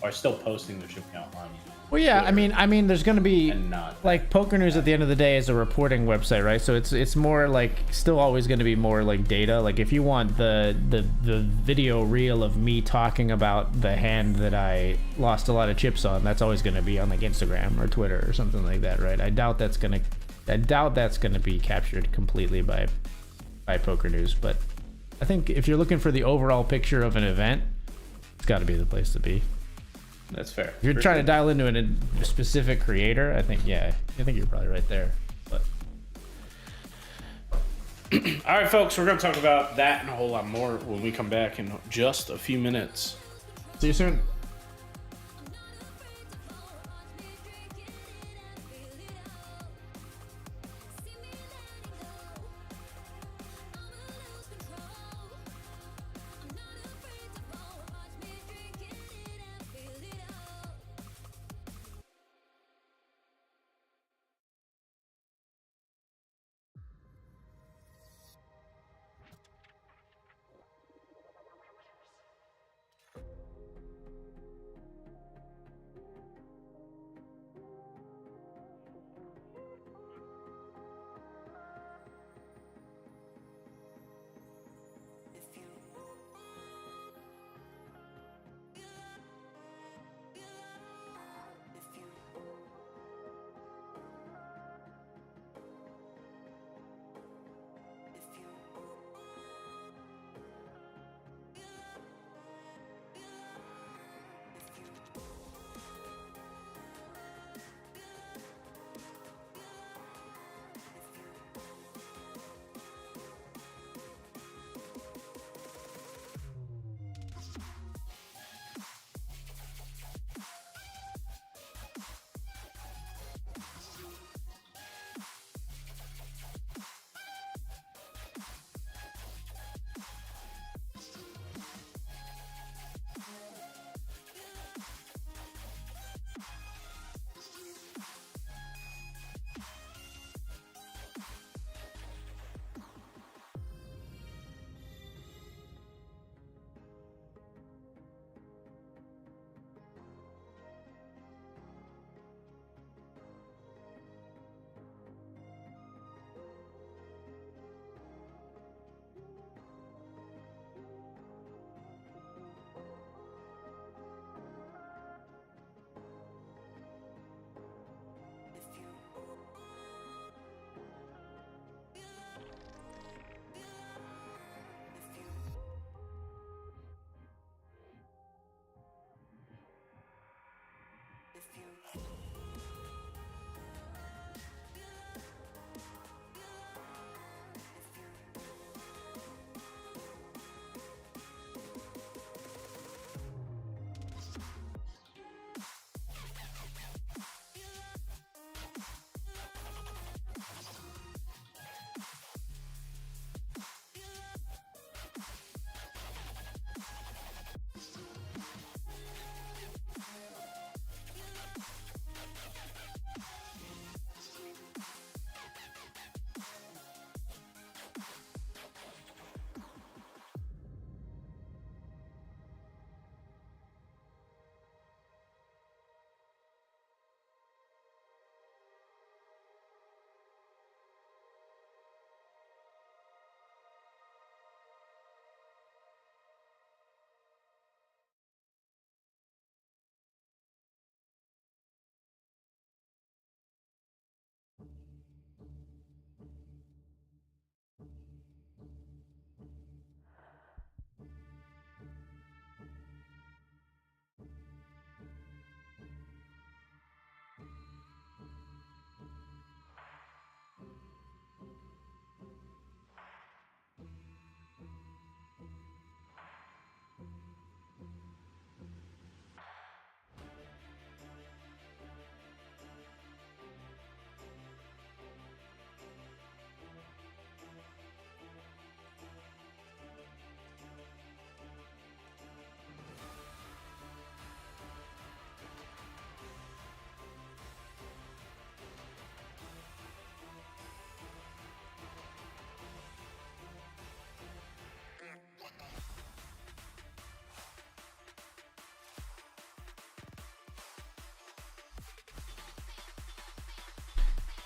S2: are still posting their chip count on.
S1: Well, yeah,
S2: Twitter
S1: I mean, there's gonna be
S2: and not
S1: like Poker News at the end of the day is a reporting website, right? So it's more like still always gonna be more like data. Like if you want the video reel of me talking about the hand that I lost a lot of chips on, that's always gonna be on like Instagram or Twitter or something like that, right? I doubt that's gonna be captured completely by Poker News, but I think if you're looking for the overall picture of an event, it's got to be the place to be.
S2: That's fair.
S1: If you're trying to dial into a specific creator, I think you're probably right there. But
S2: all right, folks, we're going to talk about that and a whole lot more when we come back in just a few minutes.
S1: see you soon.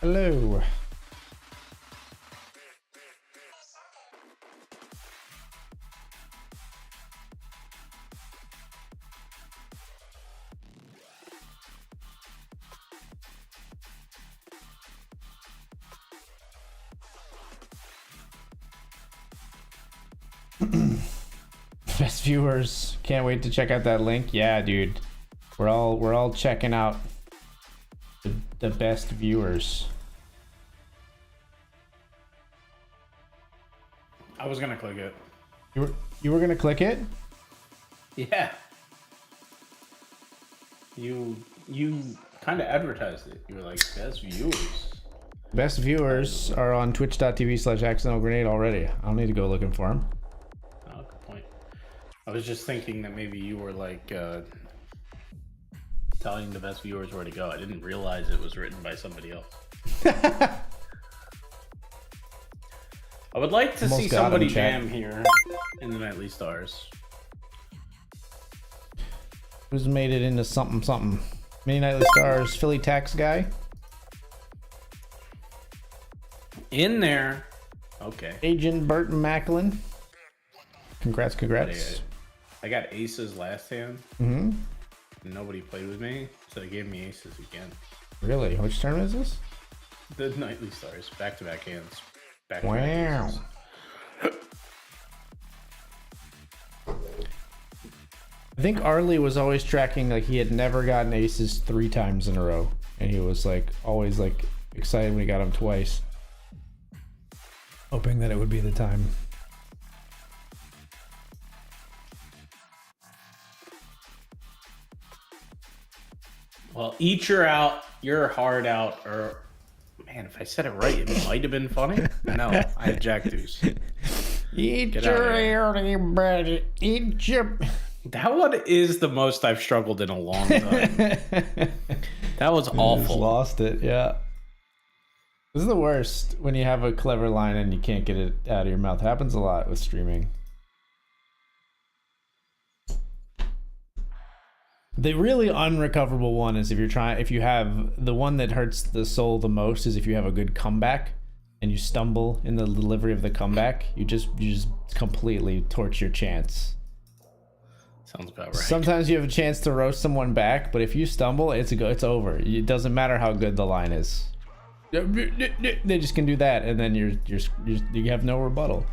S1: Hello. Best viewers, can't wait to check out that link. Yeah, dude, we're all checking out the best viewers.
S2: I was gonna click it.
S1: You were gonna click it?
S2: Yeah. You kind of advertised it. You were like, best viewers.
S1: Best viewers are on twitch.tv/accidentalgrenade already. I don't need to go looking for them.
S2: Oh, good point. I was just thinking that maybe you were like telling the best viewers where to go. I didn't realize it was written by somebody else. I would like to see somebody jam here in the Nightly Stars.
S1: Who's made it into something? Mini Nightly Stars, Philly tax guy.
S2: In there. Okay.
S1: Agent Burton Macklin. Congrats.
S2: I got aces last hand.
S1: Mm-hmm.
S2: Nobody played with me, so they gave me aces again.
S1: Really? Which tournament is this?
S2: The Nightly Stars. Back-to-back hands.
S1: Wow. I think Arlie was always tracking like he had never gotten aces 3 times in a row, and he was like always like excited when he got them twice, hoping that it would be the time.
S2: Well, eat your out, your heart out, or man, if I said it right, it might have been funny. No, I had Jack Deuce.
S1: Eat your buddy. Eat your.
S2: That one is the most I've struggled in a long time. That was awful.
S1: Just lost it, yeah. This is the worst when you have a clever line and you can't get it out of your mouth. It happens a lot with streaming. The really unrecoverable one is if you have the one that hurts the soul the most is if you have a good comeback and you stumble in the delivery of the comeback, you just completely torch your chance.
S2: Sounds about right.
S1: Sometimes you have a chance to roast someone back, but if you stumble, it's over. It doesn't matter how good the line is. They just can do that, and then you have no rebuttal.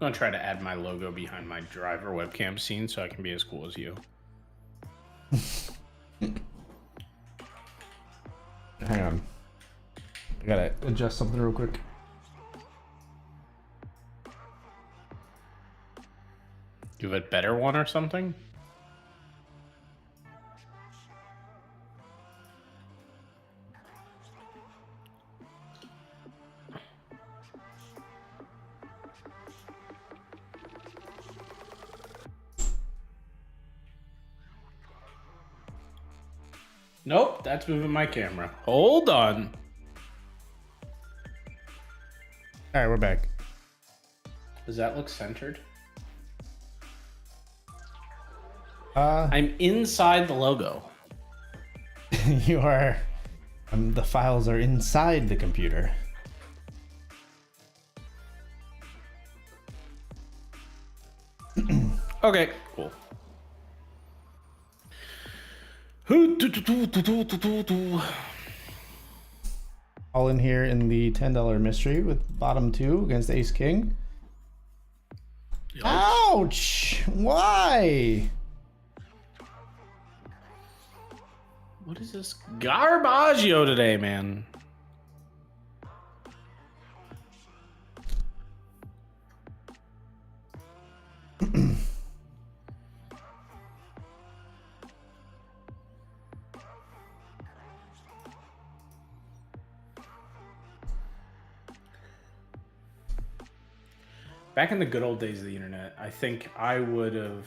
S2: I'm gonna try to add my logo behind my driver webcam scene so I can be as cool as you.
S1: Hang on. I gotta adjust something real quick.
S2: You have a better one or something? Nope, that's moving my camera. Hold on.
S1: All right, we're back.
S2: Does that look centered?
S1: I'm
S2: inside the logo.
S1: You are. The files are inside the computer.
S2: Okay, cool.
S1: All in here in the $10 mystery with bottom 2 against ace king.
S2: Yikes.
S1: Ouch! Why?
S2: What is this garbaggio today, man? Back in the good old days of the internet, I think I would have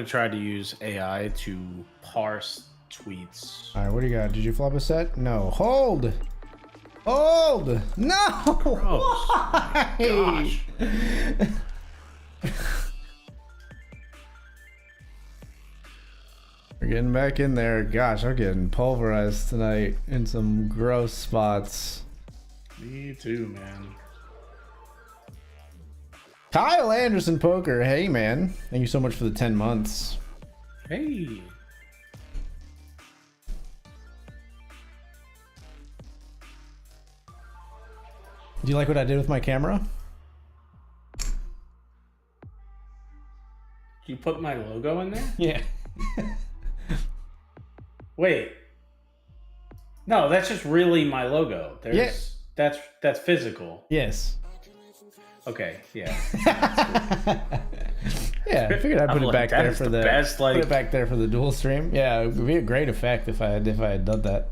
S2: tried to use AI to parse tweets
S1: All right, what do you got? Did you flop a set? No. Hold. Hold. No. Why?
S2: Gosh.
S1: We're getting back in there. Gosh, I'm getting pulverized tonight in some gross spots.
S2: Me too, man.
S1: Kyle Anderson Poker. Hey, man. Thank you so much for the 10 months.
S2: Hey.
S1: Do you like what I did with my camera?
S2: You put my logo in there?
S1: Yeah.
S2: Wait. No, that's just really my logo. There's that's physical.
S1: Yes.
S2: Okay, yeah.
S1: Yeah, I figured I'd put it back there for the
S2: best, like,
S1: put it back there for the dual stream. Yeah, it would be a great effect if I had done that.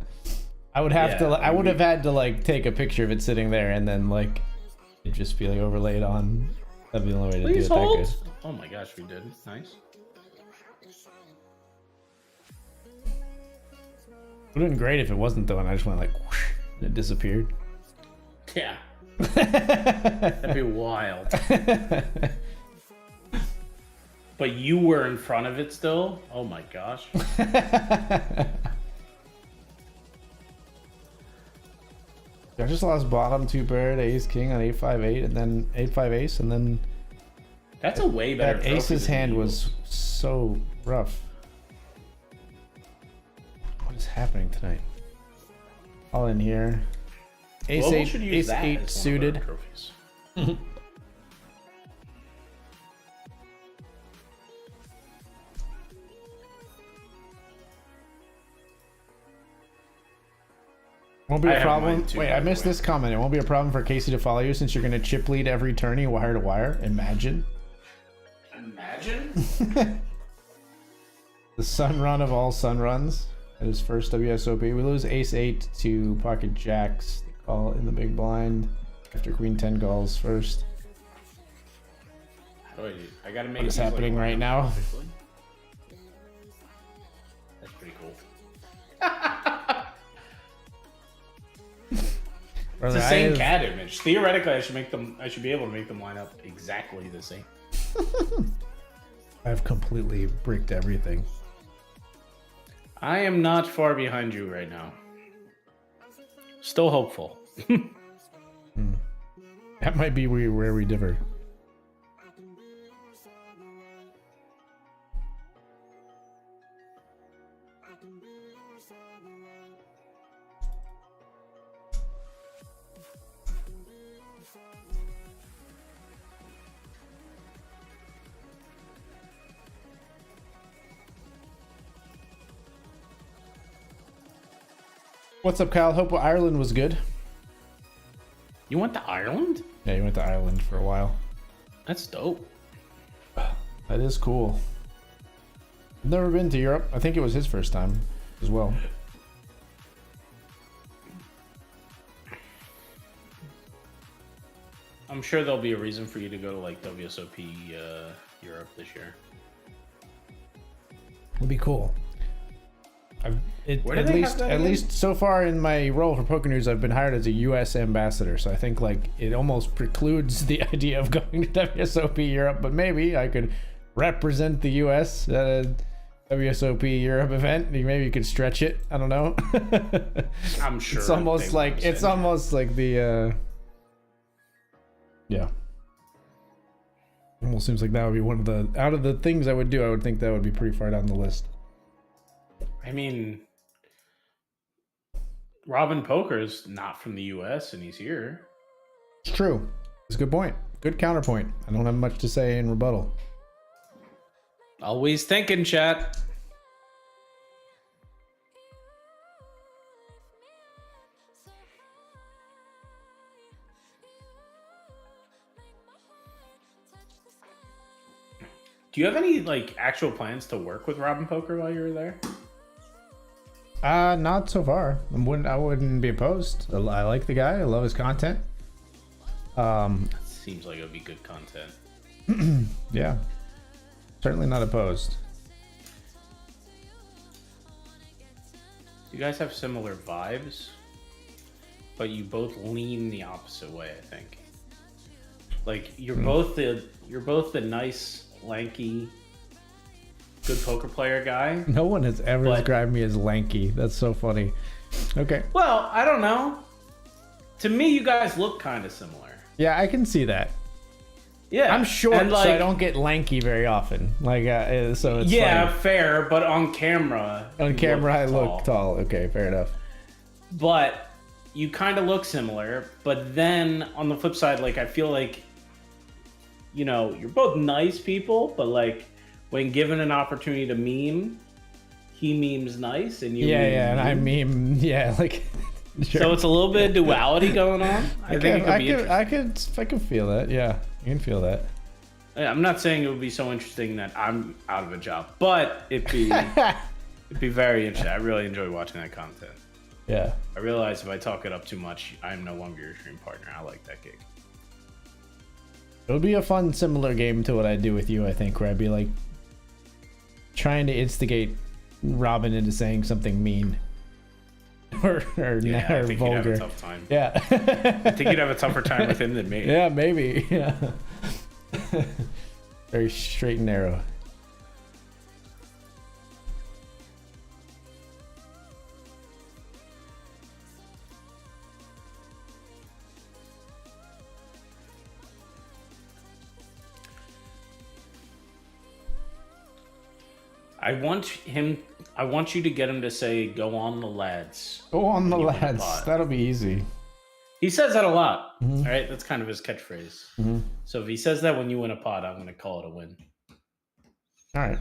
S1: I would have to. I would have had to like take a picture of it sitting there and then like it just be like overlaid on. That'd be the only way to
S2: Please
S1: do it.
S2: hold.
S1: That good.
S2: Oh my gosh, we did. Nice.
S1: It would have been great if it wasn't though, and I just went like whoosh, and it disappeared.
S2: Yeah. That'd be wild. But you were in front of it still? Oh my gosh.
S1: I just lost bottom 2 paired ace king on 8-5-8 and then 8-5 ace and then
S2: That's a way better
S1: that
S2: trophy
S1: ace's
S2: than
S1: hand
S2: the
S1: was so rough. What is happening tonight? All in here. Ace
S2: Global
S1: 8,
S2: should use
S1: ace
S2: that
S1: 8
S2: as one of our
S1: suited.
S2: trophies.
S1: Won't be
S2: I
S1: a
S2: have
S1: problem.
S2: mine too,
S1: Wait,
S2: by
S1: I
S2: the
S1: missed
S2: way.
S1: this comment. It won't be a problem for Casey to follow you since you're going to chip lead every tourney wire to wire. Imagine.
S2: Imagine?
S1: The sun run of all sun runs at his first WSOP. We lose ace 8 to pocket jacks. They call in the big blind after queen 10 calls first.
S2: Wait, I gotta make
S1: What is
S2: these,
S1: happening right now?
S2: officially. That's pretty cool. It's the same cat image. Theoretically, I should be able to make them line up exactly the same.
S1: I've completely bricked everything.
S2: I am not far behind you right now. Still hopeful.
S1: That might be where we differ. What's up, Kyle? Hope Ireland was good.
S2: You went to Ireland?
S1: Yeah, you went to Ireland for a while.
S2: That's dope.
S1: That is cool. I've never been to Europe. I think it was his first time as well.
S2: I'm sure there'll be a reason for you to go to like WSOP Europe this year.
S1: Would be cool.
S2: Where do they have that
S1: At
S2: again?
S1: least so far in my role for PokerNews, I've been hired as a U.S. ambassador. So I think like it almost precludes the idea of going to WSOP Europe. But maybe I could represent the U.S. at a WSOP Europe event. Maybe you could stretch it. I don't know.
S2: I'm sure.
S1: It's almost like the. Yeah. Almost seems like that would be one of the out of the things I would do. I would think that would be pretty far down the list.
S2: I mean, Robin Poker's not from the U.S. and he's here.
S1: It's true. It's a good point. Good counterpoint. I don't have much to say in rebuttal.
S2: Always thinking, chat. Do you have any like actual plans to work with Robin Poker while you were there?
S1: Not so far. I wouldn't be opposed. I like the guy. I love his content.
S2: Seems like it would be good content.
S1: Yeah. Certainly not opposed.
S2: You guys have similar vibes, but you both lean the opposite way, I think. Like you're both the nice, lanky, good poker player guy.
S1: No one has ever described me as lanky. That's so funny. Okay.
S2: Well, I don't know. To me, you guys look kind of similar.
S1: Yeah, I can see that.
S2: Yeah,
S1: I'm short, so I don't get lanky very often. Like, so it's funny.
S2: Fair. But on camera,
S1: I look tall. Okay, fair enough.
S2: But you kind of look similar. But then on the flip side, like I feel like, you know, you're both nice people, but like when given an opportunity to meme, he memes nice and you
S1: and I meme like. Sure.
S2: So it's a little bit of duality going on. I think it could be interesting.
S1: I could feel that. Yeah, you can feel that.
S2: I'm not saying it would be so interesting that I'm out of a job, but it'd be very interesting. I really enjoy watching that content.
S1: Yeah.
S2: I realize if I talk it up too much, I'm no longer your stream partner. I like that gig.
S1: It would be a fun, similar game to what I do with you, I think, where I'd be like trying to instigate Robin into saying something mean. or
S2: I think
S1: vulgar.
S2: You'd have a tough time.
S1: Yeah.
S2: I think you'd have a tougher time with him than me.
S1: Yeah, maybe. Yeah. Very straight and narrow.
S2: I want you to get him to say, "Go on the lads."
S1: Go on the lads. That'll be easy.
S2: He says that a lot. All right, that's kind of his catchphrase. So if he says that when you win a pot, I'm going to call it a win.
S1: All right.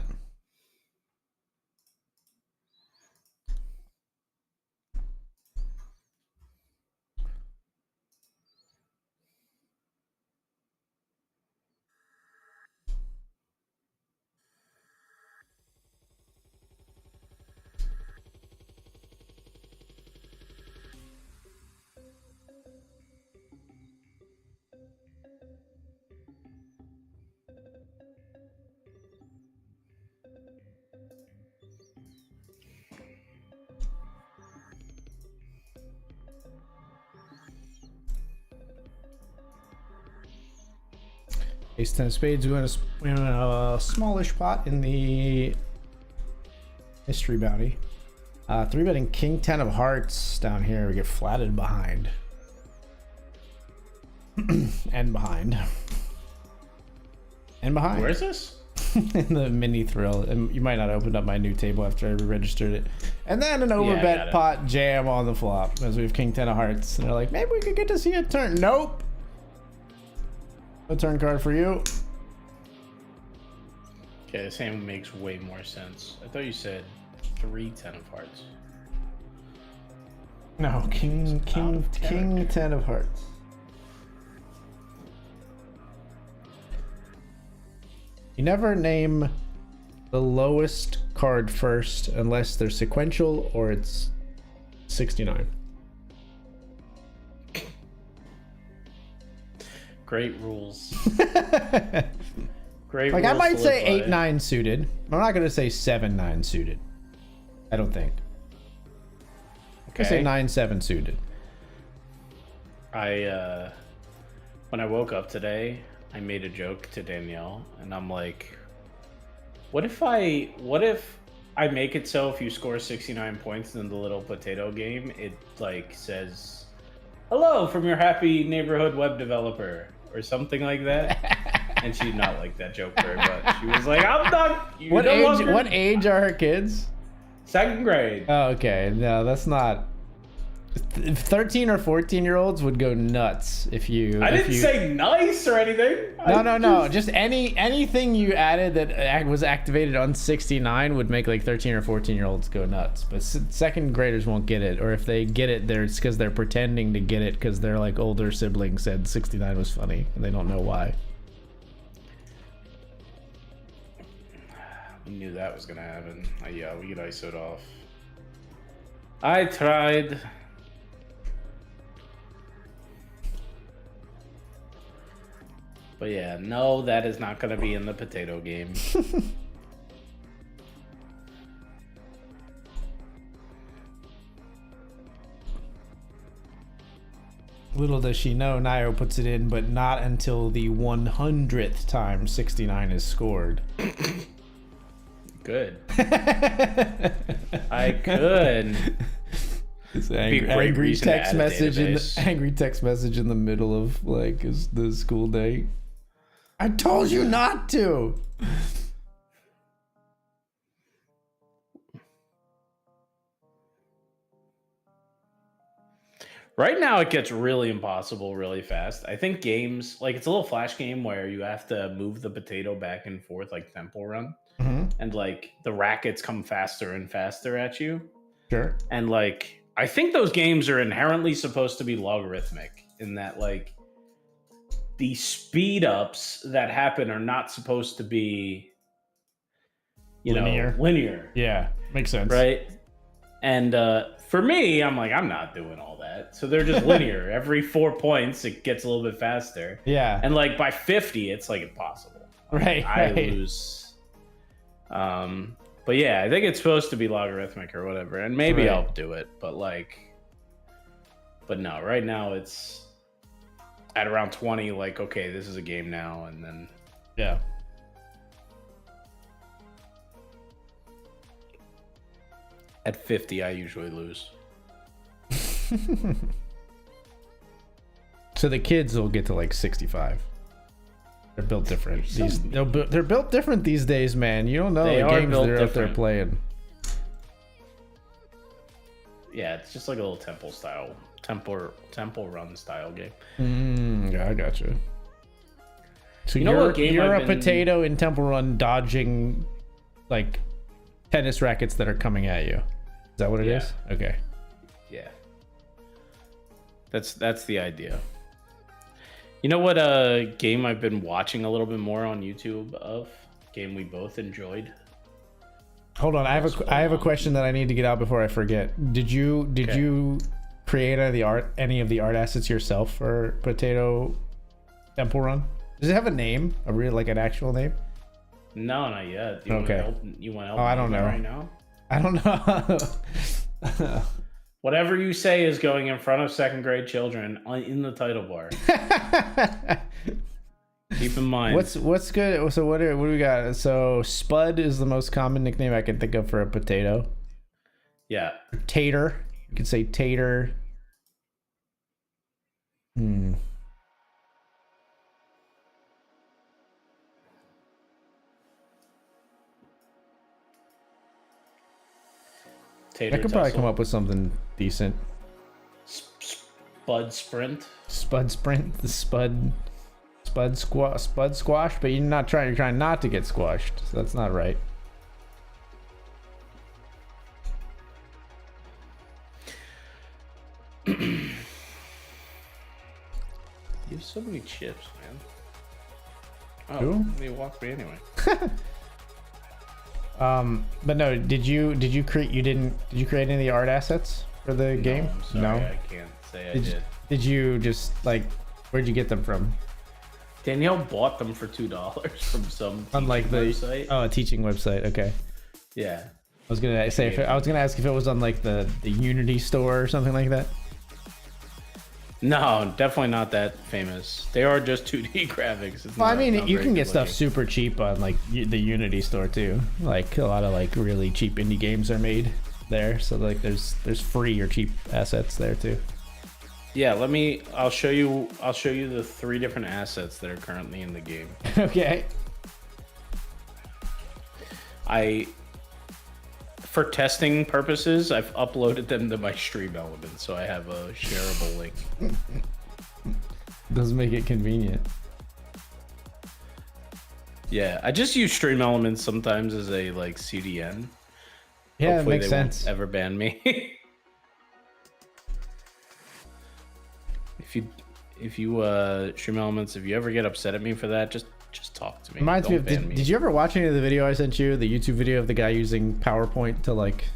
S1: Ace 10 of spades. We win a smallish pot in the mystery bounty. 3-betting king 10 of hearts down here. We get flatted behind. and behind. And behind.
S2: Where is this?
S1: In the mini thrill. And you might not open up my new table after I registered it. And then an overbet pot jam on the flop as we have king 10 of hearts. And they're like, maybe we could get to see a turn. Nope. A turn card for you.
S2: Okay, this hand makes way more sense. I thought you said 3 10 of hearts.
S1: No, king 10 of hearts. You never name the lowest card first unless they're sequential or it's 69.
S2: Great rules. Great.
S1: Like
S2: rules
S1: I might
S2: to
S1: say
S2: live by.
S1: 8-9 suited. I'm not gonna say 7-9 suited. I don't think.
S2: Okay.
S1: I say 9-7 suited.
S2: When I woke up today, I made a joke to Danielle, and I'm like, what if I make it so if you score 69 points in the little potato game, it like says, "Hello from your happy neighborhood web developer," or something like that. And she did not like that joke very much. She was like, "I'm not."
S1: What age are her kids?
S2: 2nd grade.
S1: Oh, okay. No, that's not. 13 or 14-year-olds would go nuts if you.
S2: I didn't say nice or anything.
S1: No. Just anything you added that was activated on 69 would make like 13 or 14-year-olds go nuts. But 2nd graders won't get it, or if they get it, it's because they're pretending to get it because their like older sibling said 69 was funny and they don't know why.
S2: We knew that was gonna happen. Yeah, we get ISO'd off. I tried. But yeah, no, that is not going to be in the potato game.
S1: Little does she know, Nio puts it in, but not until the 100th time 69 is scored.
S2: Good. I could.
S1: This angry text message in the middle of like the school day. I told you not to.
S2: Right now, it gets really impossible really fast. I think games, like it's a little flash game where you have to move the potato back and forth like Temple Run. And like the rackets come faster and faster at you.
S1: Sure.
S2: And like, I think those games are inherently supposed to be logarithmic in that like the speed ups that happen are not supposed to be, linear.
S1: Yeah, makes sense.
S2: Right. And for me, I'm like, I'm not doing all that. So they're just linear. Every 4 points, it gets a little bit faster.
S1: Yeah.
S2: And like by 50, it's like impossible. I lose. But yeah, I think it's supposed to be logarithmic or whatever. And maybe I'll do it. But no, right now it's at around 20, like, okay, this is a game now. And then.
S1: Yeah.
S2: At 50, I usually lose.
S1: So the kids will get to like 65. They're built different. They're built different these days, man. You don't know the games they're out there playing.
S2: Yeah, it's just like a little temple run style game.
S1: Yeah, I got you. So
S2: you know what game
S1: you're a potato in Temple Run dodging like tennis rackets that are coming at you. Is that what it is? Okay.
S2: Yeah. That's the idea. You know what game I've been watching a little bit more on YouTube of? Game we both enjoyed.
S1: Hold on, I have a question that I need to get out before I forget. Did you create any of the art assets yourself for Potato Temple Run? Does it have a name? An actual name?
S2: No, not yet.
S1: Okay.
S2: You want help?
S1: Oh, I don't know.
S2: Right now?
S1: I don't know.
S2: Whatever you say is going in front of second grade children in the title bar. Keep in mind.
S1: What's good? So what do we got? So Spud is the most common nickname I can think of for a potato.
S2: Yeah.
S1: Tater. You could say Tater.
S2: Tater
S1: I could probably come up with something decent.
S2: Spud Sprint.
S1: Spud Sprint. The Spud Squash, but you're trying not to get squashed. So that's not right.
S2: You have so many chips, man. Oh, they walked me anyway.
S1: But no, did you create any of the art assets for the game?
S2: I'm sorry, no, I can't say I did.
S1: Did you just where'd you get them from?
S2: Danielle bought them for $2 from some
S1: website. Oh, a teaching website. Okay.
S2: Yeah.
S1: I was gonna ask if it was on like the Unity store or something like that.
S2: No, definitely not that famous. They are just 2D graphics.
S1: Well, I mean, you can get stuff super cheap on like the Unity store too. Like a lot of like really cheap indie games are made there. So like there's free or cheap assets there too.
S2: Yeah, I'll show you the 3 different assets that are currently in the game.
S1: Okay.
S2: For testing purposes, I've uploaded them to my stream element, so I have a shareable link.
S1: Does make it convenient.
S2: Yeah, I just use stream elements sometimes as a like CDN.
S1: Yeah,
S2: Hopefully
S1: it makes sense.
S2: Won't ever ban me. If you stream elements, if you ever get upset at me for that, just talk to me.
S1: Reminds me of did you ever watch any of the video I sent you, the YouTube video of the guy using PowerPoint to like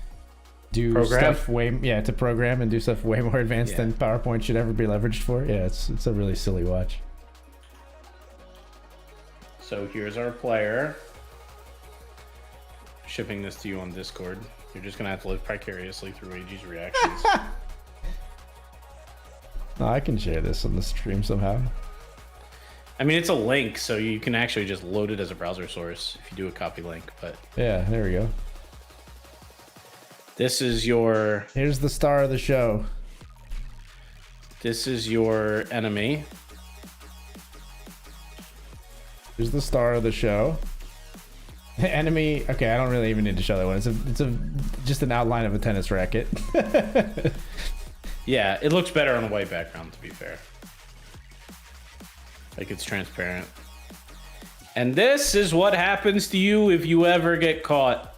S1: do stuff to program and do stuff way more advanced than PowerPoint should ever be leveraged for? Yeah, it's a really silly watch.
S2: So here's our player. Shipping this to you on Discord. You're just gonna have to live precariously through AG's reactions.
S1: Oh, I can share this on the stream somehow.
S2: I mean, it's a link, so you can actually just load it as a browser source if you do a copy link. But
S1: yeah, there we go.
S2: This is your...
S1: Here's the star of the show.
S2: This is your enemy.
S1: Here's the star of the show. The enemy. Okay, I don't really even need to show that one. It's just an outline of a tennis racket.
S2: Yeah, it looks better on a white background, to be fair. Like it's transparent. And this is what happens to you if you ever get caught.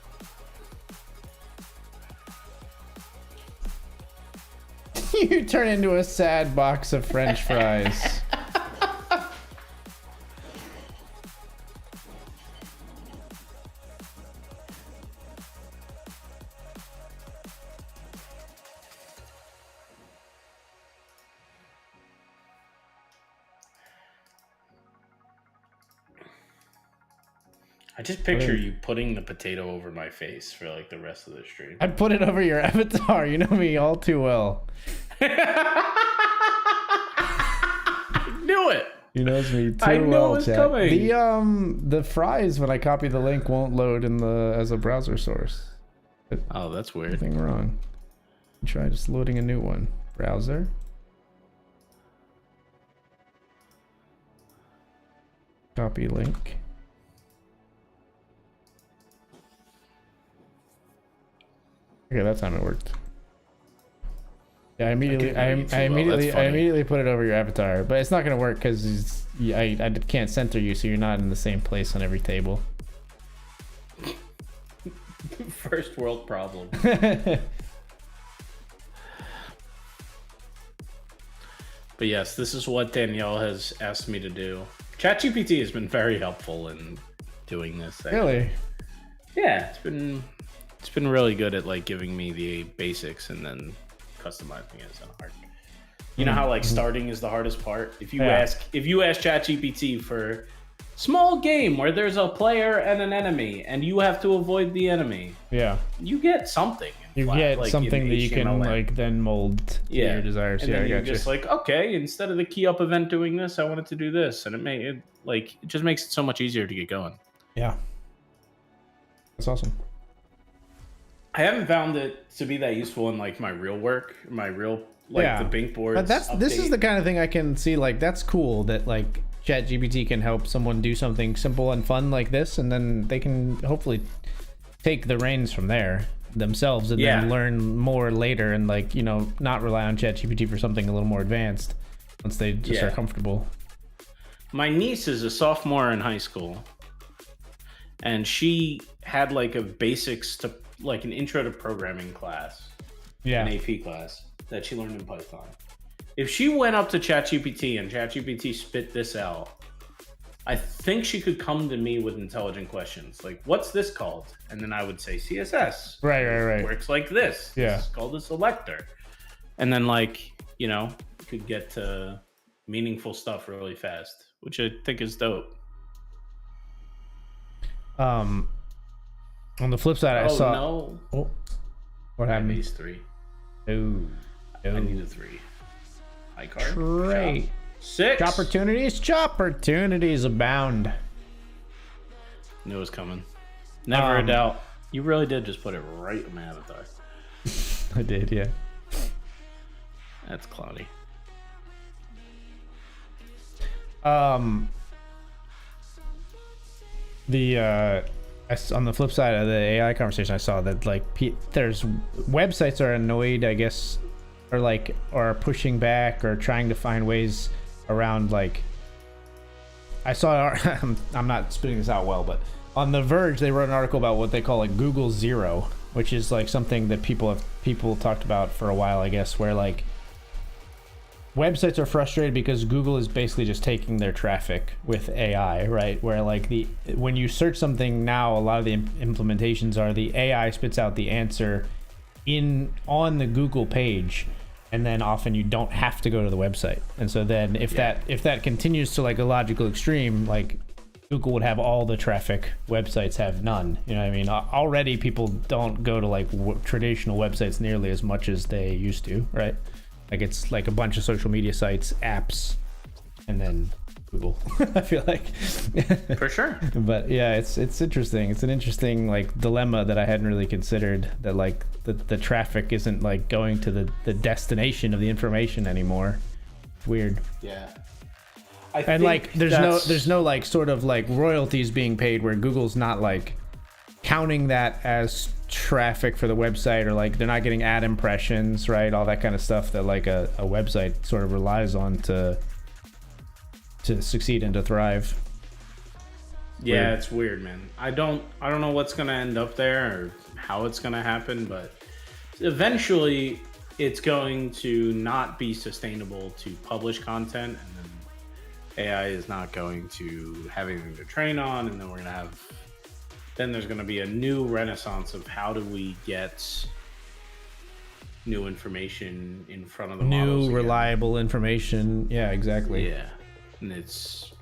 S1: You turn into a sad box of French fries.
S2: I just picture you putting the potato over my face for like the rest of the stream.
S1: I'd put it over your avatar. You know me all too well.
S2: I knew it.
S1: He knows me too
S2: I knew
S1: well,
S2: it was
S1: chat.
S2: coming.
S1: The fries when I copy the link won't load in the as a browser source.
S2: Oh, that's weird.
S1: Nothing wrong. Try just loading a new one. Browser. Copy link. Okay, that time it worked. Yeah, I immediately put it over your avatar, but it's not gonna work because I can't center you, so you're not in the same place on every table.
S2: First world problem. But yes, this is what Danielle has asked me to do. ChatGPT has been very helpful in doing this.
S1: Really?
S2: Yeah, it's been really good at like giving me the basics and then customizing it in art. You know how like starting is the hardest part? If you ask ChatGPT for small game where there's a player and an enemy and you have to avoid the enemy.
S1: Yeah.
S2: You get something.
S1: You get like, something that you can like then mold to your desires.
S2: And
S1: yeah,
S2: then
S1: I
S2: you're
S1: gotcha.
S2: just like, okay, instead of the key up event doing this, I want it to do this. And it just makes it so much easier to get going.
S1: Yeah. That's awesome.
S2: I haven't found it to be that useful in like my real work, the Bink boards.
S1: But this is the kind of thing I can see, like, that's cool that like ChatGPT can help someone do something simple and fun like this, and then they can hopefully take the reins from there themselves and then learn more later, and like, you know, not rely on ChatGPT for something a little more advanced once they just are comfortable.
S2: My niece is a sophomore in high school, and she had like a basics to like an intro to programming class, an AP class that she learned in Python. If she went up to ChatGPT and ChatGPT spit this out, I think she could come to me with intelligent questions like, what's this called? And then I would say CSS.
S1: Right.
S2: It works like this.
S1: Yeah.
S2: It's called a selector. And then like, you know, you could get to meaningful stuff really fast, which I think is dope.
S1: On the flip side, I saw.
S2: No.
S1: Oh, what happened?
S2: These three.
S1: Oh,
S2: I need a 3. High card.
S1: Great.
S2: 6.
S1: Opportunities abound.
S2: Knew it was coming. Never a doubt. You really did just put it right in my avatar.
S1: I did, yeah.
S2: That's cloudy.
S1: On the flip side of the AI conversation, I saw that like there's websites are annoyed, I guess, or pushing back or trying to find ways around. Like, I saw I'm not spitting this out well, but on The Verge they wrote an article about what they call like Google Zero, which is like something that people talked about for a while, I guess, where like websites are frustrated because Google is basically just taking their traffic with AI, right? Where like when you search something now, a lot of the implementations are the AI spits out the answer on the Google page, and then often you don't have to go to the website. And so then if that continues to like a logical extreme, like Google would have all the traffic, websites have none. You know what I mean? Already people don't go to like traditional websites nearly as much as they used to, right? Like it's like a bunch of social media sites, apps, and then Google. I feel like
S2: For sure.
S1: But yeah, it's interesting. It's an interesting like dilemma that I hadn't really considered, that like the traffic isn't like going to the destination of the information anymore. It's weird.
S2: Yeah.
S1: And like there's no like sort of like royalties being paid, where Google's not like counting that as traffic for the website, or like they're not getting ad impressions, right? All that kind of stuff that like a website sort of relies on to succeed and to thrive.
S2: Yeah,
S1: Weird.
S2: it's weird, man. I don't know what's gonna end up there or how it's gonna happen, but eventually it's going to not be sustainable to publish content, and then AI is not going to have anything to train on, and then there's gonna be a new renaissance of how do we get new information in front of the models
S1: New
S2: again.
S1: reliable information. Yeah, exactly.
S2: Yeah, and it's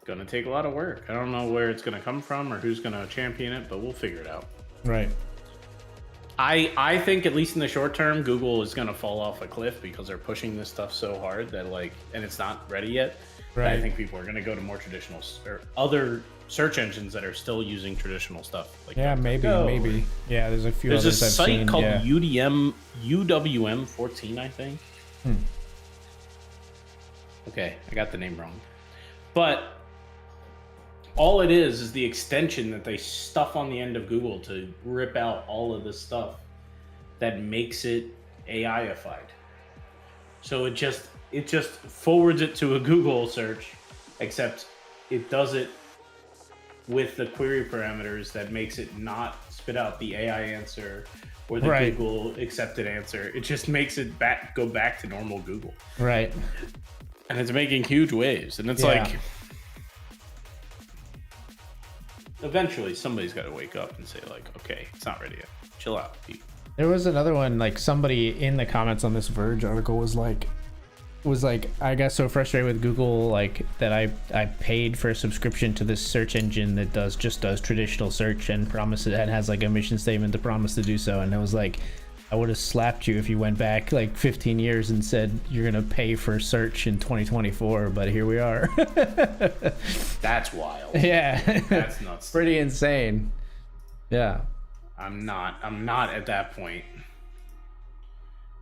S2: gonna take a lot of work. I don't know where it's gonna come from or who's gonna champion it, but we'll figure it out.
S1: Right.
S2: I think at least in the short term, Google is gonna fall off a cliff because they're pushing this stuff so hard that like, and it's not ready yet.
S1: Right.
S2: I think people are gonna go to more traditional or other search engines that are still using traditional stuff. Like
S1: Yeah, maybe. Yeah, there's a few
S2: There's a
S1: others I've
S2: site
S1: seen.
S2: called
S1: Yeah.
S2: UWM 14, I think.
S1: Hmm.
S2: Okay, I got the name wrong. But all it is the extension that they stuff on the end of Google to rip out all of this stuff that makes it AI-ified. So it just forwards it to a Google search, except it does it with the query parameters that makes it not spit out the AI answer or the
S1: Right.
S2: Google accepted answer. It just makes it go back to normal Google.
S1: Right.
S2: And it's making huge waves. And it's
S1: Yeah.
S2: like, eventually somebody's got to wake up and say like, okay, it's not ready yet. Chill out, people.
S1: There was another one, like somebody in the comments on this Verge article was like, I got so frustrated with Google, like that I paid for a subscription to this search engine that does traditional search and promises, and has like a mission statement to promise to do so. And I was like, I would have slapped you if you went back like 15 years and said you're gonna pay for search in 2024, but here we are.
S2: That's wild.
S1: Yeah.
S2: That's nuts.
S1: Pretty insane. Yeah.
S2: I'm not at that point.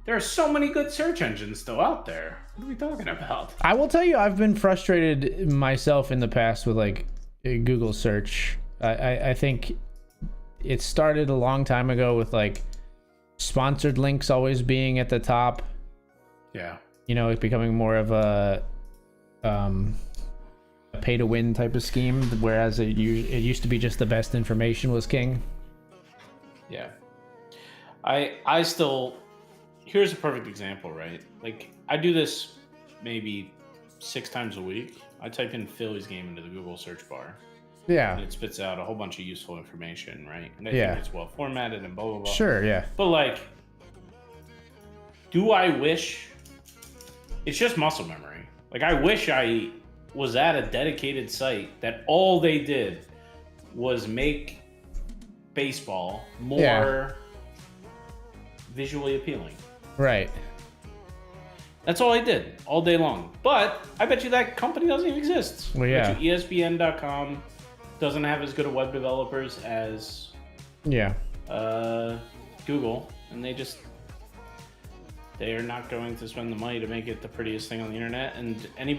S2: There are so many good search engines still out there. What are we talking about?
S1: I will tell you, I've been frustrated myself in the past with like Google search. I think it started a long time ago with like sponsored links always being at the top.
S2: Yeah.
S1: You know, it becoming more of a pay to win type of scheme, whereas it used to be just the best information was king.
S2: Yeah. I still, here's a perfect example, right? Like I do this maybe 6 times a week. I type in Philly's game into the Google search bar.
S1: Yeah.
S2: And it spits out a whole bunch of useful information, right? And I
S1: Yeah.
S2: think it's well formatted and blah, blah, blah.
S1: Sure, yeah.
S2: But like, do I wish, it's just muscle memory. Like I wish I was at a dedicated site that all they did was make baseball more visually appealing.
S1: Right.
S2: That's all I did all day long. But I bet you that company doesn't even exist.
S1: Well, yeah.
S2: I bet you ESPN.com doesn't have as good of web developers as
S1: Yeah.
S2: Google, and they are not going to spend the money to make it the prettiest thing on the internet. And any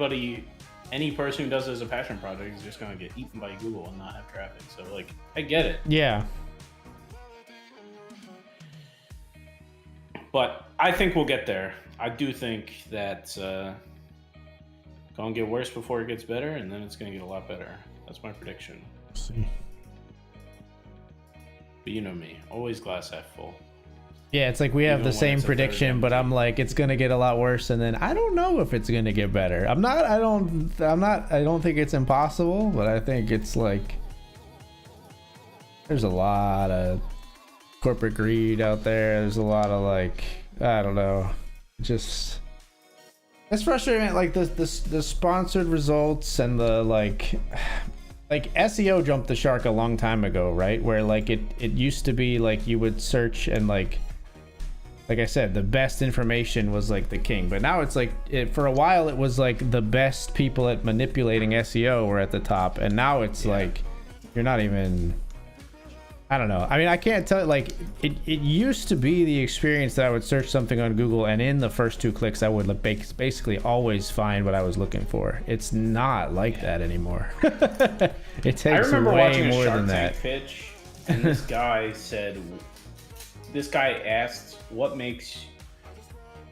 S2: person who does it as a passion project is just going to get eaten by Google and not have traffic. So like, I get it.
S1: Yeah.
S2: But I think we'll get there. I do think that it's going to get worse before it gets better, and then it's going to get a lot better. That's my prediction.
S1: Let's see.
S2: But you know me, always glass half full.
S1: Yeah, it's like we have
S2: Even
S1: the
S2: when
S1: same
S2: it's a
S1: prediction,
S2: third
S1: but I'm like, it's gonna get a lot worse, and then I don't know if it's gonna get better. I don't think it's impossible, but I think it's like there's a lot of corporate greed out there. There's a lot of like, I don't know, just it's frustrating. Like the sponsored results and the like SEO jumped the shark a long time ago, right? Where like it used to be like you would search and like like I said, the best information was like the king. But now it's like, for a while it was like the best people at manipulating SEO were at the top, and now it's like you're not even, I don't know. I mean, I can't tell. Like it used to be the experience that I would search something on Google, and in the first 2 clicks I would basically always find what I was looking for. It's not like that anymore. It takes
S2: I remember
S1: way
S2: watching
S1: more
S2: a Shark
S1: than
S2: Tank
S1: that.
S2: pitch, and this guy said, this guy asked,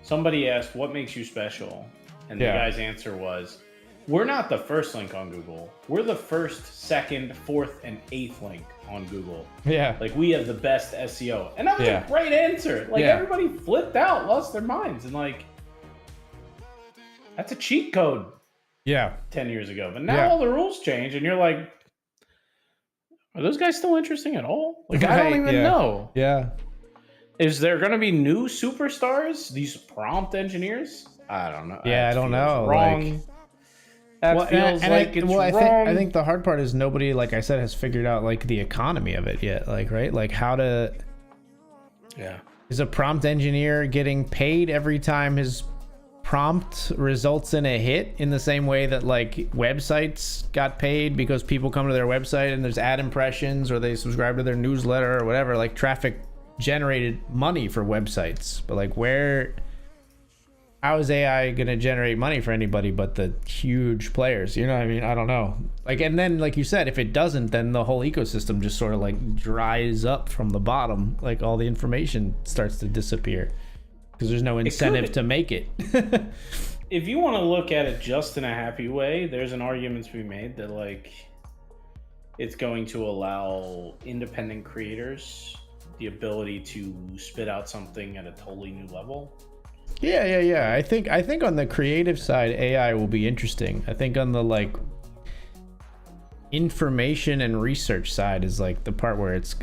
S2: somebody asked, what makes you special? And the guy's answer was, we're not the first link on Google. We're the first, second, fourth, and 8th link on Google.
S1: Yeah.
S2: Like, we have the best SEO. And that was a great answer. Like, everybody flipped out, lost their minds. And, like, that's a cheat code.
S1: Yeah.
S2: 10 years ago. But now all the rules change, and you're like, are those guys still interesting at all? Like, I don't even know.
S1: Yeah.
S2: Is there going to be new superstars? These prompt engineers? I don't know.
S1: Yeah, I don't know.
S2: Wrong.
S1: Like,
S2: that feels like it's wrong.
S1: I think the hard part is nobody, like I said, has figured out like the economy of it yet. Like, right? Like how to.
S2: Yeah.
S1: Is a prompt engineer getting paid every time his prompt results in a hit, in the same way that like websites got paid because people come to their website and there's ad impressions, or they subscribe to their newsletter or whatever? Like traffic generated money for websites, but like how is AI gonna generate money for anybody but the huge players? You know what I mean? I don't know. Like, and then like you said, if it doesn't, then the whole ecosystem just sort of like dries up from the bottom. Like all the information starts to disappear because there's no incentive to make it.
S2: If you want to look at it just in a happy way, there's an argument to be made that like it's going to allow independent creators the ability to spit out something at a totally new level.
S1: Yeah. I think on the creative side, AI will be interesting. I think on the like information and research side is like the part where it's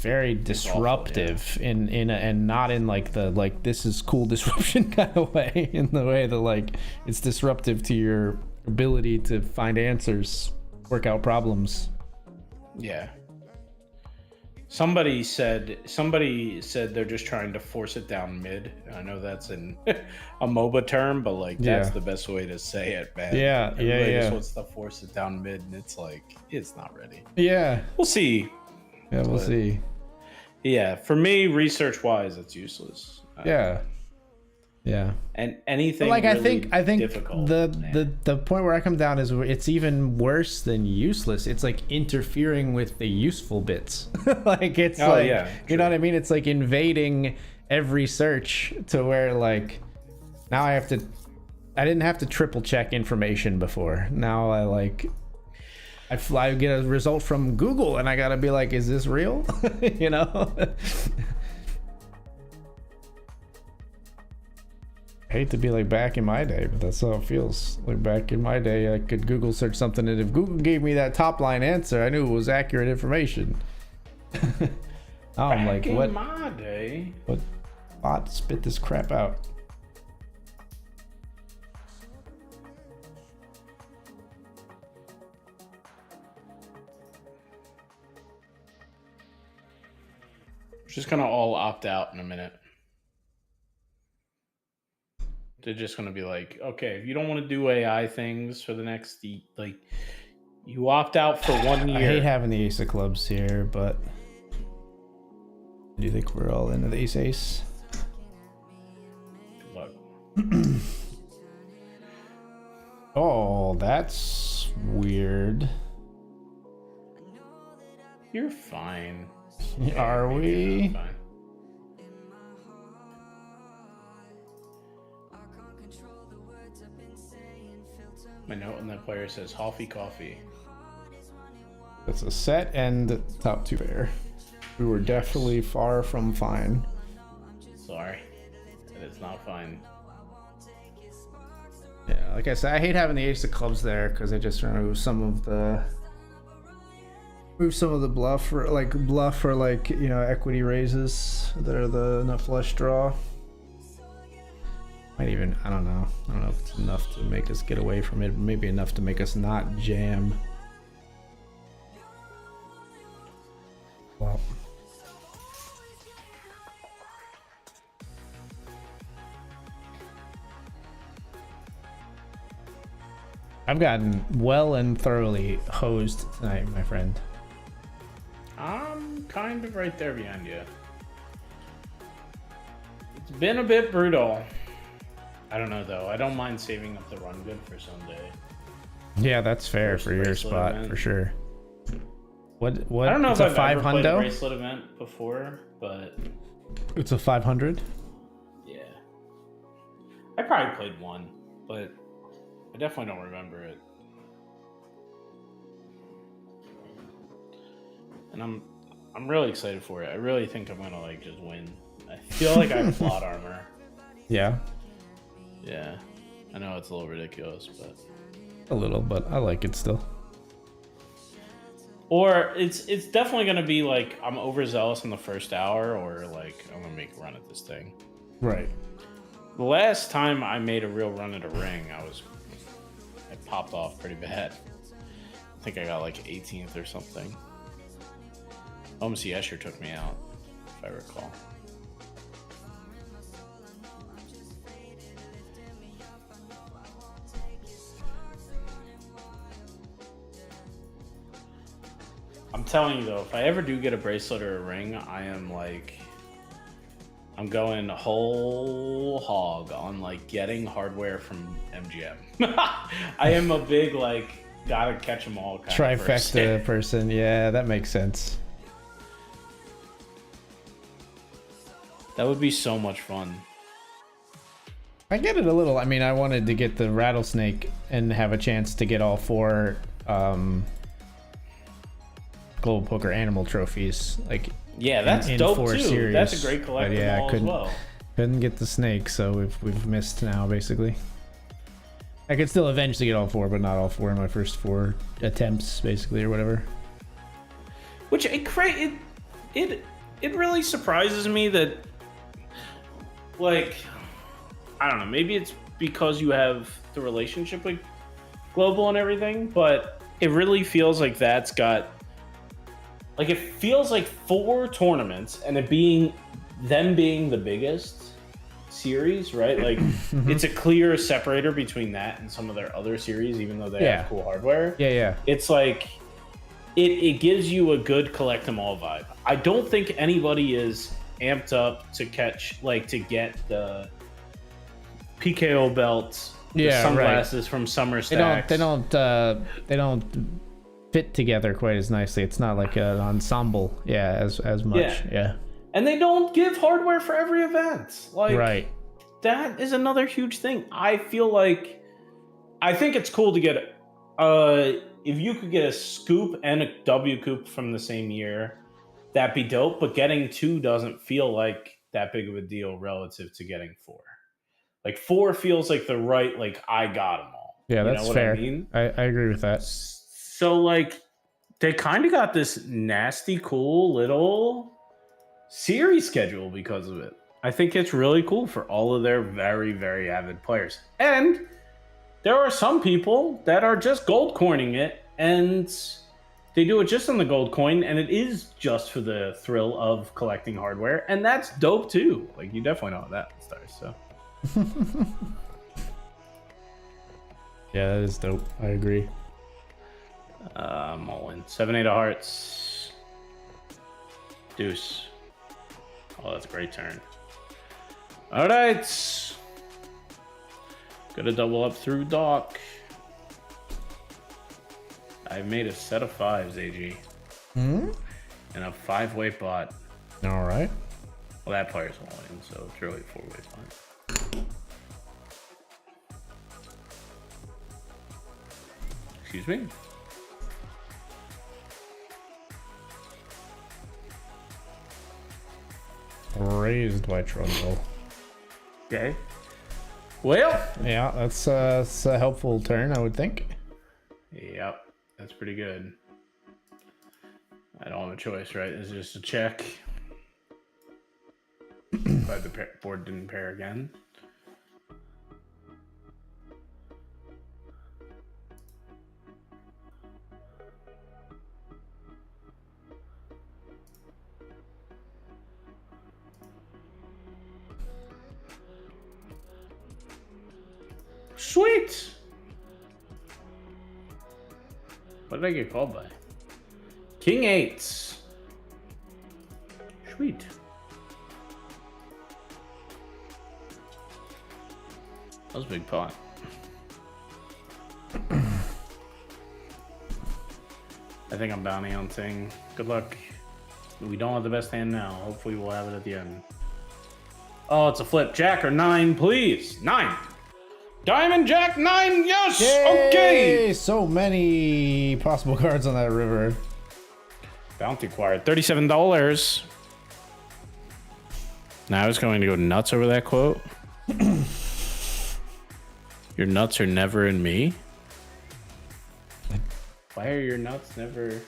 S1: very disruptive. Awful, and not in like the like this is cool disruption kind of way, in the way that like it's disruptive to your ability to find answers, work out problems.
S2: Yeah. Somebody said they're just trying to force it down mid. I know that's in a MOBA term, but like that's the best way to say it, man. Everybody just wants to force it down mid, and it's like it's not ready.
S1: Yeah.
S2: We'll see.
S1: Yeah, we'll see.
S2: Yeah, for me, research wise, it's useless.
S1: Yeah.
S2: And anything
S1: like
S2: really
S1: I think
S2: difficult,
S1: the point where I come down is it's even worse than useless. It's like interfering with the useful bits. Like it's you know what I mean? It's like invading every search to where like now I didn't have to triple check information before. Now I get a result from Google and I gotta be like, is this real? You know? I hate to be like back in my day, but that's how it feels. Like back in my day, I could Google search something, and if Google gave me that top line answer, I knew it was accurate information. Now I'm like, what?
S2: Back in my day.
S1: What bot spit this crap out?
S2: We're just gonna all opt out in a minute. They're just going to be like, okay, if you don't want to do AI things for the next, like, you opt out for 1 year.
S1: I hate having the ace of clubs here, but do you think we're all into the ace?
S2: Good luck.
S1: Oh, that's weird.
S2: You're fine.
S1: Are we?
S2: Fine. My note on that player says Hoffy Coffee.
S1: That's a set and top 2 pair. We were definitely far from fine.
S2: Sorry. It is not fine.
S1: Yeah, like I said, I hate having the ace of clubs there because I just remove some of the bluff for like you know, equity raises that are the nut flush draw. Might even, I don't know if it's enough to make us get away from it. Maybe enough to make us not jam. Well, I've gotten well and thoroughly hosed tonight, my friend.
S2: I'm kind of right there behind you. It's been a bit brutal. I don't know though. I don't mind saving up the run good for Sunday.
S1: Yeah, that's fair for your spot
S2: event.
S1: for sure. What?
S2: I don't know
S1: it's
S2: if
S1: a
S2: I've
S1: 500?
S2: ever played a bracelet event before, but
S1: It's a 500.
S2: yeah, I probably played one, but I definitely don't remember it. And I'm really excited for it. I really think I'm gonna like just win. I feel like I have plot armor.
S1: Yeah,
S2: Yeah, I know it's a little ridiculous, but
S1: a little, but I like it still.
S2: or it's definitely gonna be like I'm overzealous in the first hour, or like I'm gonna make a run at this thing.
S1: Right.
S2: The last time I made a real run at a ring, I popped off pretty bad. I think I got like 18th or something. OMC Escher took me out, if I recall. I'm telling you though, if I ever do get a bracelet or a ring, I'm going whole hog on like getting hardware from MGM. I am a big like gotta catch them all kind of
S1: Trifecta person. Yeah, that makes sense.
S2: That would be so much fun.
S1: I get it a little. I mean, I wanted to get the rattlesnake and have a chance to get all 4 Global Poker Animal trophies. Like,
S2: Yeah, that's
S1: in
S2: dope
S1: 4
S2: too.
S1: series.
S2: That's a great
S1: But
S2: collectible
S1: yeah, I
S2: as well.
S1: couldn't get the snake, so we've missed now basically. I could still eventually get all 4, but not all 4 in my first 4 attempts, basically, or whatever.
S2: Which it really surprises me that, like, I don't know, maybe it's because you have the relationship with Global and everything, but it really feels like that's got, like, it feels like 4 tournaments and them being the biggest series, right? Like, it's a clear separator between that and some of their other series, even though they have cool hardware.
S1: Yeah.
S2: It's like, it gives you a good collect them all vibe. I don't think anybody is amped up to get the PKO belts, the sunglasses from Summer Stacks.
S1: They don't fit together quite as nicely. It's not like an ensemble, as much. Yeah.
S2: And they don't give hardware for every event. Like,
S1: right.
S2: That is another huge thing. I think it's cool to get if you could get a scoop and a W coop from the same year, that'd be dope. But getting 2 doesn't feel like that big of a deal relative to getting 4. Like 4 feels like the right, like, I got them all.
S1: Yeah, that's fair.
S2: I mean?
S1: I agree with that.
S2: So like they kind of got this nasty, cool little series schedule because of it. I think it's really cool for all of their very, very avid players. And there are some people that are just gold coining it, and they do it just on the gold coin, and it is just for the thrill of collecting hardware, and that's dope too. Like, you definitely know how that starts, so.
S1: Yeah, that is dope. I agree.
S2: I'm all in. 7-8 of hearts. Deuce. Oh, that's a great turn. All right. Gonna double up through Doc. I've made a set of 5s, AG. And a 5-way pot.
S1: All right.
S2: Well, that player's all in, so it's really a 4-way pot. Excuse me?
S1: Raised by trundle.
S2: Okay. Well.
S1: Yeah, that's a helpful turn, I would think.
S2: Yep, that's pretty good. I don't have a choice, right? It's just a check. But the board didn't pair again. Sweet. What did I get called by? King 8s. Sweet. That was a big pot. I think I'm bounty hunting. Good luck. We don't have the best hand now. Hopefully we'll have it at the end. Oh, it's a flip. Jack or 9, please. 9. Diamond Jack 9. Yes.
S1: Yay!
S2: Okay.
S1: So many possible cards on that river.
S2: Bounty acquired. $37. Now I was going to go nuts over that quote. Your nuts are never in me. Why are your nuts never...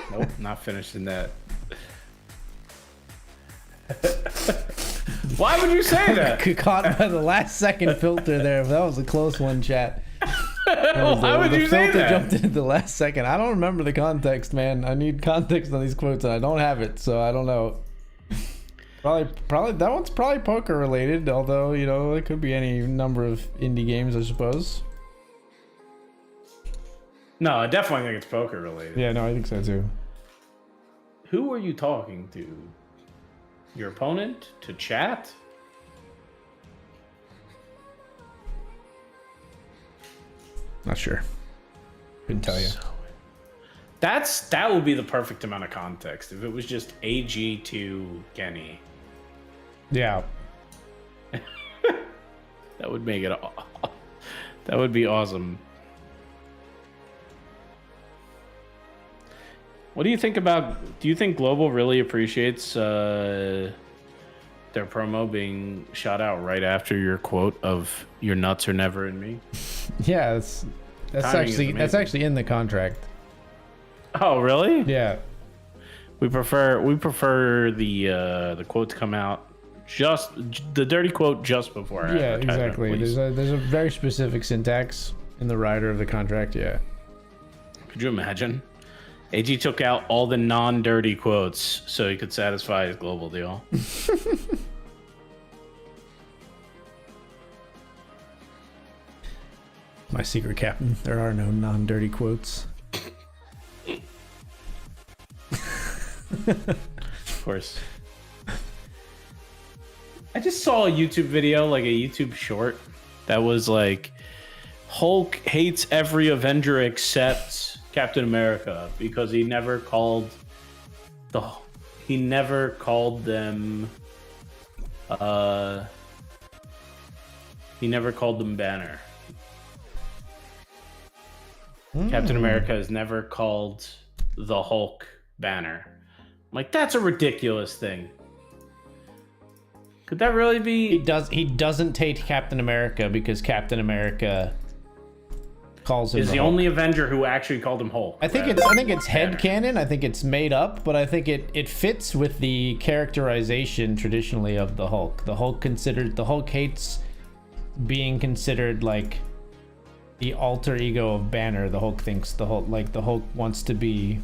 S2: Nope, not finishing that. Why would you say that?
S1: Caught by the last second filter there. That was a close one, chat.
S2: Why would you say
S1: that? The filter
S2: that?
S1: jumped in at the last second. I don't remember the context, man. I need context on these quotes, and I don't have it, so I don't know. Probably that one's probably poker related, although, you know, it could be any number of indie games, I suppose.
S2: No, I definitely think it's poker related.
S1: Yeah, no, I think so too.
S2: Who are you talking to? Your opponent? To chat?
S1: Not sure. Couldn't tell you.
S2: That would be the perfect amount of context if it was just AG to Kenny.
S1: Yeah.
S2: That would make it. That would be awesome. What do you think about? Do you think Global really appreciates their promo being shot out right after your quote of "Your nuts are never in me"?
S1: Yeah, that's actually in the contract.
S2: Oh, really?
S1: Yeah.
S2: We prefer the quote to come out just the dirty quote just before. Our
S1: Yeah,
S2: advertisement,
S1: exactly.
S2: please.
S1: There's a very specific syntax in the rider of the contract. Yeah.
S2: Could you imagine? AG took out all the non-dirty quotes so he could satisfy his global deal.
S1: My secret captain. There are no non-dirty quotes.
S2: Of course. I just saw a YouTube video, like a YouTube short, that was like Hulk hates every Avenger except Captain America because he never called them he never called them Banner. Captain America has never called the Hulk Banner. I'm like, that's a ridiculous thing. Could that really be?
S1: He doesn't hate Captain America because Captain America calls him
S2: Is the
S1: Hulk.
S2: only Avenger who actually called him Hulk.
S1: I think it's headcanon. I think it's made up, but I think it fits with the characterization traditionally of the Hulk. The Hulk hates being considered like the alter ego of Banner. The Hulk thinks the Hulk wants to be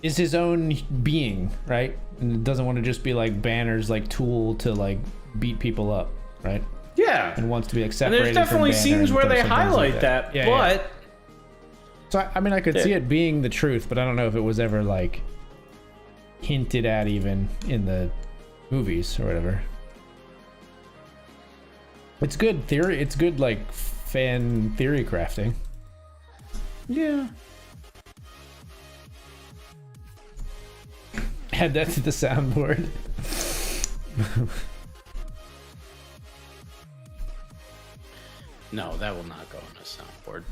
S1: is his own being, right? And doesn't want to just be like Banner's like tool to like beat people up, right?
S2: Yeah.
S1: And wants to be like
S2: And
S1: separated
S2: there's definitely
S1: from Banner
S2: scenes
S1: and
S2: where they
S1: something like
S2: highlight that,
S1: Yeah,
S2: but
S1: yeah. So I mean, I could see it being the truth, but I don't know if it was ever like hinted at even in the movies or whatever. It's good theory. It's good like fan theory crafting.
S2: yeah.
S1: Add that to the soundboard.
S2: No, that will not go on a soundboard.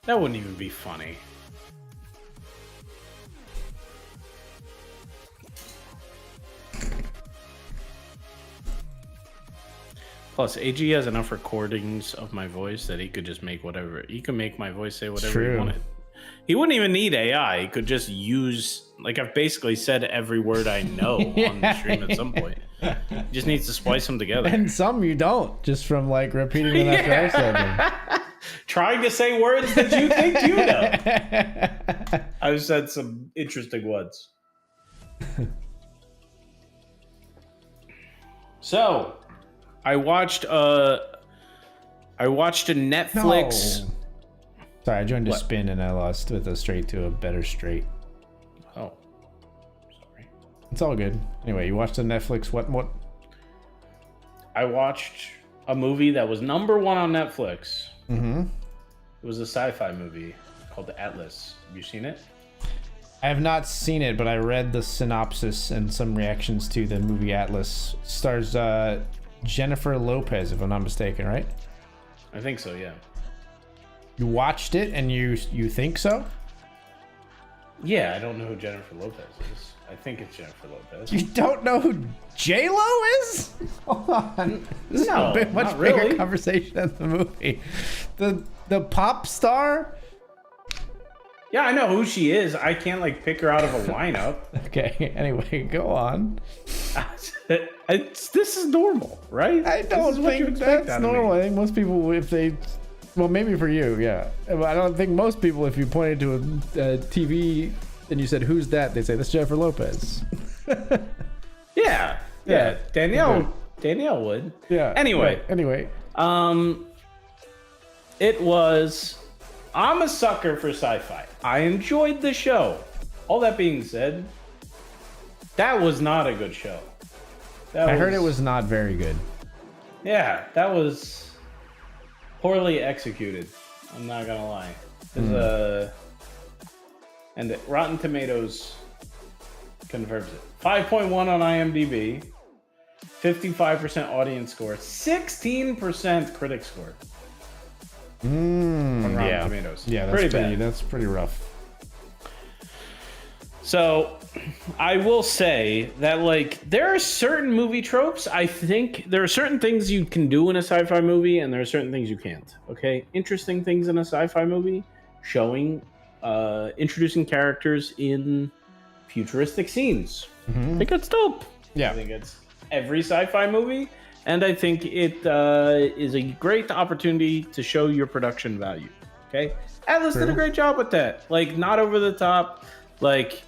S2: That wouldn't even be funny. Plus, AG has enough recordings of my voice that he could just make whatever. He could make my voice say whatever he wanted. He wouldn't even need AI. He could just use, like, I've basically said every word I know on the stream at some point. He just needs to splice them together.
S1: And some you don't, just from like repeating them after I said them.
S2: Trying to say words that you think you know. I've said some interesting ones. So, I watched a Netflix.
S1: No. Sorry, I joined a
S2: What?
S1: spin and I lost with a straight to a better straight.
S2: Oh, sorry.
S1: It's all good. Anyway, you watched the Netflix what?
S2: I watched a movie that was #1 on Netflix.
S1: Mm-hmm.
S2: It was a sci-fi movie called The Atlas. Have you seen it?
S1: I have not seen it, but I read the synopsis and some reactions to the movie Atlas. Stars Jennifer Lopez, if I'm not mistaken, right?
S2: I think so, yeah.
S1: You watched it and you think so?
S2: Yeah, I don't know who Jennifer Lopez is. I think it's Jennifer Lopez.
S1: You don't know who J-Lo is? Hold on. This is
S2: No,
S1: a bit much
S2: not
S1: bigger
S2: really.
S1: conversation than the movie. The pop star?
S2: Yeah, I know who she is. I can't like pick her out of a lineup.
S1: Okay, anyway, go on.
S2: This is normal, right?
S1: I
S2: This
S1: don't
S2: is what you
S1: think
S2: expect
S1: that's
S2: out of me.
S1: normal. I think most people, if they, well, maybe for you, yeah. But I don't think most people, if you pointed to a TV and you said, "Who's that?" They say, "That's Jennifer Lopez."
S2: Yeah. Danielle would.
S1: Yeah.
S2: Anyway.
S1: Right. Anyway.
S2: It was. I'm a sucker for sci-fi. I enjoyed the show. All that being said, that was not a good show.
S1: I heard it was not very good.
S2: Yeah, that was poorly executed. I'm not gonna lie. And Rotten Tomatoes confirms it. 5.1 on IMDb, 55% audience score, 16% critic score on Rotten Tomatoes.
S1: Yeah, that's
S2: pretty
S1: pretty.
S2: bad.
S1: That's pretty rough.
S2: So, I will say that, like, there are certain movie tropes. I think there are certain things you can do in a sci-fi movie, and there are certain things you can't. Okay, interesting things in a sci-fi movie, showing, introducing characters in futuristic scenes. I think that's dope.
S1: Yeah.
S2: I think it's every sci-fi movie, and I think it is a great opportunity to show your production value. Okay, Atlas did a great job with that. Like, not over the top, like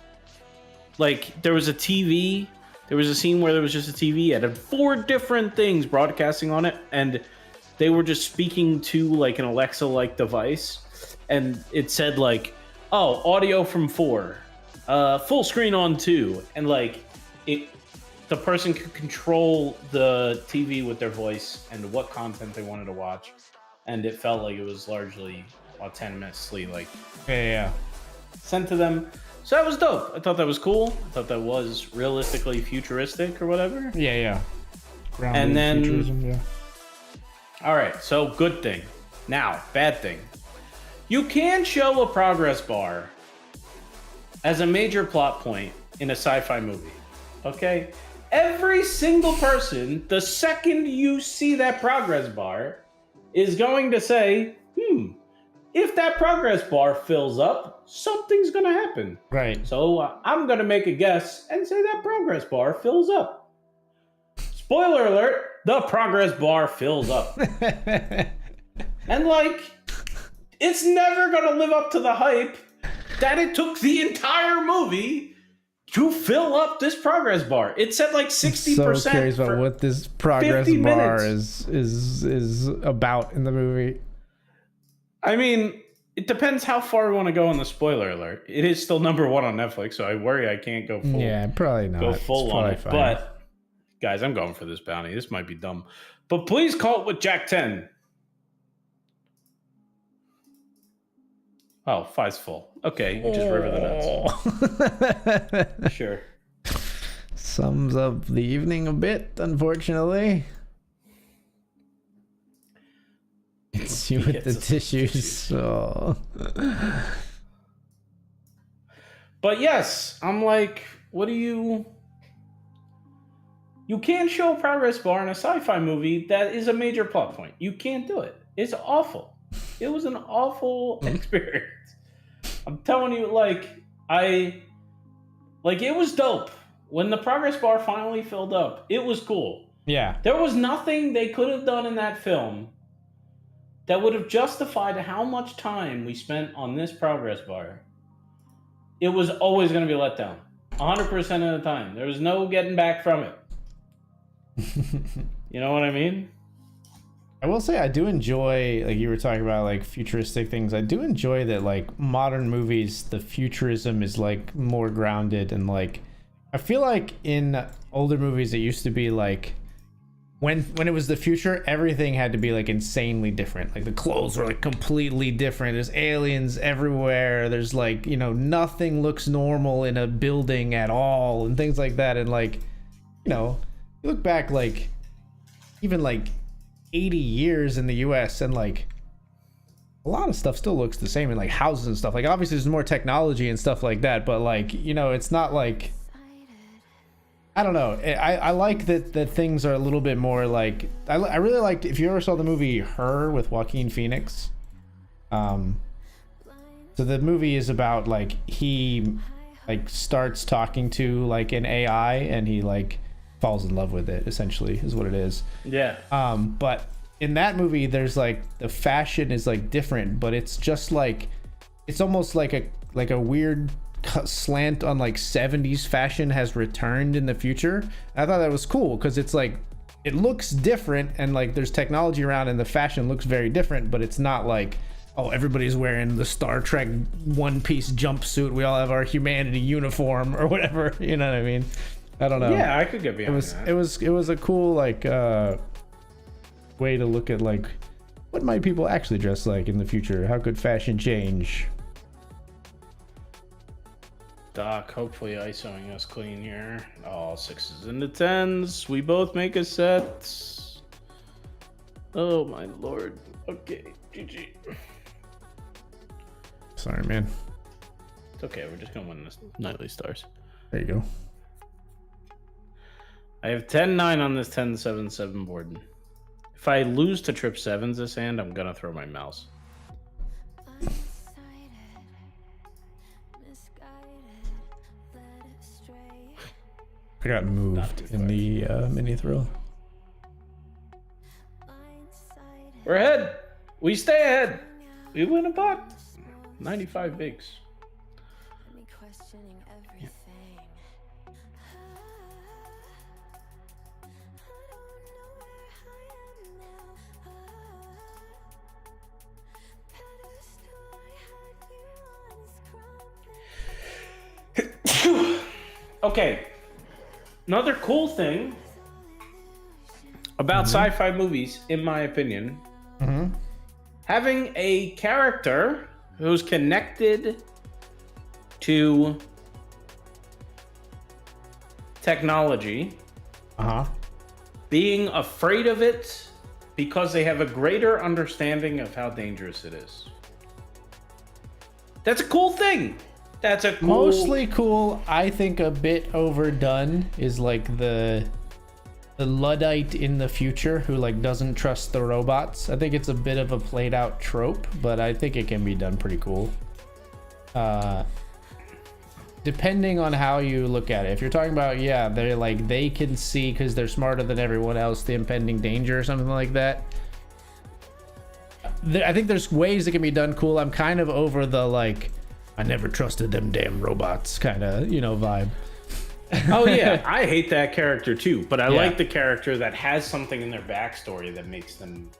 S2: there was a TV. There was a scene where there was just a TV. It had 4 different things broadcasting on it, and they were just speaking to like an Alexa-like device, and it said like, "Oh, audio from 4, full screen on 2," and like the person could control the TV with their voice and what content they wanted to watch, and it felt like it was largely autonomously like
S1: Yeah.
S2: sent to them. So that was dope. I thought that was cool. I thought that was realistically futuristic or whatever.
S1: Yeah.
S2: And then-
S1: futurism, yeah.
S2: All right, so good thing. Now, bad thing. You can show a progress bar as a major plot point in a sci-fi movie. Okay? Every single person, the second you see that progress bar, is going to say, if that progress bar fills up, something's going to happen.
S1: Right.
S2: So I'm going to make a guess and say that progress bar fills up. Spoiler alert, the progress bar fills up. And like, it's never going to live up to the hype that it took the entire movie to fill up this progress bar. It said like 60%.
S1: So curious about what this progress
S2: 50
S1: bar
S2: minutes.
S1: is about in the movie.
S2: I mean, it depends how far we want to go on the spoiler alert. It is still #1 on Netflix, so I worry I can't go full.
S1: Yeah, probably not.
S2: Go full
S1: It's
S2: on
S1: probably
S2: it.
S1: fine.
S2: But guys, I'm going for this bounty. This might be dumb, but please call it with Jack 10. Oh, 5's full. Okay, you just river the nuts. Sure.
S1: Sums up the evening a bit, unfortunately. It's you with the
S2: Yes,
S1: tissues. Oh.
S2: But yes, I'm like, what do you... You can't show a progress bar in a sci-fi movie that is a major plot point. You can't do it. It's awful. It was an awful experience. I'm telling you, it was dope. When the progress bar finally filled up, it was cool.
S1: Yeah.
S2: There was nothing they could have done in that film that would have justified how much time we spent on this progress bar. It was always going to be let down. 100% of the time. There was no getting back from it. You know what I mean?
S1: I will say I do enjoy, like you were talking about, like futuristic things. I do enjoy that, like modern movies, the futurism is like more grounded, and like I feel like in older movies it used to be like when it was the future, everything had to be like insanely different. Like the clothes were like completely different. There's aliens everywhere. There's like, you know, nothing looks normal in a building at all and things like that. And like, you know, you look back like even like 80 years in the US and like a lot of stuff still looks the same in like houses and stuff. Like obviously there's more technology and stuff like that, but like, you know, it's not like, I don't know. I like that things are a little bit more like, I really liked, if you ever saw the movie Her with Joaquin Phoenix. So the movie is about like he like starts talking to like an AI and he like falls in love with it, essentially is what it is.
S2: Yeah.
S1: But in that movie there's like the fashion is like different, but it's just like it's almost like a weird slant on like 70s fashion has returned in the future. I thought that was cool because it's like it looks different and like there's technology around and the fashion looks very different, but it's not like, oh, everybody's wearing the Star Trek one-piece jumpsuit, we all have our humanity uniform or whatever, you know what I mean? I don't know.
S2: Yeah, I could get behind that.
S1: It was a cool like way to look at like what might people actually dress like in the future? How could fashion change?
S2: Doc, hopefully ISOing us clean here. All 6s into 10s. We both make a set. Oh my lord. Okay, GG.
S1: Sorry, man.
S2: It's okay. We're just gonna win this nightly stars.
S1: There you go.
S2: I have 10-9 on this 10-7-7 board. If I lose to trip 7s this hand, I'm gonna throw my mouse.
S1: I got moved in the mini thrill.
S2: We're ahead. We stay ahead. We win a pot. 95 bigs. Yeah. Okay. Another cool thing about sci-fi movies, in my opinion, having a character who's connected to technology, being afraid of it because they have a greater understanding of how dangerous it is. That's a cool thing. That's a cool...
S1: Mostly cool. I think a bit overdone is like the Luddite in the future who like doesn't trust the robots. I think it's a bit of a played out trope, but I think it can be done pretty cool. Depending on how you look at it. If you're talking about, yeah, they're like, they can see because they're smarter than everyone else, the impending danger or something like that. I think there's ways it can be done cool. I'm kind of over the like, I never trusted them damn robots kind of, you know, vibe.
S2: Oh yeah, I hate that character too, but I like the character that has something in their backstory that makes them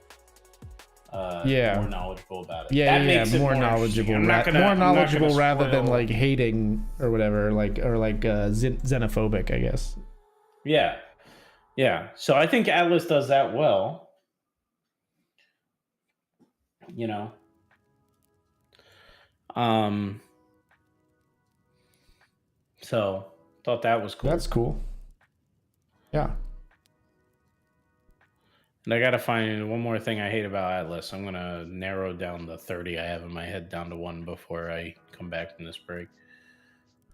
S2: more knowledgeable about it.
S1: Yeah,
S2: that makes it
S1: more knowledgeable. More knowledgeable rather than like hating or whatever, or xenophobic, I guess.
S2: Yeah. Yeah. So I think Atlas does that well. You know. So thought that was cool.
S1: That's cool. Yeah.
S2: And I gotta find one more thing I hate about Atlas. I'm gonna narrow down the 30 I have in my head down to 1 before I come back from this break.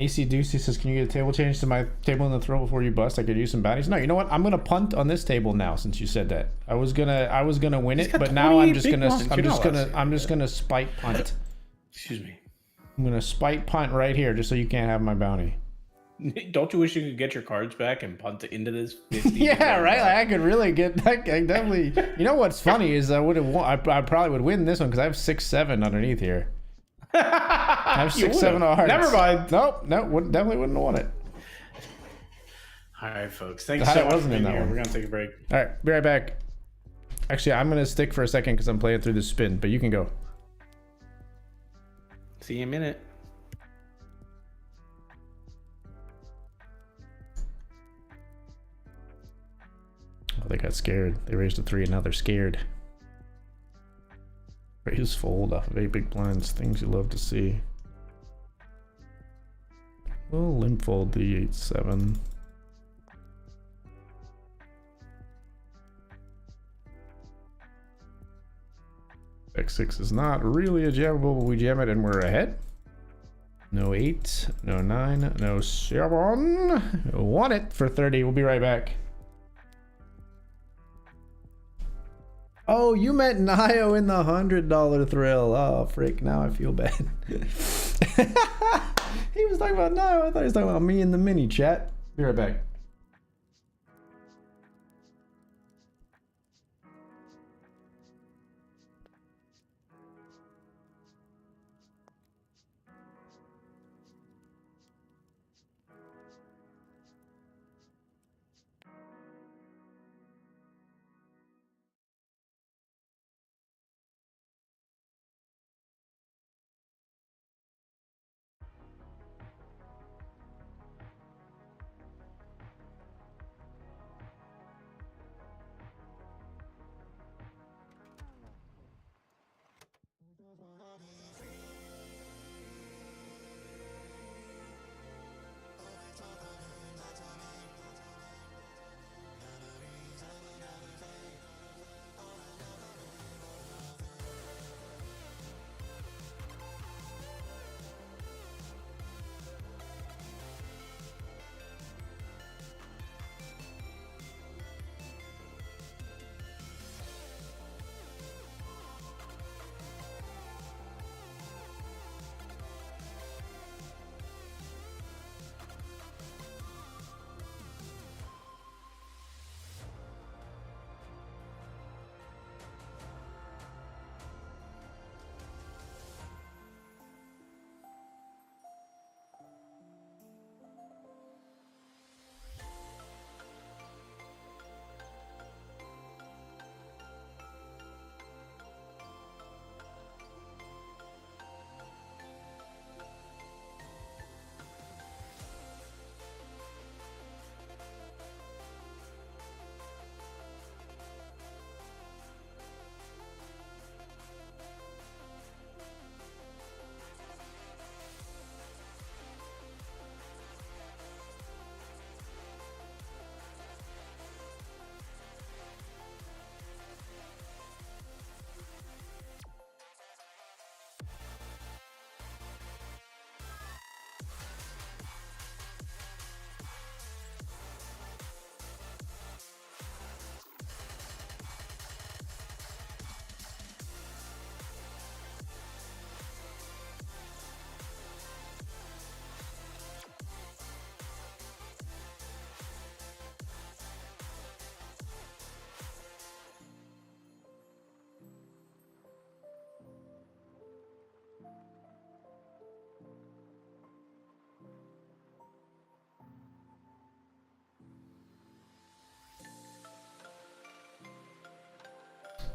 S1: AC Deucey says, can you get a table change to my table in the throw before you bust? I could use some bounties. No, you know what? I'm gonna punt on this table now since you said that. I was gonna win it, but now I'm just gonna spite punt.
S2: Excuse me.
S1: I'm gonna spite punt right here just so you can't have my bounty.
S2: Don't you wish you could get your cards back and punt it into this 50?
S1: Yeah, right. Like, I could really get that. I definitely. You know what's funny is I would have won. I probably would win this one because I have 6-7 underneath here. I have 6-7 of hearts.
S2: Never mind.
S1: Nope. Definitely wouldn't have won it.
S2: All right, folks. Thanks so much for being here. We're gonna take a break.
S1: All right, be right back. Actually, I'm gonna stick for a second because I'm playing through the spin, but you can go.
S2: See you in a minute.
S1: Oh, they got scared. They raised a 3 and now they're scared. Raise fold off of 8 big blinds. Things you love to see. We'll limp fold the 8-7. X6 is not really a jammable, but we jam it and we're ahead. No 8, no 9, no 7. Won it for 30. We'll be right back. Oh, you meant Nio in the $100 thrill. Oh, frick. Now I feel bad. He was talking about Nio. I thought he was talking about me in the mini chat. Be right back.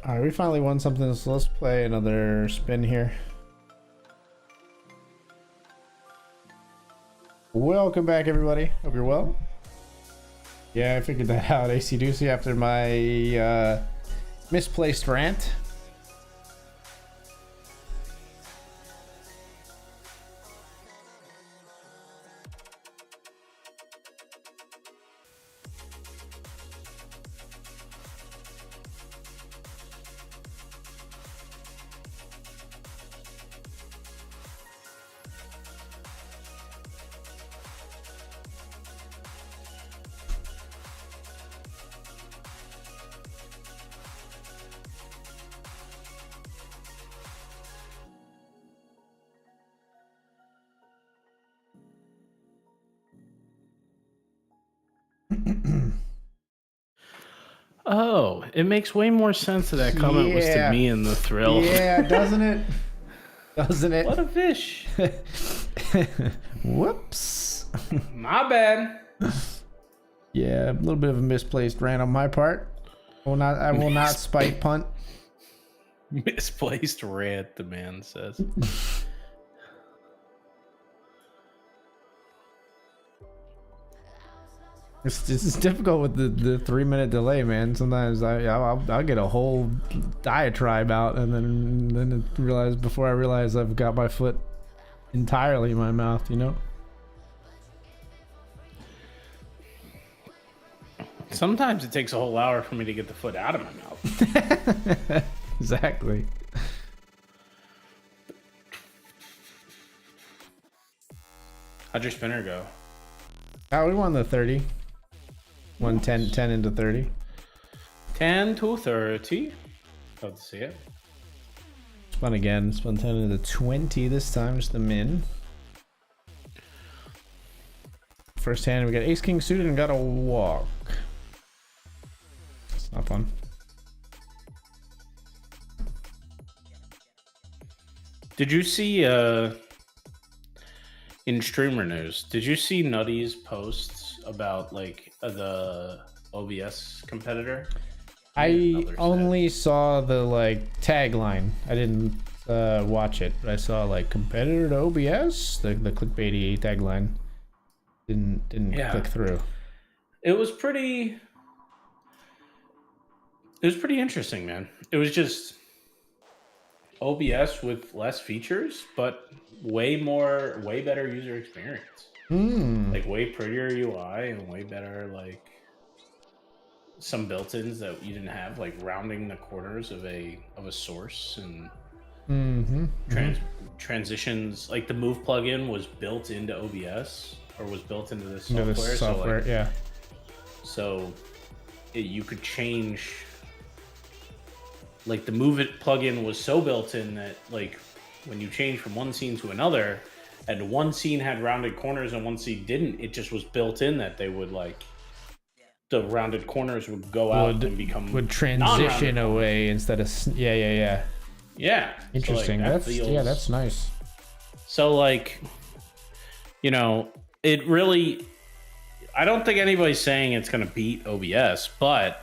S1: All right, we finally won something, so let's play another spin here. Welcome back, everybody. Hope you're well. Yeah, I figured that out, AC Doocy, after my misplaced rant.
S2: Oh, it makes way more sense that that comment was to me in the thrill.
S1: Yeah, doesn't it? Doesn't it?
S2: What a fish.
S1: Whoops.
S2: My bad.
S1: Yeah, a little bit of a misplaced rant on my part. I will not spike punt.
S2: Misplaced rant, the man says.
S1: It's difficult with the 3-minute delay, man. Sometimes I'll get a whole diatribe out, and then realize before I realize I've got my foot entirely in my mouth, you know.
S2: Sometimes it takes a whole hour for me to get the foot out of my mouth.
S1: Exactly.
S2: How'd your spinner go?
S1: Oh, we won the 30. Won 10 into 30.
S2: 10 to 30. Love to see it.
S1: Spun again. Spun 10 into 20 this time. Just the min. First hand, we got ace king suited and got a walk. It's not fun.
S2: Did you see in streamer news, did you see Nutty's posts about like the OBS competitor?
S1: I only saw the like tagline. I didn't watch it, but I saw like competitor to OBS, the clickbaity tagline. Didn't click through. It
S2: was pretty interesting, man. It was just OBS with less features, but way better user experience. Like way prettier UI and way better like some built-ins that you didn't have, like rounding the corners of a source and transitions. Like the move plugin was built into OBS or was built into this software. So you could change. Like the Move It plugin was so built in that like when you change from one scene to another, and one scene had rounded corners and one scene didn't, it just was built in that they would like the rounded corners would go out and become
S1: would transition away instead of yeah. Interesting.
S2: So, like,
S1: that's nice.
S2: So like, you know, it really. I don't think anybody's saying it's going to beat OBS, but.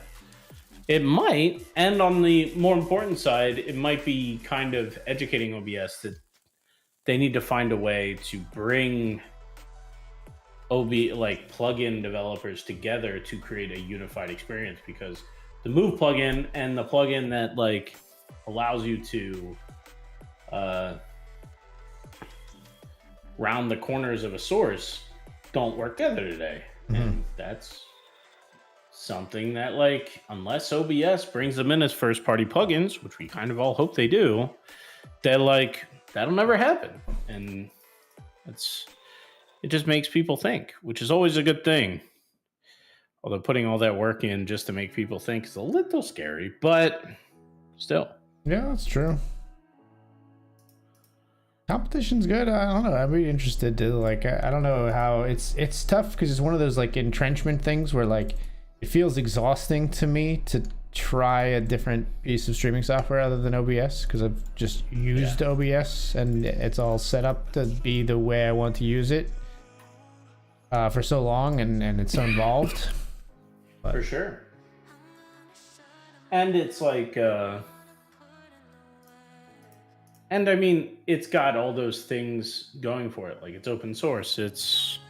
S2: It might, and on the more important side, it might be kind of educating OBS that they need to find a way to bring plugin developers together to create a unified experience, because the Move plugin and the plugin that like allows you to round the corners of a source don't work together today, and that's something that, like, unless OBS brings them in as first-party plugins, which we kind of all hope they do, that like that'll never happen, and it just makes people think, which is always a good thing. Although putting all that work in just to make people think is a little scary, but still. Yeah,
S1: that's true. Competition's good. I don't know. I'd be interested to like. I don't know how it's tough because it's one of those like entrenchment things where like. It feels exhausting to me to try a different piece of streaming software other than OBS because I've just used OBS and it's all set up to be the way I want to use it for so long, and it's so involved. But.
S2: For sure. And it's like, and I mean, it's got all those things going for it. Like it's open source. It's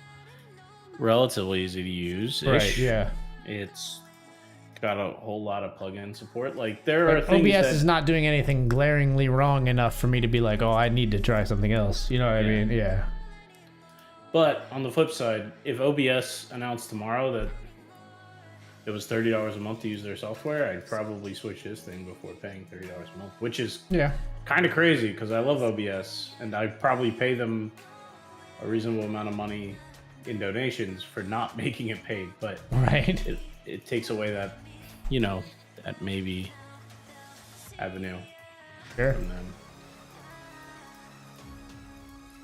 S2: relatively easy to use.
S1: Right, yeah.
S2: It's got a whole lot of plugin support. Like there are things
S1: OBS is not doing anything glaringly wrong enough for me to be like, oh, I need to try something else. You know what I mean? Yeah.
S2: But on the flip side, if OBS announced tomorrow that it was $30 a month to use their software, I'd probably switch this thing before paying $30 a month, which is kind of crazy because I love OBS and I'd probably pay them a reasonable amount of money in donations for not making it paid, but it takes away that, you know, that maybe avenue from them.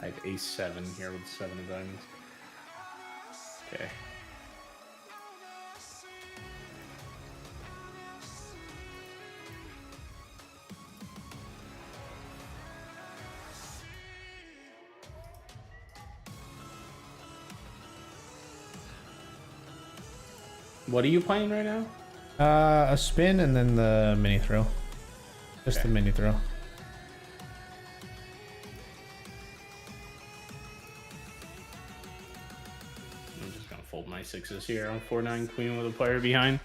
S2: I have ace-7 here with 7 of diamonds. Okay. What are you playing right now?
S1: A spin and then the mini throw. Just the mini throw.
S2: I'm just gonna fold my sixes here on 4-9 queen with a player behind.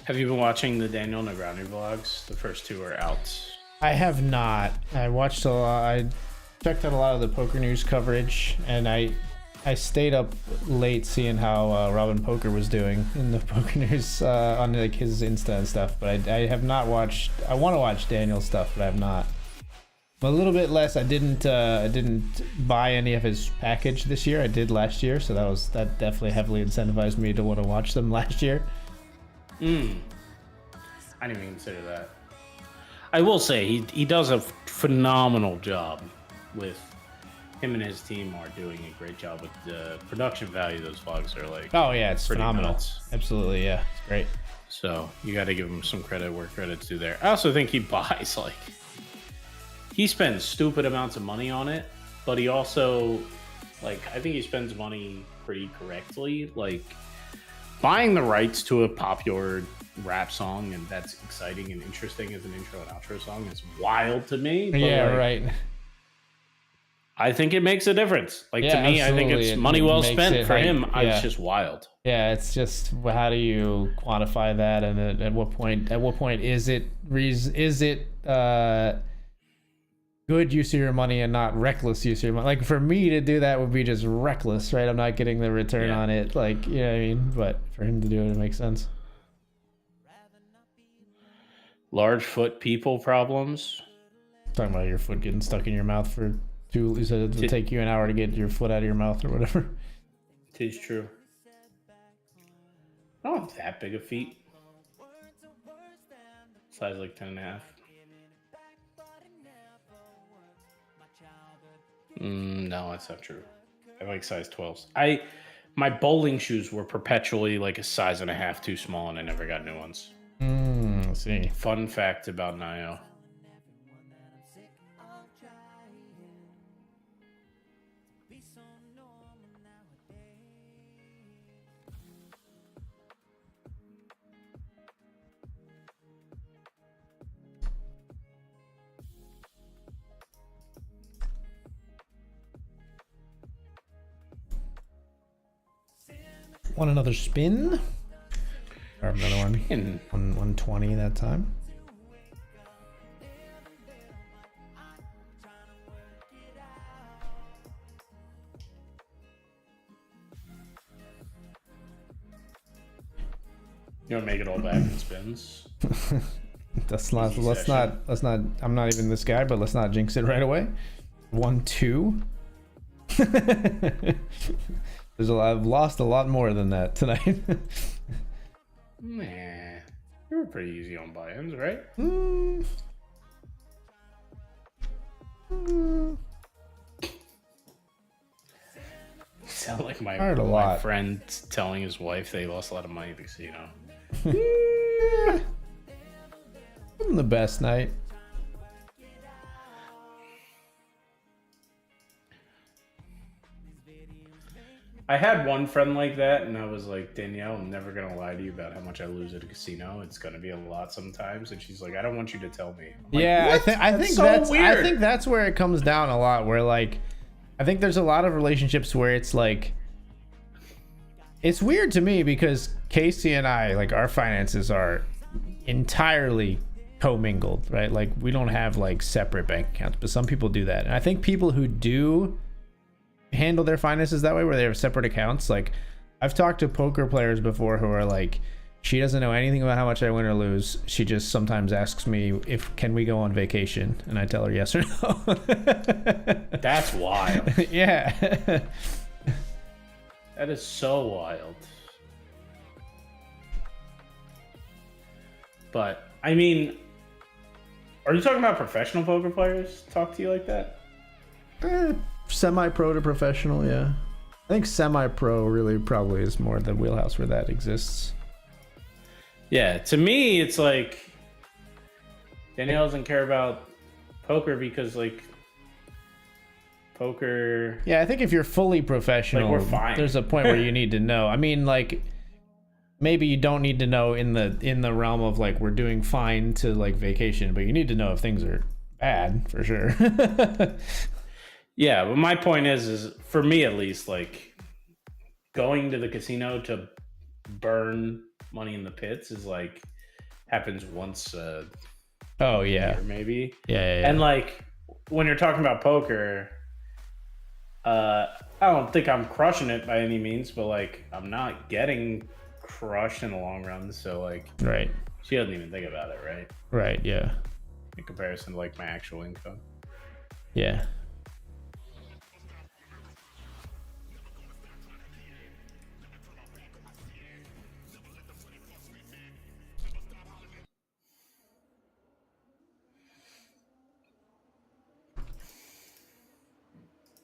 S2: Have you been watching the Daniel Negreanu vlogs? The first two are out.
S1: I have not. I watched a lot. I checked out a lot of the poker news coverage, and I stayed up late seeing how Robin Poker was doing in the poker news on like his Insta and stuff. But I have not watched. I want to watch Daniel's stuff, but I have not. A little bit less. I didn't buy any of his package this year. I did last year, so that definitely heavily incentivized me to want to watch them last year.
S2: I didn't even consider that. I will say he does a phenomenal job with him, and his team are doing a great job with the production value. Those vlogs are like,
S1: oh yeah, it's phenomenal.
S2: Nuts.
S1: Absolutely, yeah, it's great.
S2: So you got to give him some credit where credit's due there. I also think he buys he spends stupid amounts of money on it, but he also I think he spends money pretty correctly. Like buying the rights to a popular rap song, and that's exciting and interesting as an intro and outro song, is wild to me. But
S1: yeah, right.
S2: I think it makes a difference. To me,
S1: absolutely.
S2: I think it's money well spent for him.
S1: Yeah.
S2: It's just wild.
S1: Yeah, it's just how do you quantify that, and at what point is it good use of your money and not reckless use of your money? Like for me to do that would be just reckless, right? I'm not getting the return on it. Like, you know what I mean? But for him to do it, it makes sense.
S2: Large foot people problems.
S1: Talking about your foot getting stuck in your mouth for you said it would take you an hour to get your foot out of your mouth or whatever.
S2: It is true. I don't have that big of feet. Size like 10.5. No, that's not true. I like size 12s. My bowling shoes were perpetually like a size and a half too small, and I never got new ones.
S1: Let's see.
S2: Fun fact about Naigo.
S1: Want another spin? Or another one? 120 that time.
S2: You want to make it all back in spins?
S1: Let's not. I'm not even this guy, but let's not jinx it right away. 1-2. I've lost a lot more than that tonight.
S2: Nah, you were pretty easy on buy-ins, right? Sound like my friend telling his wife they lost a lot of money at the casino.
S1: The best night.
S2: I had one friend like that, and I was like, Danielle, I'm never going to lie to you about how much I lose at a casino. It's going to be a lot sometimes. And she's like, I don't want you to tell me. Like,
S1: yeah, I think that's where it comes down a lot, where like, I think there's a lot of relationships where it's like, it's weird to me because Casey and I, like, our finances are entirely commingled, right? Like, we don't have like separate bank accounts, but some people do that. And I think people who do handle their finances that way, where they have separate accounts, like I've talked to poker players before who are like, she doesn't know anything about how much I win or lose. She just sometimes asks me can we go on vacation, and I tell her yes or no.
S2: That's wild.
S1: Yeah.
S2: That is so wild. But I mean, are you talking about professional poker players talk to you like that?
S1: Semi-pro to professional, yeah. I think semi-pro really probably is more the wheelhouse where that exists.
S2: Yeah, to me, it's like Danielle doesn't care about poker because like poker.
S1: Yeah, I think if you're fully professional,
S2: like, we're fine.
S1: There's a point where you need to know. I mean, like, maybe you don't need to know in the realm of like we're doing fine to like vacation, but you need to know if things are bad for sure.
S2: Yeah, but my point is for me at least, like going to the casino to burn money in the pits is like happens once
S1: oh yeah,
S2: year, maybe.
S1: Yeah.
S2: And like when you're talking about poker, I don't think I'm crushing it by any means, but like I'm not getting crushed in the long run, so like
S1: right.
S2: She doesn't even think about it, right?
S1: Right, yeah.
S2: In comparison to like my actual income.
S1: Yeah.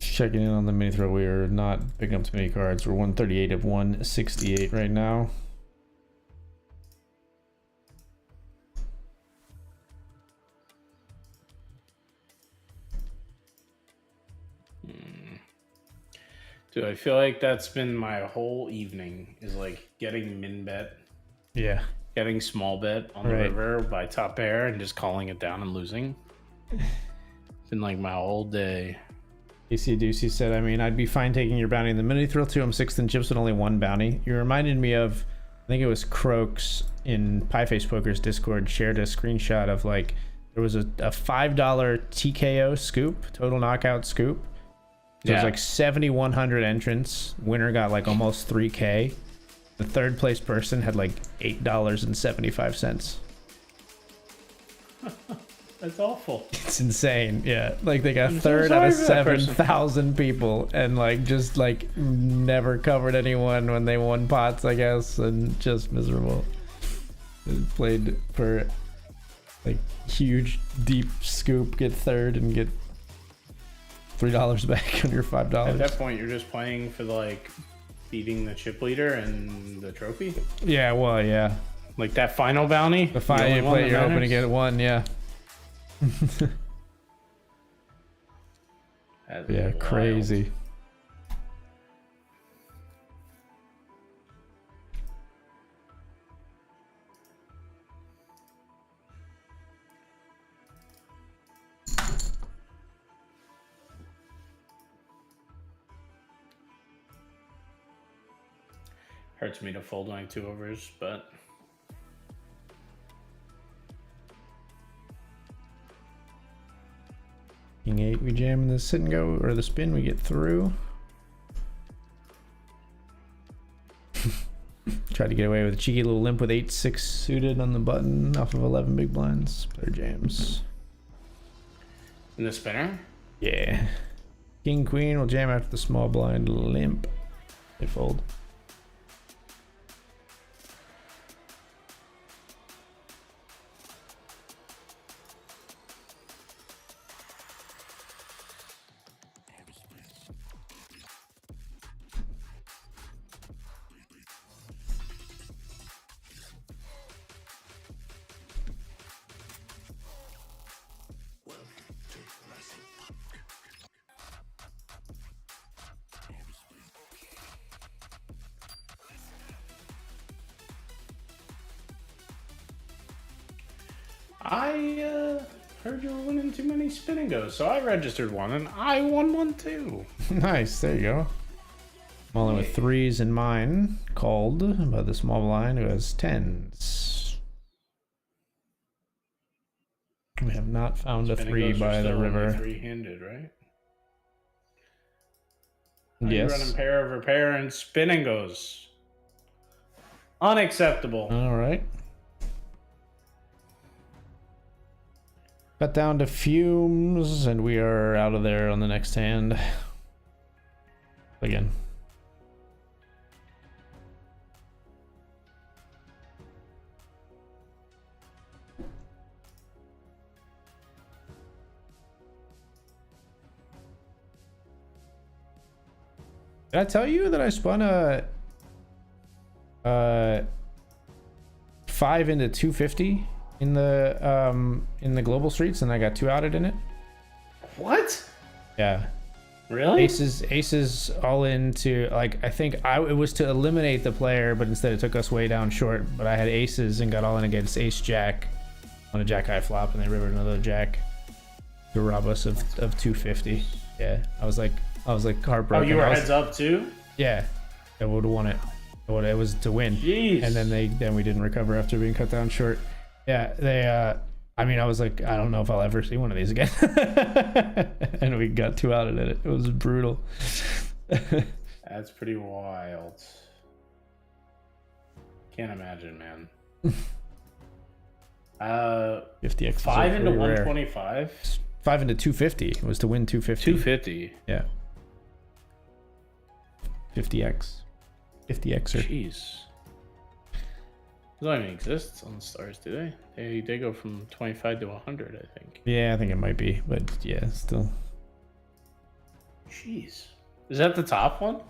S1: Checking in on the mini throw. We are not picking up too many cards. We're 138 of 168 right now.
S2: Dude, I feel like that's been my whole evening is like getting min bet.
S1: Yeah.
S2: Getting small bet on the river by top pair and just calling it down and losing. It's been like my whole day.
S1: AC Ducey said, I mean, I'd be fine taking your bounty in the mini thrill too. I'm 6th in chips with only 1 bounty. You reminded me of, I think it was Croaks in Pieface Poker's Discord shared a screenshot of like, there was a $5 TKO scoop, total knockout scoop. So it was like 7,100 entrants. Winner got like almost 3K. The third place person had like $8.75.
S2: That's awful.
S1: It's insane. Yeah, like they got third out of 7,000 people, and like just like never covered anyone when they won pots, I guess, and just miserable. It played for like huge deep scoop, get third, and get $3 back on your $5.
S2: At that point, you're just playing for the, like beating the chip leader and the trophy.
S1: Yeah, well, yeah.
S2: Like that final bounty.
S1: The final you play, you're hoping to get one. Yeah. Yeah, crazy.
S2: Hurts me to fold my 2 overs, but
S1: King 8, we jam in the sit and go, or the spin, we get through. Tried to get away with a cheeky little limp with 8-6 suited on the button off of 11 big blinds. Player jams.
S2: In the spinner?
S1: Yeah. King Queen will jam after the small blind limp. They fold.
S2: I heard you were winning too many spin and goes, so I registered one and I won one too.
S1: Nice, there you go. Mulling with 3s in mine, called by the small blind who has 10s. We have not found a 3 by the river.
S2: 3-handed, right?
S1: Yes.
S2: You're running pair over pair and spinning goes. Unacceptable.
S1: All right. Cut down to fumes, and we are out of there on the next hand. Again. Did I tell you that I spun a 5 into 250 in the global streets, and I got 2 outed in it.
S2: What?
S1: Yeah.
S2: Really?
S1: Aces all into, like, I think it was to eliminate the player, but instead it took us way down short. But I had aces and got all in against ace jack on a jack high flop, and they rivered another jack to rob us of 250. Yeah, I was like heartbroken.
S2: Oh, you were heads up too?
S1: Yeah, I would have won it. It was to win.
S2: Jeez.
S1: And then we didn't recover after being cut down short. Yeah, they I mean, I was like, I don't know if I'll ever see one of these again. And we got 2 out of it. It was brutal.
S2: That's pretty wild. Can't imagine, man.
S1: 50x.
S2: 5 into 125.
S1: 5 into 250. It was to win 250.
S2: 250.
S1: Yeah. 50x. 50xer.
S2: Jeez. Those don't even exist on the stars, do they? They go from 25 to 100, I think.
S1: Yeah, I think it might be, but yeah, still.
S2: Jeez. Is that the top one?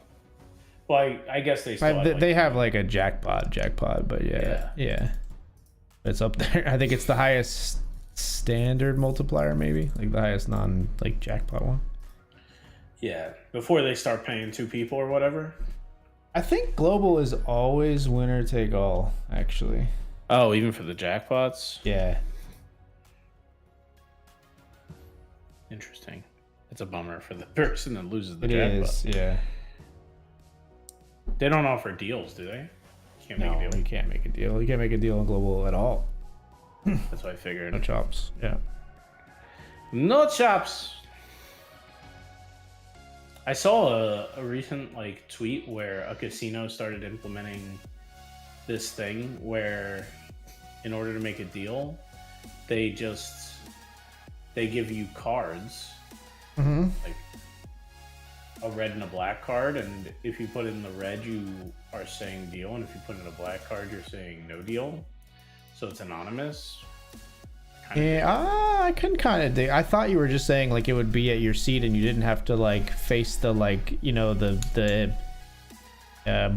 S2: Well, I guess they still have,
S1: they have like a jackpot, but yeah. It's up there. I think it's the highest standard multiplier, maybe, like the highest like jackpot one.
S2: Yeah, before they start paying 2 people or whatever.
S1: I think global is always winner take all, actually.
S2: Oh, even for the jackpots?
S1: Yeah.
S2: Interesting. It's a bummer for the person that loses the
S1: It
S2: jackpot.
S1: is, yeah.
S2: They don't offer deals, do they? Can't make a deal.
S1: You can't make a deal. You can't make a deal on global at all.
S2: That's what I figured.
S1: No chops. Yeah.
S2: No chops. I saw a recent like tweet where a casino started implementing this thing where in order to make a deal, they give you cards, like a red and a black card, and if you put in the red, you are saying deal, and if you put in a black card, you're saying no deal. So it's anonymous.
S1: Yeah, I can kind of dig. I thought you were just saying like it would be at your seat and you didn't have to like face the like, you know, the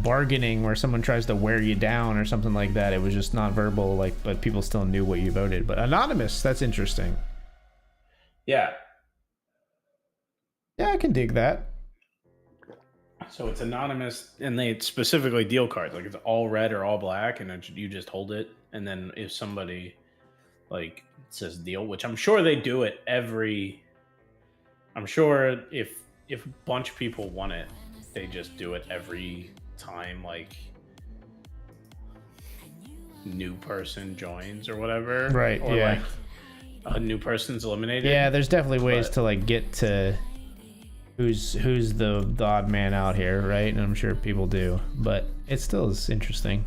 S1: bargaining where someone tries to wear you down or something like that. It was just non-verbal, like, but people still knew what you voted. But anonymous, that's interesting.
S2: Yeah.
S1: Yeah, I can dig that.
S2: So it's anonymous, and they specifically deal cards. Like it's all red or all black, and you just hold it. And then if somebody like says deal, which I'm sure they do it every. I'm sure if a bunch of people want it, they just do it every time like new person joins or whatever.
S1: Right.
S2: Or
S1: yeah.
S2: Like a new person's eliminated.
S1: Yeah, there's definitely ways to like get to who's the odd man out here, right? And I'm sure people do, but it still is interesting.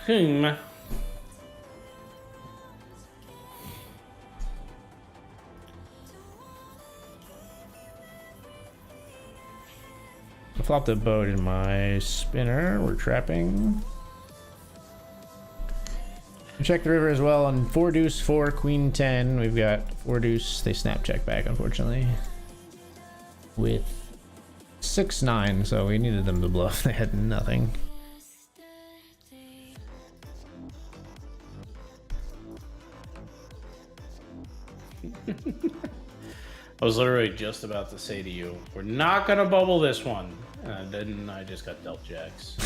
S1: I flopped a boat in my spinner. We're trapping. Check the river as well on 4 deuce 4 queen 10. We've got 4 deuce. They snap check back, unfortunately, with 6-9. So we needed them to bluff. They had nothing.
S2: I was literally just about to say to you, we're not gonna bubble this one, and then I just got dealt jacks.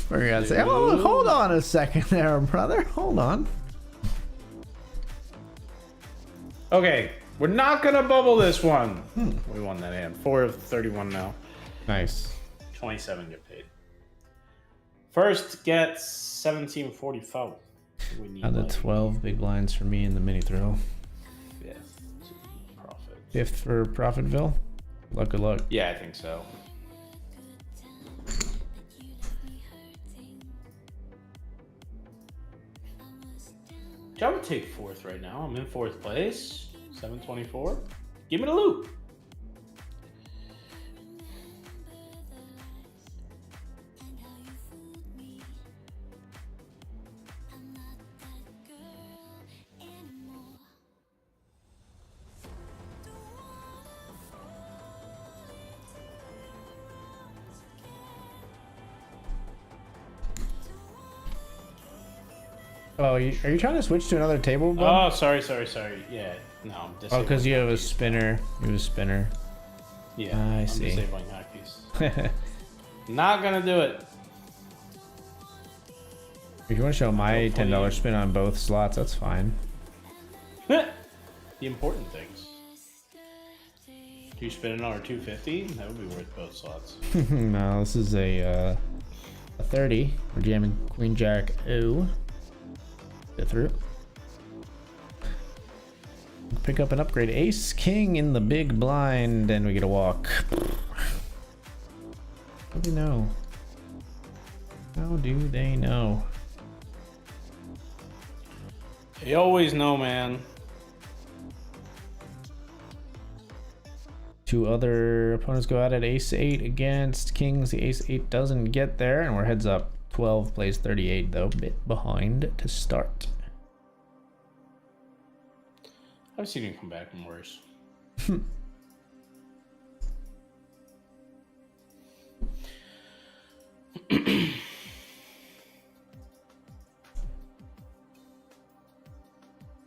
S1: We're gonna say, oh, hold on a second there, brother. Hold on.
S2: Okay, we're not gonna bubble this one. We won that hand. 4 of 31 now.
S1: Nice.
S2: 27 get paid. First gets 1744. We need
S1: The 12 big blinds for me in the mini throw.
S2: 5th to profit.
S1: 5th for Profitville. Good luck.
S2: Yeah, I think so. I would take 4th right now. I'm in 4th place. 724. Give me the loot.
S1: Oh, are you trying to switch to another table? Bud?
S2: Oh, sorry. Yeah, no. I'm
S1: Oh, because you have a
S2: hotkeys.
S1: spinner. You have a spinner.
S2: Yeah,
S1: I
S2: I'm
S1: see.
S2: disabling hotkeys. Not gonna do it.
S1: If you want to show my
S2: Hopefully-
S1: $10 spin on both slots, that's fine.
S2: The important things. Do you spin another 250? That would be worth both slots.
S1: No, this is a 30. We're jamming Queen Jack. Ooh. Get through. Pick up an upgrade. Ace King in the big blind, and we get a walk. How do you know? How do they know?
S2: You always know, man.
S1: Two other opponents go out at ace 8 against kings. The ace 8 doesn't get there, and we're heads up. 12 plays 38 though, bit behind to start.
S2: I've seen you come back from worse.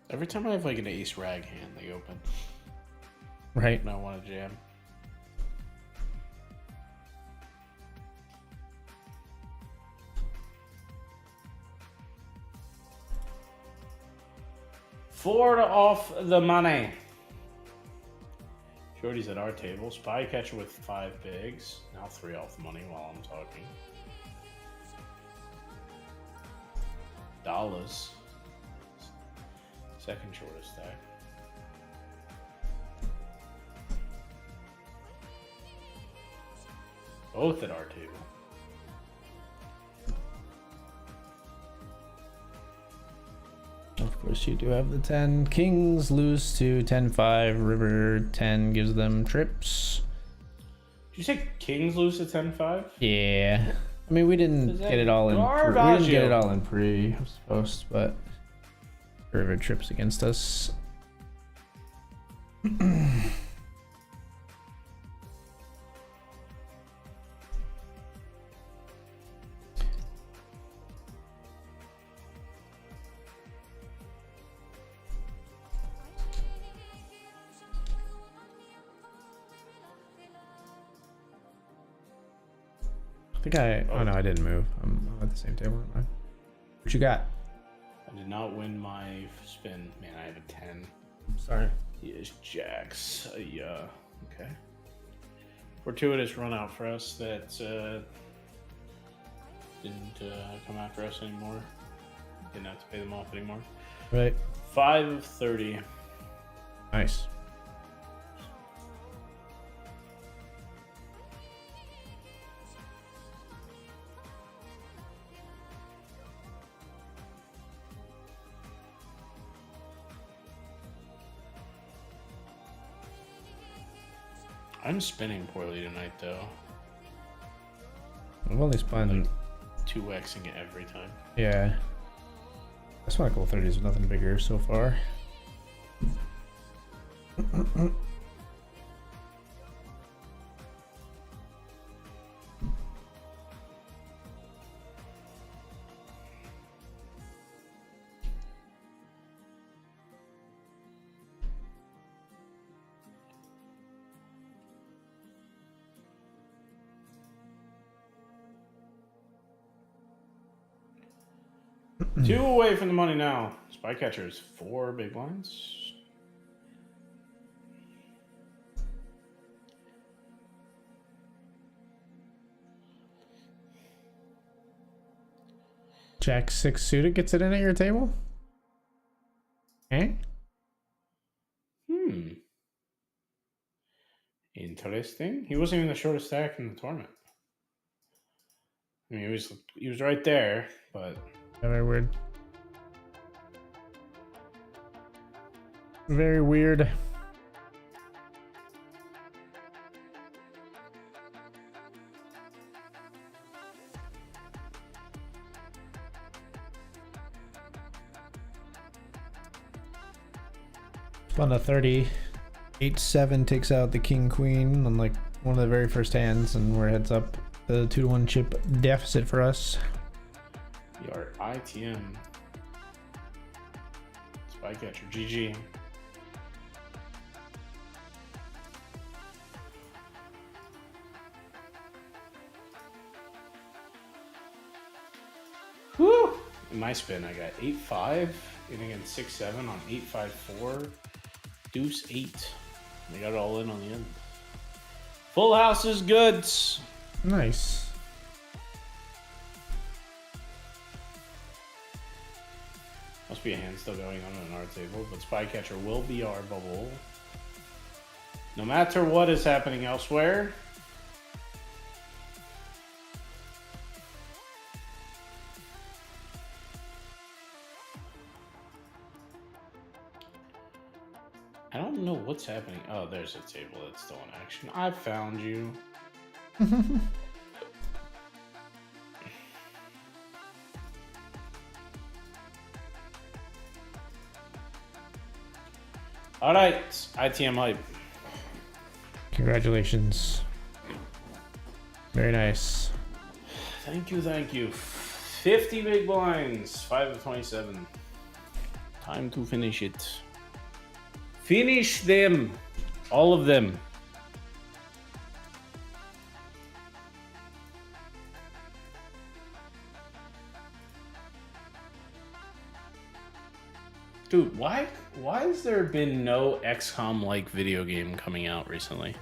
S2: Every time I have like an ace rag hand, they open.
S1: Right.
S2: And I want to jam. Four off the money. Shorty's at our table. Spy catcher with 5 bigs. Now 3 off the money while I'm talking. Dollars. Second shortest stack. Both at our table.
S1: Of course, you do have the 10. Kings lose to 10-5. River 10 gives them trips.
S2: Did you say kings lose to 10-5?
S1: Yeah. I mean, we didn't get it all in. We didn't get it all in pre, I suppose, but River trips against us. Oh no, I didn't move. I'm at the same table. What you got?
S2: I did not win my spin. Man, I have a 10.
S1: Sorry.
S2: He is jacks. Yeah. Okay. Fortuitous run out for us that didn't come after us anymore. Didn't have to pay them off anymore.
S1: Right.
S2: 5 of 30.
S1: Nice.
S2: I'm spinning poorly tonight, though.
S1: I've only spun
S2: 2xing it every time.
S1: Yeah. I spun a couple 30s with nothing bigger so far.
S2: Two away from the money now. Spy catcher is 4 big blinds.
S1: Jack 6 suited gets it in at your table? Eh?
S2: Interesting. He wasn't even the shortest stack in the tournament. I mean, he was right there, but
S1: Very weird. Very weird. Spun a 30. 8-7 takes out the king queen on like one of the very first hands, and we're heads up. The 2-to-1 chip deficit for us.
S2: your ITM. Spy catcher, GG. Woo! In my spin, I got 8-5, and again 6-7 on 8-5-4, deuce 8. I got it all in on the end. Full house is good.
S1: Nice.
S2: Must be a hand still going on our table, but spy catcher will be our bubble. No matter what is happening elsewhere. I don't know what's happening. Oh, there's a table that's still in action. I found you. All right, ITM hype.
S1: Congratulations. Very nice.
S2: Thank you, thank you. 50 big blinds, 5 of 27. Time to finish it. Finish them. All of them. Dude, why has there been no XCOM-like video game coming out recently?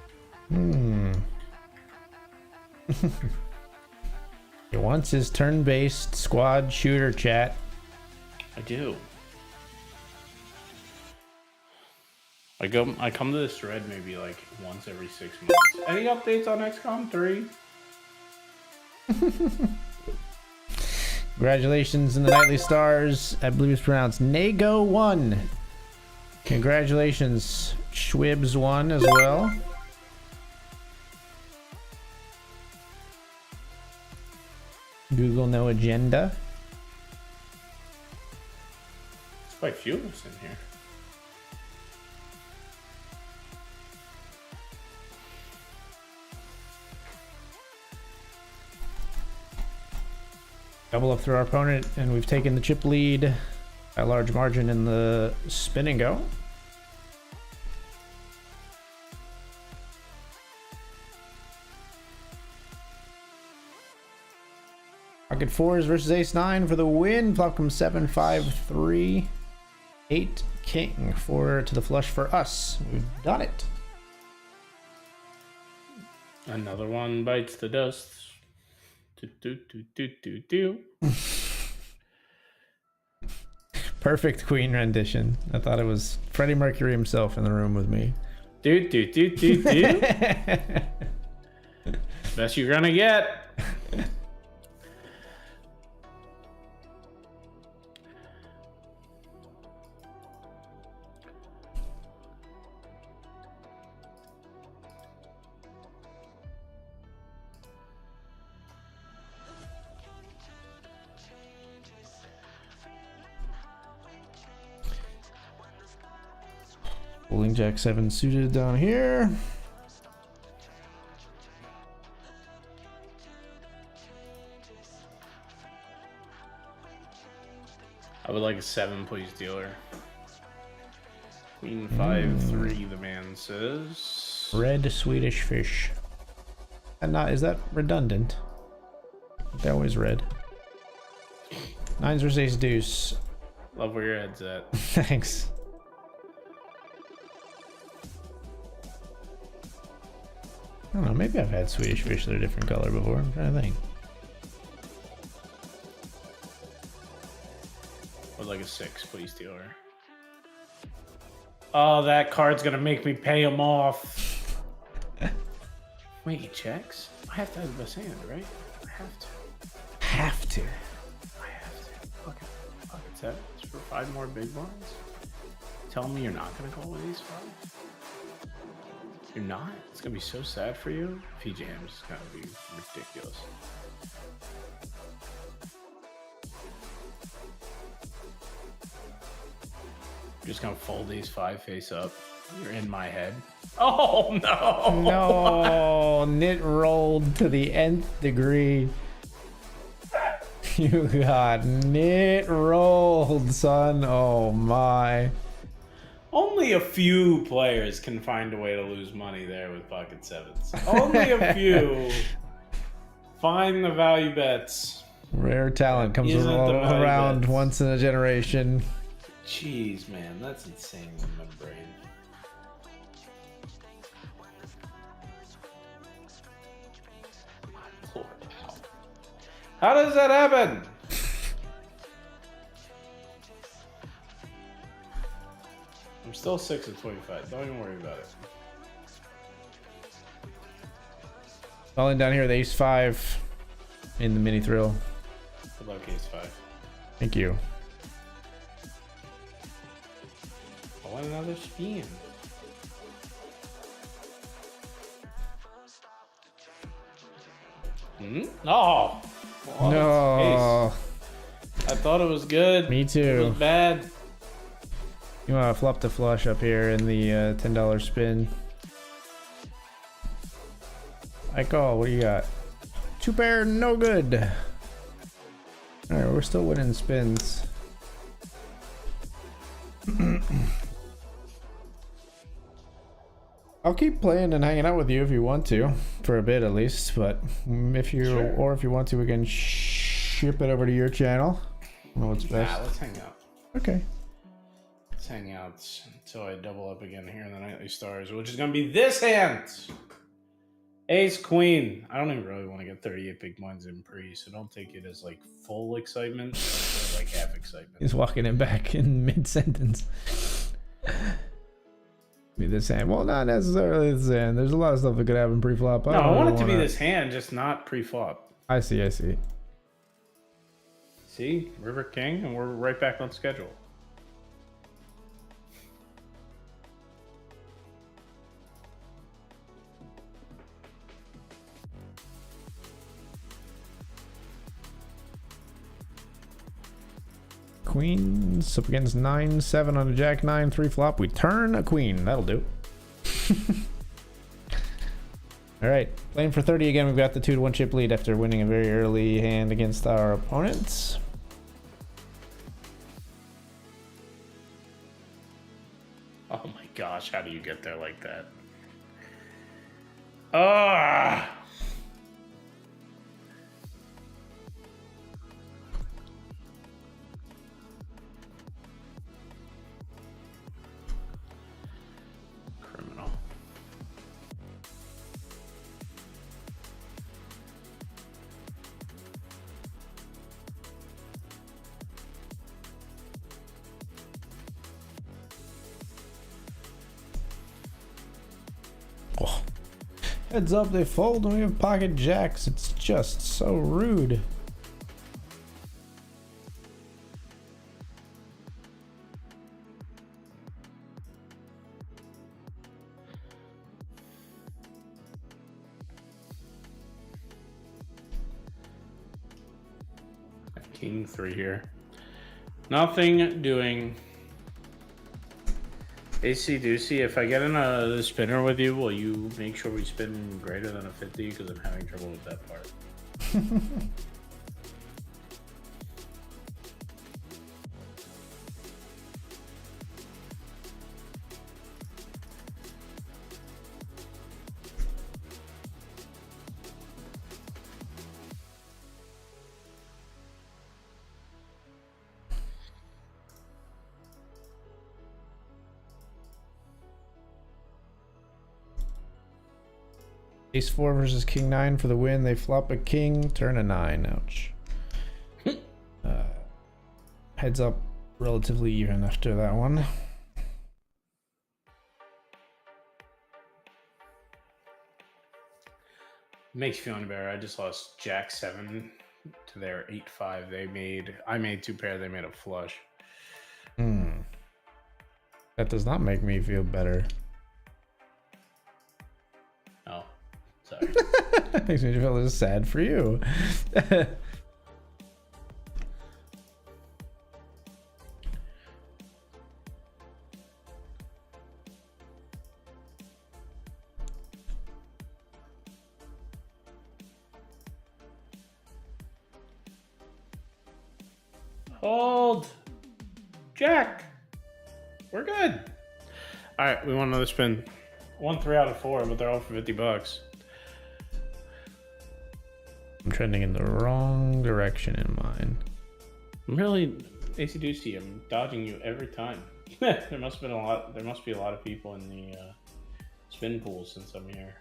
S1: He wants his turn-based squad shooter chat.
S2: I do. I come to this thread maybe like once every 6 months. Any updates on XCOM 3?
S1: Congratulations in the Nightly Stars. I believe it's pronounced Naigo 1. Congratulations. Schwibs 1 as well. Google no agenda.
S2: There's quite a few of us in here.
S1: Double up through our opponent, and we've taken the chip lead by a large margin in the spin and go. Pocket 4s versus ace 9 for the win. Flop comes 7, 5, 3, 8, king. 4 to the flush for us. We've done it.
S2: Another one bites the dust. Do.
S1: Perfect queen rendition. I thought it was Freddie Mercury himself in the room with me.
S2: Do. Best you're gonna get.
S1: Pulling Jack 7 suited down here.
S2: I would like a 7, please, dealer. Queen 5-3, the man says.
S1: Red Swedish fish. And not, is that redundant? They're always red. 9s versus ace deuce.
S2: Love where your head's at.
S1: Thanks. I don't know, maybe I've had Swedish fish that are a different color before. I'm trying to think.
S2: Would like a 6, please, dealer. Oh, that card's gonna make me pay him off. Wait, he checks? I have to have the best hand, right? I have to.
S1: Have to.
S2: I have to. Pocket 7s for 5 more big blinds? Tell me you're not gonna call with these 5? You're not? It's gonna be so sad for you. If he jams, it's gonna be ridiculous. You're just gonna fold these 5 face up. You're in my head. Oh no!
S1: No, Nit rolled to the nth degree. You got nit rolled, son. Oh my.
S2: Only a few players can find a way to lose money there with pocket sevens. Only a few. Find the value bets.
S1: Rare talent comes
S2: Isn't the value
S1: around
S2: bets.
S1: once in a generation.
S2: Jeez, man, that's insane in my brain. My Lord, how does that happen? I'm still 6 of 25. Don't even worry about it.
S1: Falling down here with ace 5 in the mini thrill.
S2: Good luck, ace 5.
S1: Thank you.
S2: I want another spin. Oh, well,
S1: No.
S2: ace. I thought it was good.
S1: Me
S2: It
S1: too.
S2: was bad.
S1: You want to flop the flush up here in the $10 spin. I call. What do you got? 2 pair, no good. All right, we're still winning spins. I'll keep playing and hanging out with you if you want to, for a bit at least. But if you or if you want to, we can ship it over to your channel. Know what's best.
S2: Nah, let's hang out.
S1: Okay.
S2: Let's hang out until I double up again here in the Nightly Stars, which is going to be this hand. Ace Queen. I don't even really want to get 38 big blinds in pre, so don't take it as like full excitement, but like half excitement.
S1: He's walking it back in mid-sentence. Be this hand. Well, not necessarily this hand. There's a lot of stuff that could happen pre-flop.
S2: No, I want it to be this hand, just not pre-flop.
S1: I see, I see.
S2: See? River King, and we're right back on schedule.
S1: Queens up against 9-7 on a jack 9 3 flop. We turn a queen. That'll do. All right, playing for 30 again. We've got the 2-1 chip lead after winning a very early hand against our opponents.
S2: Oh my gosh, how do you get there like that? Ah! Criminal.
S1: Oh. Heads up, they fold when we have pocket jacks. It's just so rude.
S2: King 3 here. Nothing doing. AC Deucey, if I get in a spinner with you, will you make sure we spin greater than a 50? Because I'm having trouble with that part.
S1: Ace 4 versus King 9 for the win. They flop a king, turn a 9. Ouch. Heads up relatively even after that one.
S2: Makes you feel any better. I just lost Jack 7 to their 8-5. I made 2 pair, they made a flush.
S1: That does not make me feel better.
S2: Oh, sorry.
S1: Makes me feel a little sad for you.
S2: Called. Jack. We're good. All right, we want another spin. Won 3 out of 4, but they're all for $50.
S1: I'm trending in the wrong direction in mine.
S2: I'm really AC Deucey. I'm dodging you every time. There must be a lot of people in the spin pool since I'm here.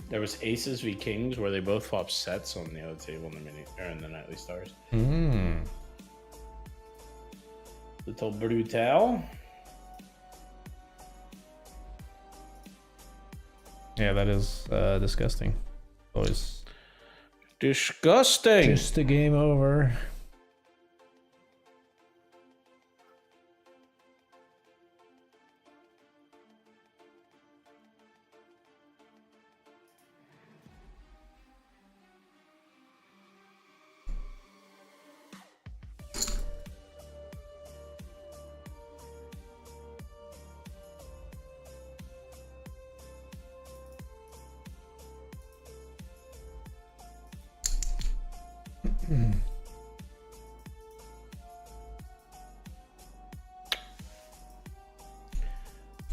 S2: There was Aces v Kings where they both flopped sets on the other table in the in the Nightly Stars. Little brutal.
S1: Yeah, that is disgusting. Always
S2: disgusting.
S1: Just a game over.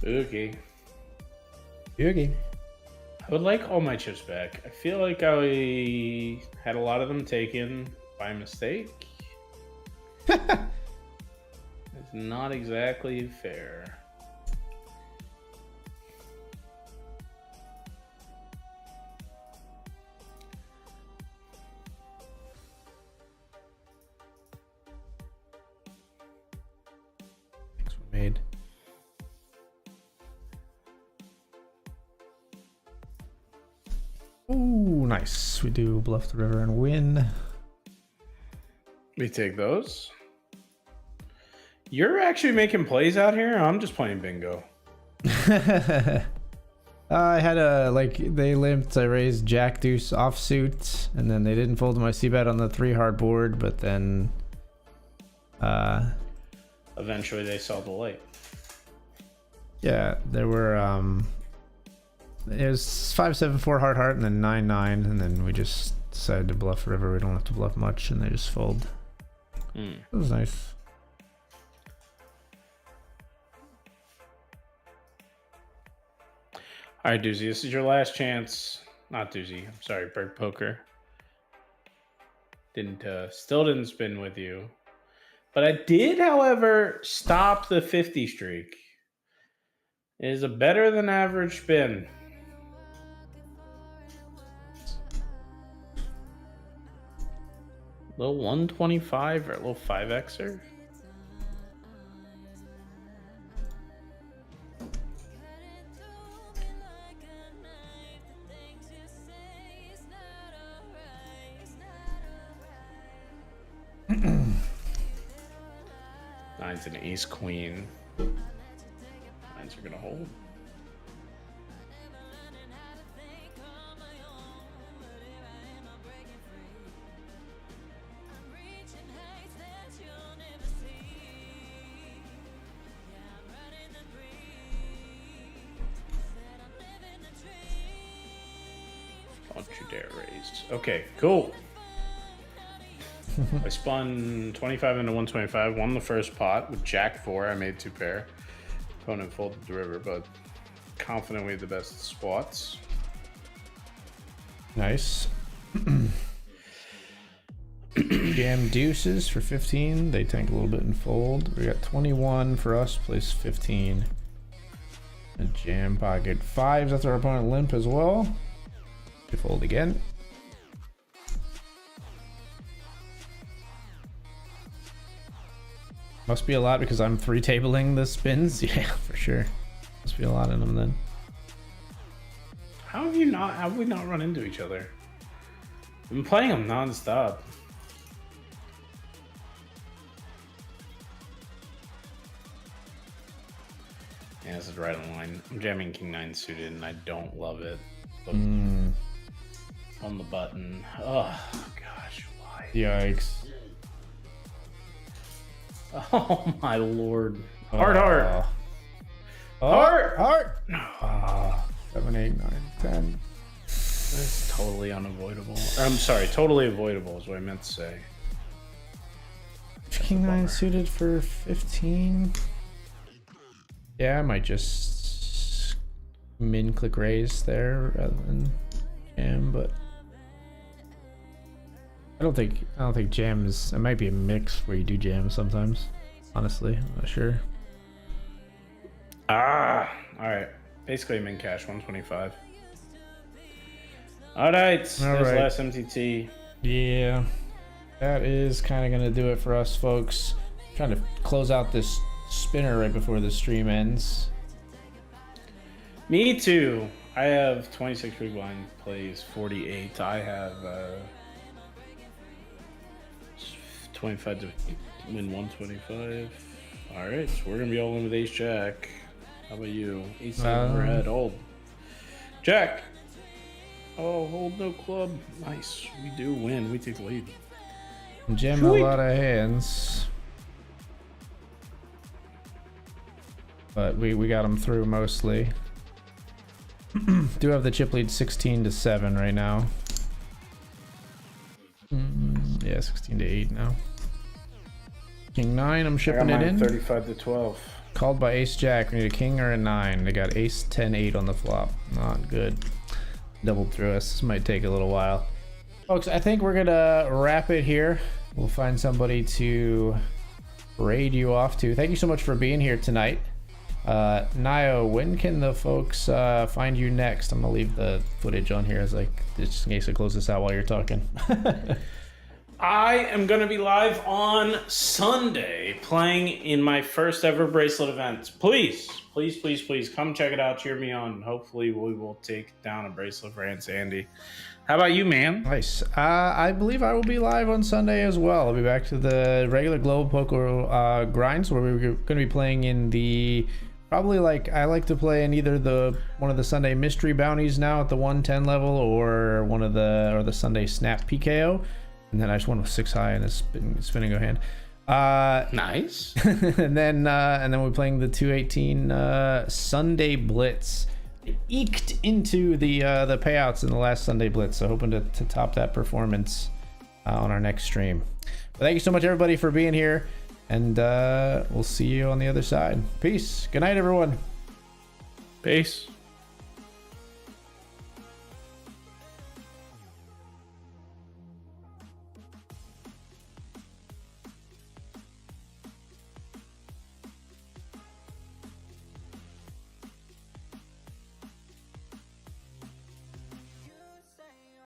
S2: Okay.
S1: Okay.
S2: I would like all my chips back. I feel like I had a lot of them taken by mistake. It's not exactly fair.
S1: Thanks we made. Ooh, nice. We do bluff the river and win.
S2: We take those. You're actually making plays out here? I'm just playing bingo.
S1: I had a, they limped. I raised Jack Deuce offsuit, and then they didn't fold my C-bet on the 3 hard board, but then
S2: eventually they saw the light.
S1: Yeah, there were it was 5-7-4 hard and then 9-9, and then we just decided to bluff river. We don't have to bluff much, and they just fold. It was nice.
S2: All right, Doozy, this is your last chance. Not Doozy, I'm sorry, Bird Poker. Still didn't spin with you. But I did, however, stop the 50 streak. It is a better than average spin. Little 125 or a little 5xer. Nine's an ace queen. Nines are gonna hold. Don't you dare raise. Okay, cool. I spun 25 into 125, won the first pot with Jack 4. I made 2 pair. Opponent folded the river, but confident we had the best spots.
S1: Nice. Jam deuces for 15. They tank a little bit and fold. We got 21 for us, place 15. A jam pocket 5s after our opponent limp as well. They fold again. Must be a lot because I'm 3-tabling the spins. Yeah, for sure. Must be a lot in them then.
S2: How have we not run into each other? I've been playing them non-stop. Yeah, this is right on line. I'm jamming King 9 suited and I don't love it. But on the button. Oh gosh, why?
S1: Yikes.
S2: Oh my lord. Heart, heart.
S1: Heart, heart. 7, 8, 9, 10.
S2: That's totally unavoidable. I'm sorry, totally avoidable is what I meant to say.
S1: King 9 suited for 15. Yeah, I might just min click raise there rather than jam, but I don't think jam is. It might be a mix where you do jam sometimes. Honestly, I'm not sure.
S2: All right. Basically, min cash 125. All right. There's last MTT.
S1: Yeah, that is kind of gonna do it for us, folks. Trying to close out this spinner right before the stream ends.
S2: Me too. I have 26 big blind plays, 48. I have 25 to win 125. All right, so we're gonna be all in with ace jack. How about you? Ace seven red, hold. Jack. Oh, hold no club. Nice. We do win. We take the lead.
S1: Jam a lot of hands, but we got them through mostly. Do have the chip lead 16-7 right now. Yeah, 16-8 now. King 9, I'm shipping it in.
S2: 35-12.
S1: Called by ace jack. We need a king or a 9. They got ace 10-8 on the flop. Not good. Doubled through us. This might take a little while. Folks, I think we're gonna wrap it here. We'll find somebody to raid you off to. Thank you so much for being here tonight. Nio, when can the folks find you next? I'm gonna leave the footage on here as like just in case I close this out while you're talking.
S2: I am going to be live on Sunday playing in my first ever bracelet event. Please, please, please, please come check it out. Cheer me on. Hopefully we will take down a bracelet for Aunt Sandy. How about you, man?
S1: Nice. I believe I will be live on Sunday as well. I'll be back to the regular global poker grinds where we're going to be playing in the probably like I like to play in either one of the Sunday mystery bounties now at the 110 level or the Sunday snap PKO. And then I just went with 6 high and a spinning go hand.
S2: Nice.
S1: and then we're playing the 218 Sunday Blitz. It eked into the payouts in the last Sunday Blitz, so hoping to top that performance on our next stream. But thank you so much, everybody, for being here, and we'll see you on the other side. Peace. Good night, everyone.
S2: Peace.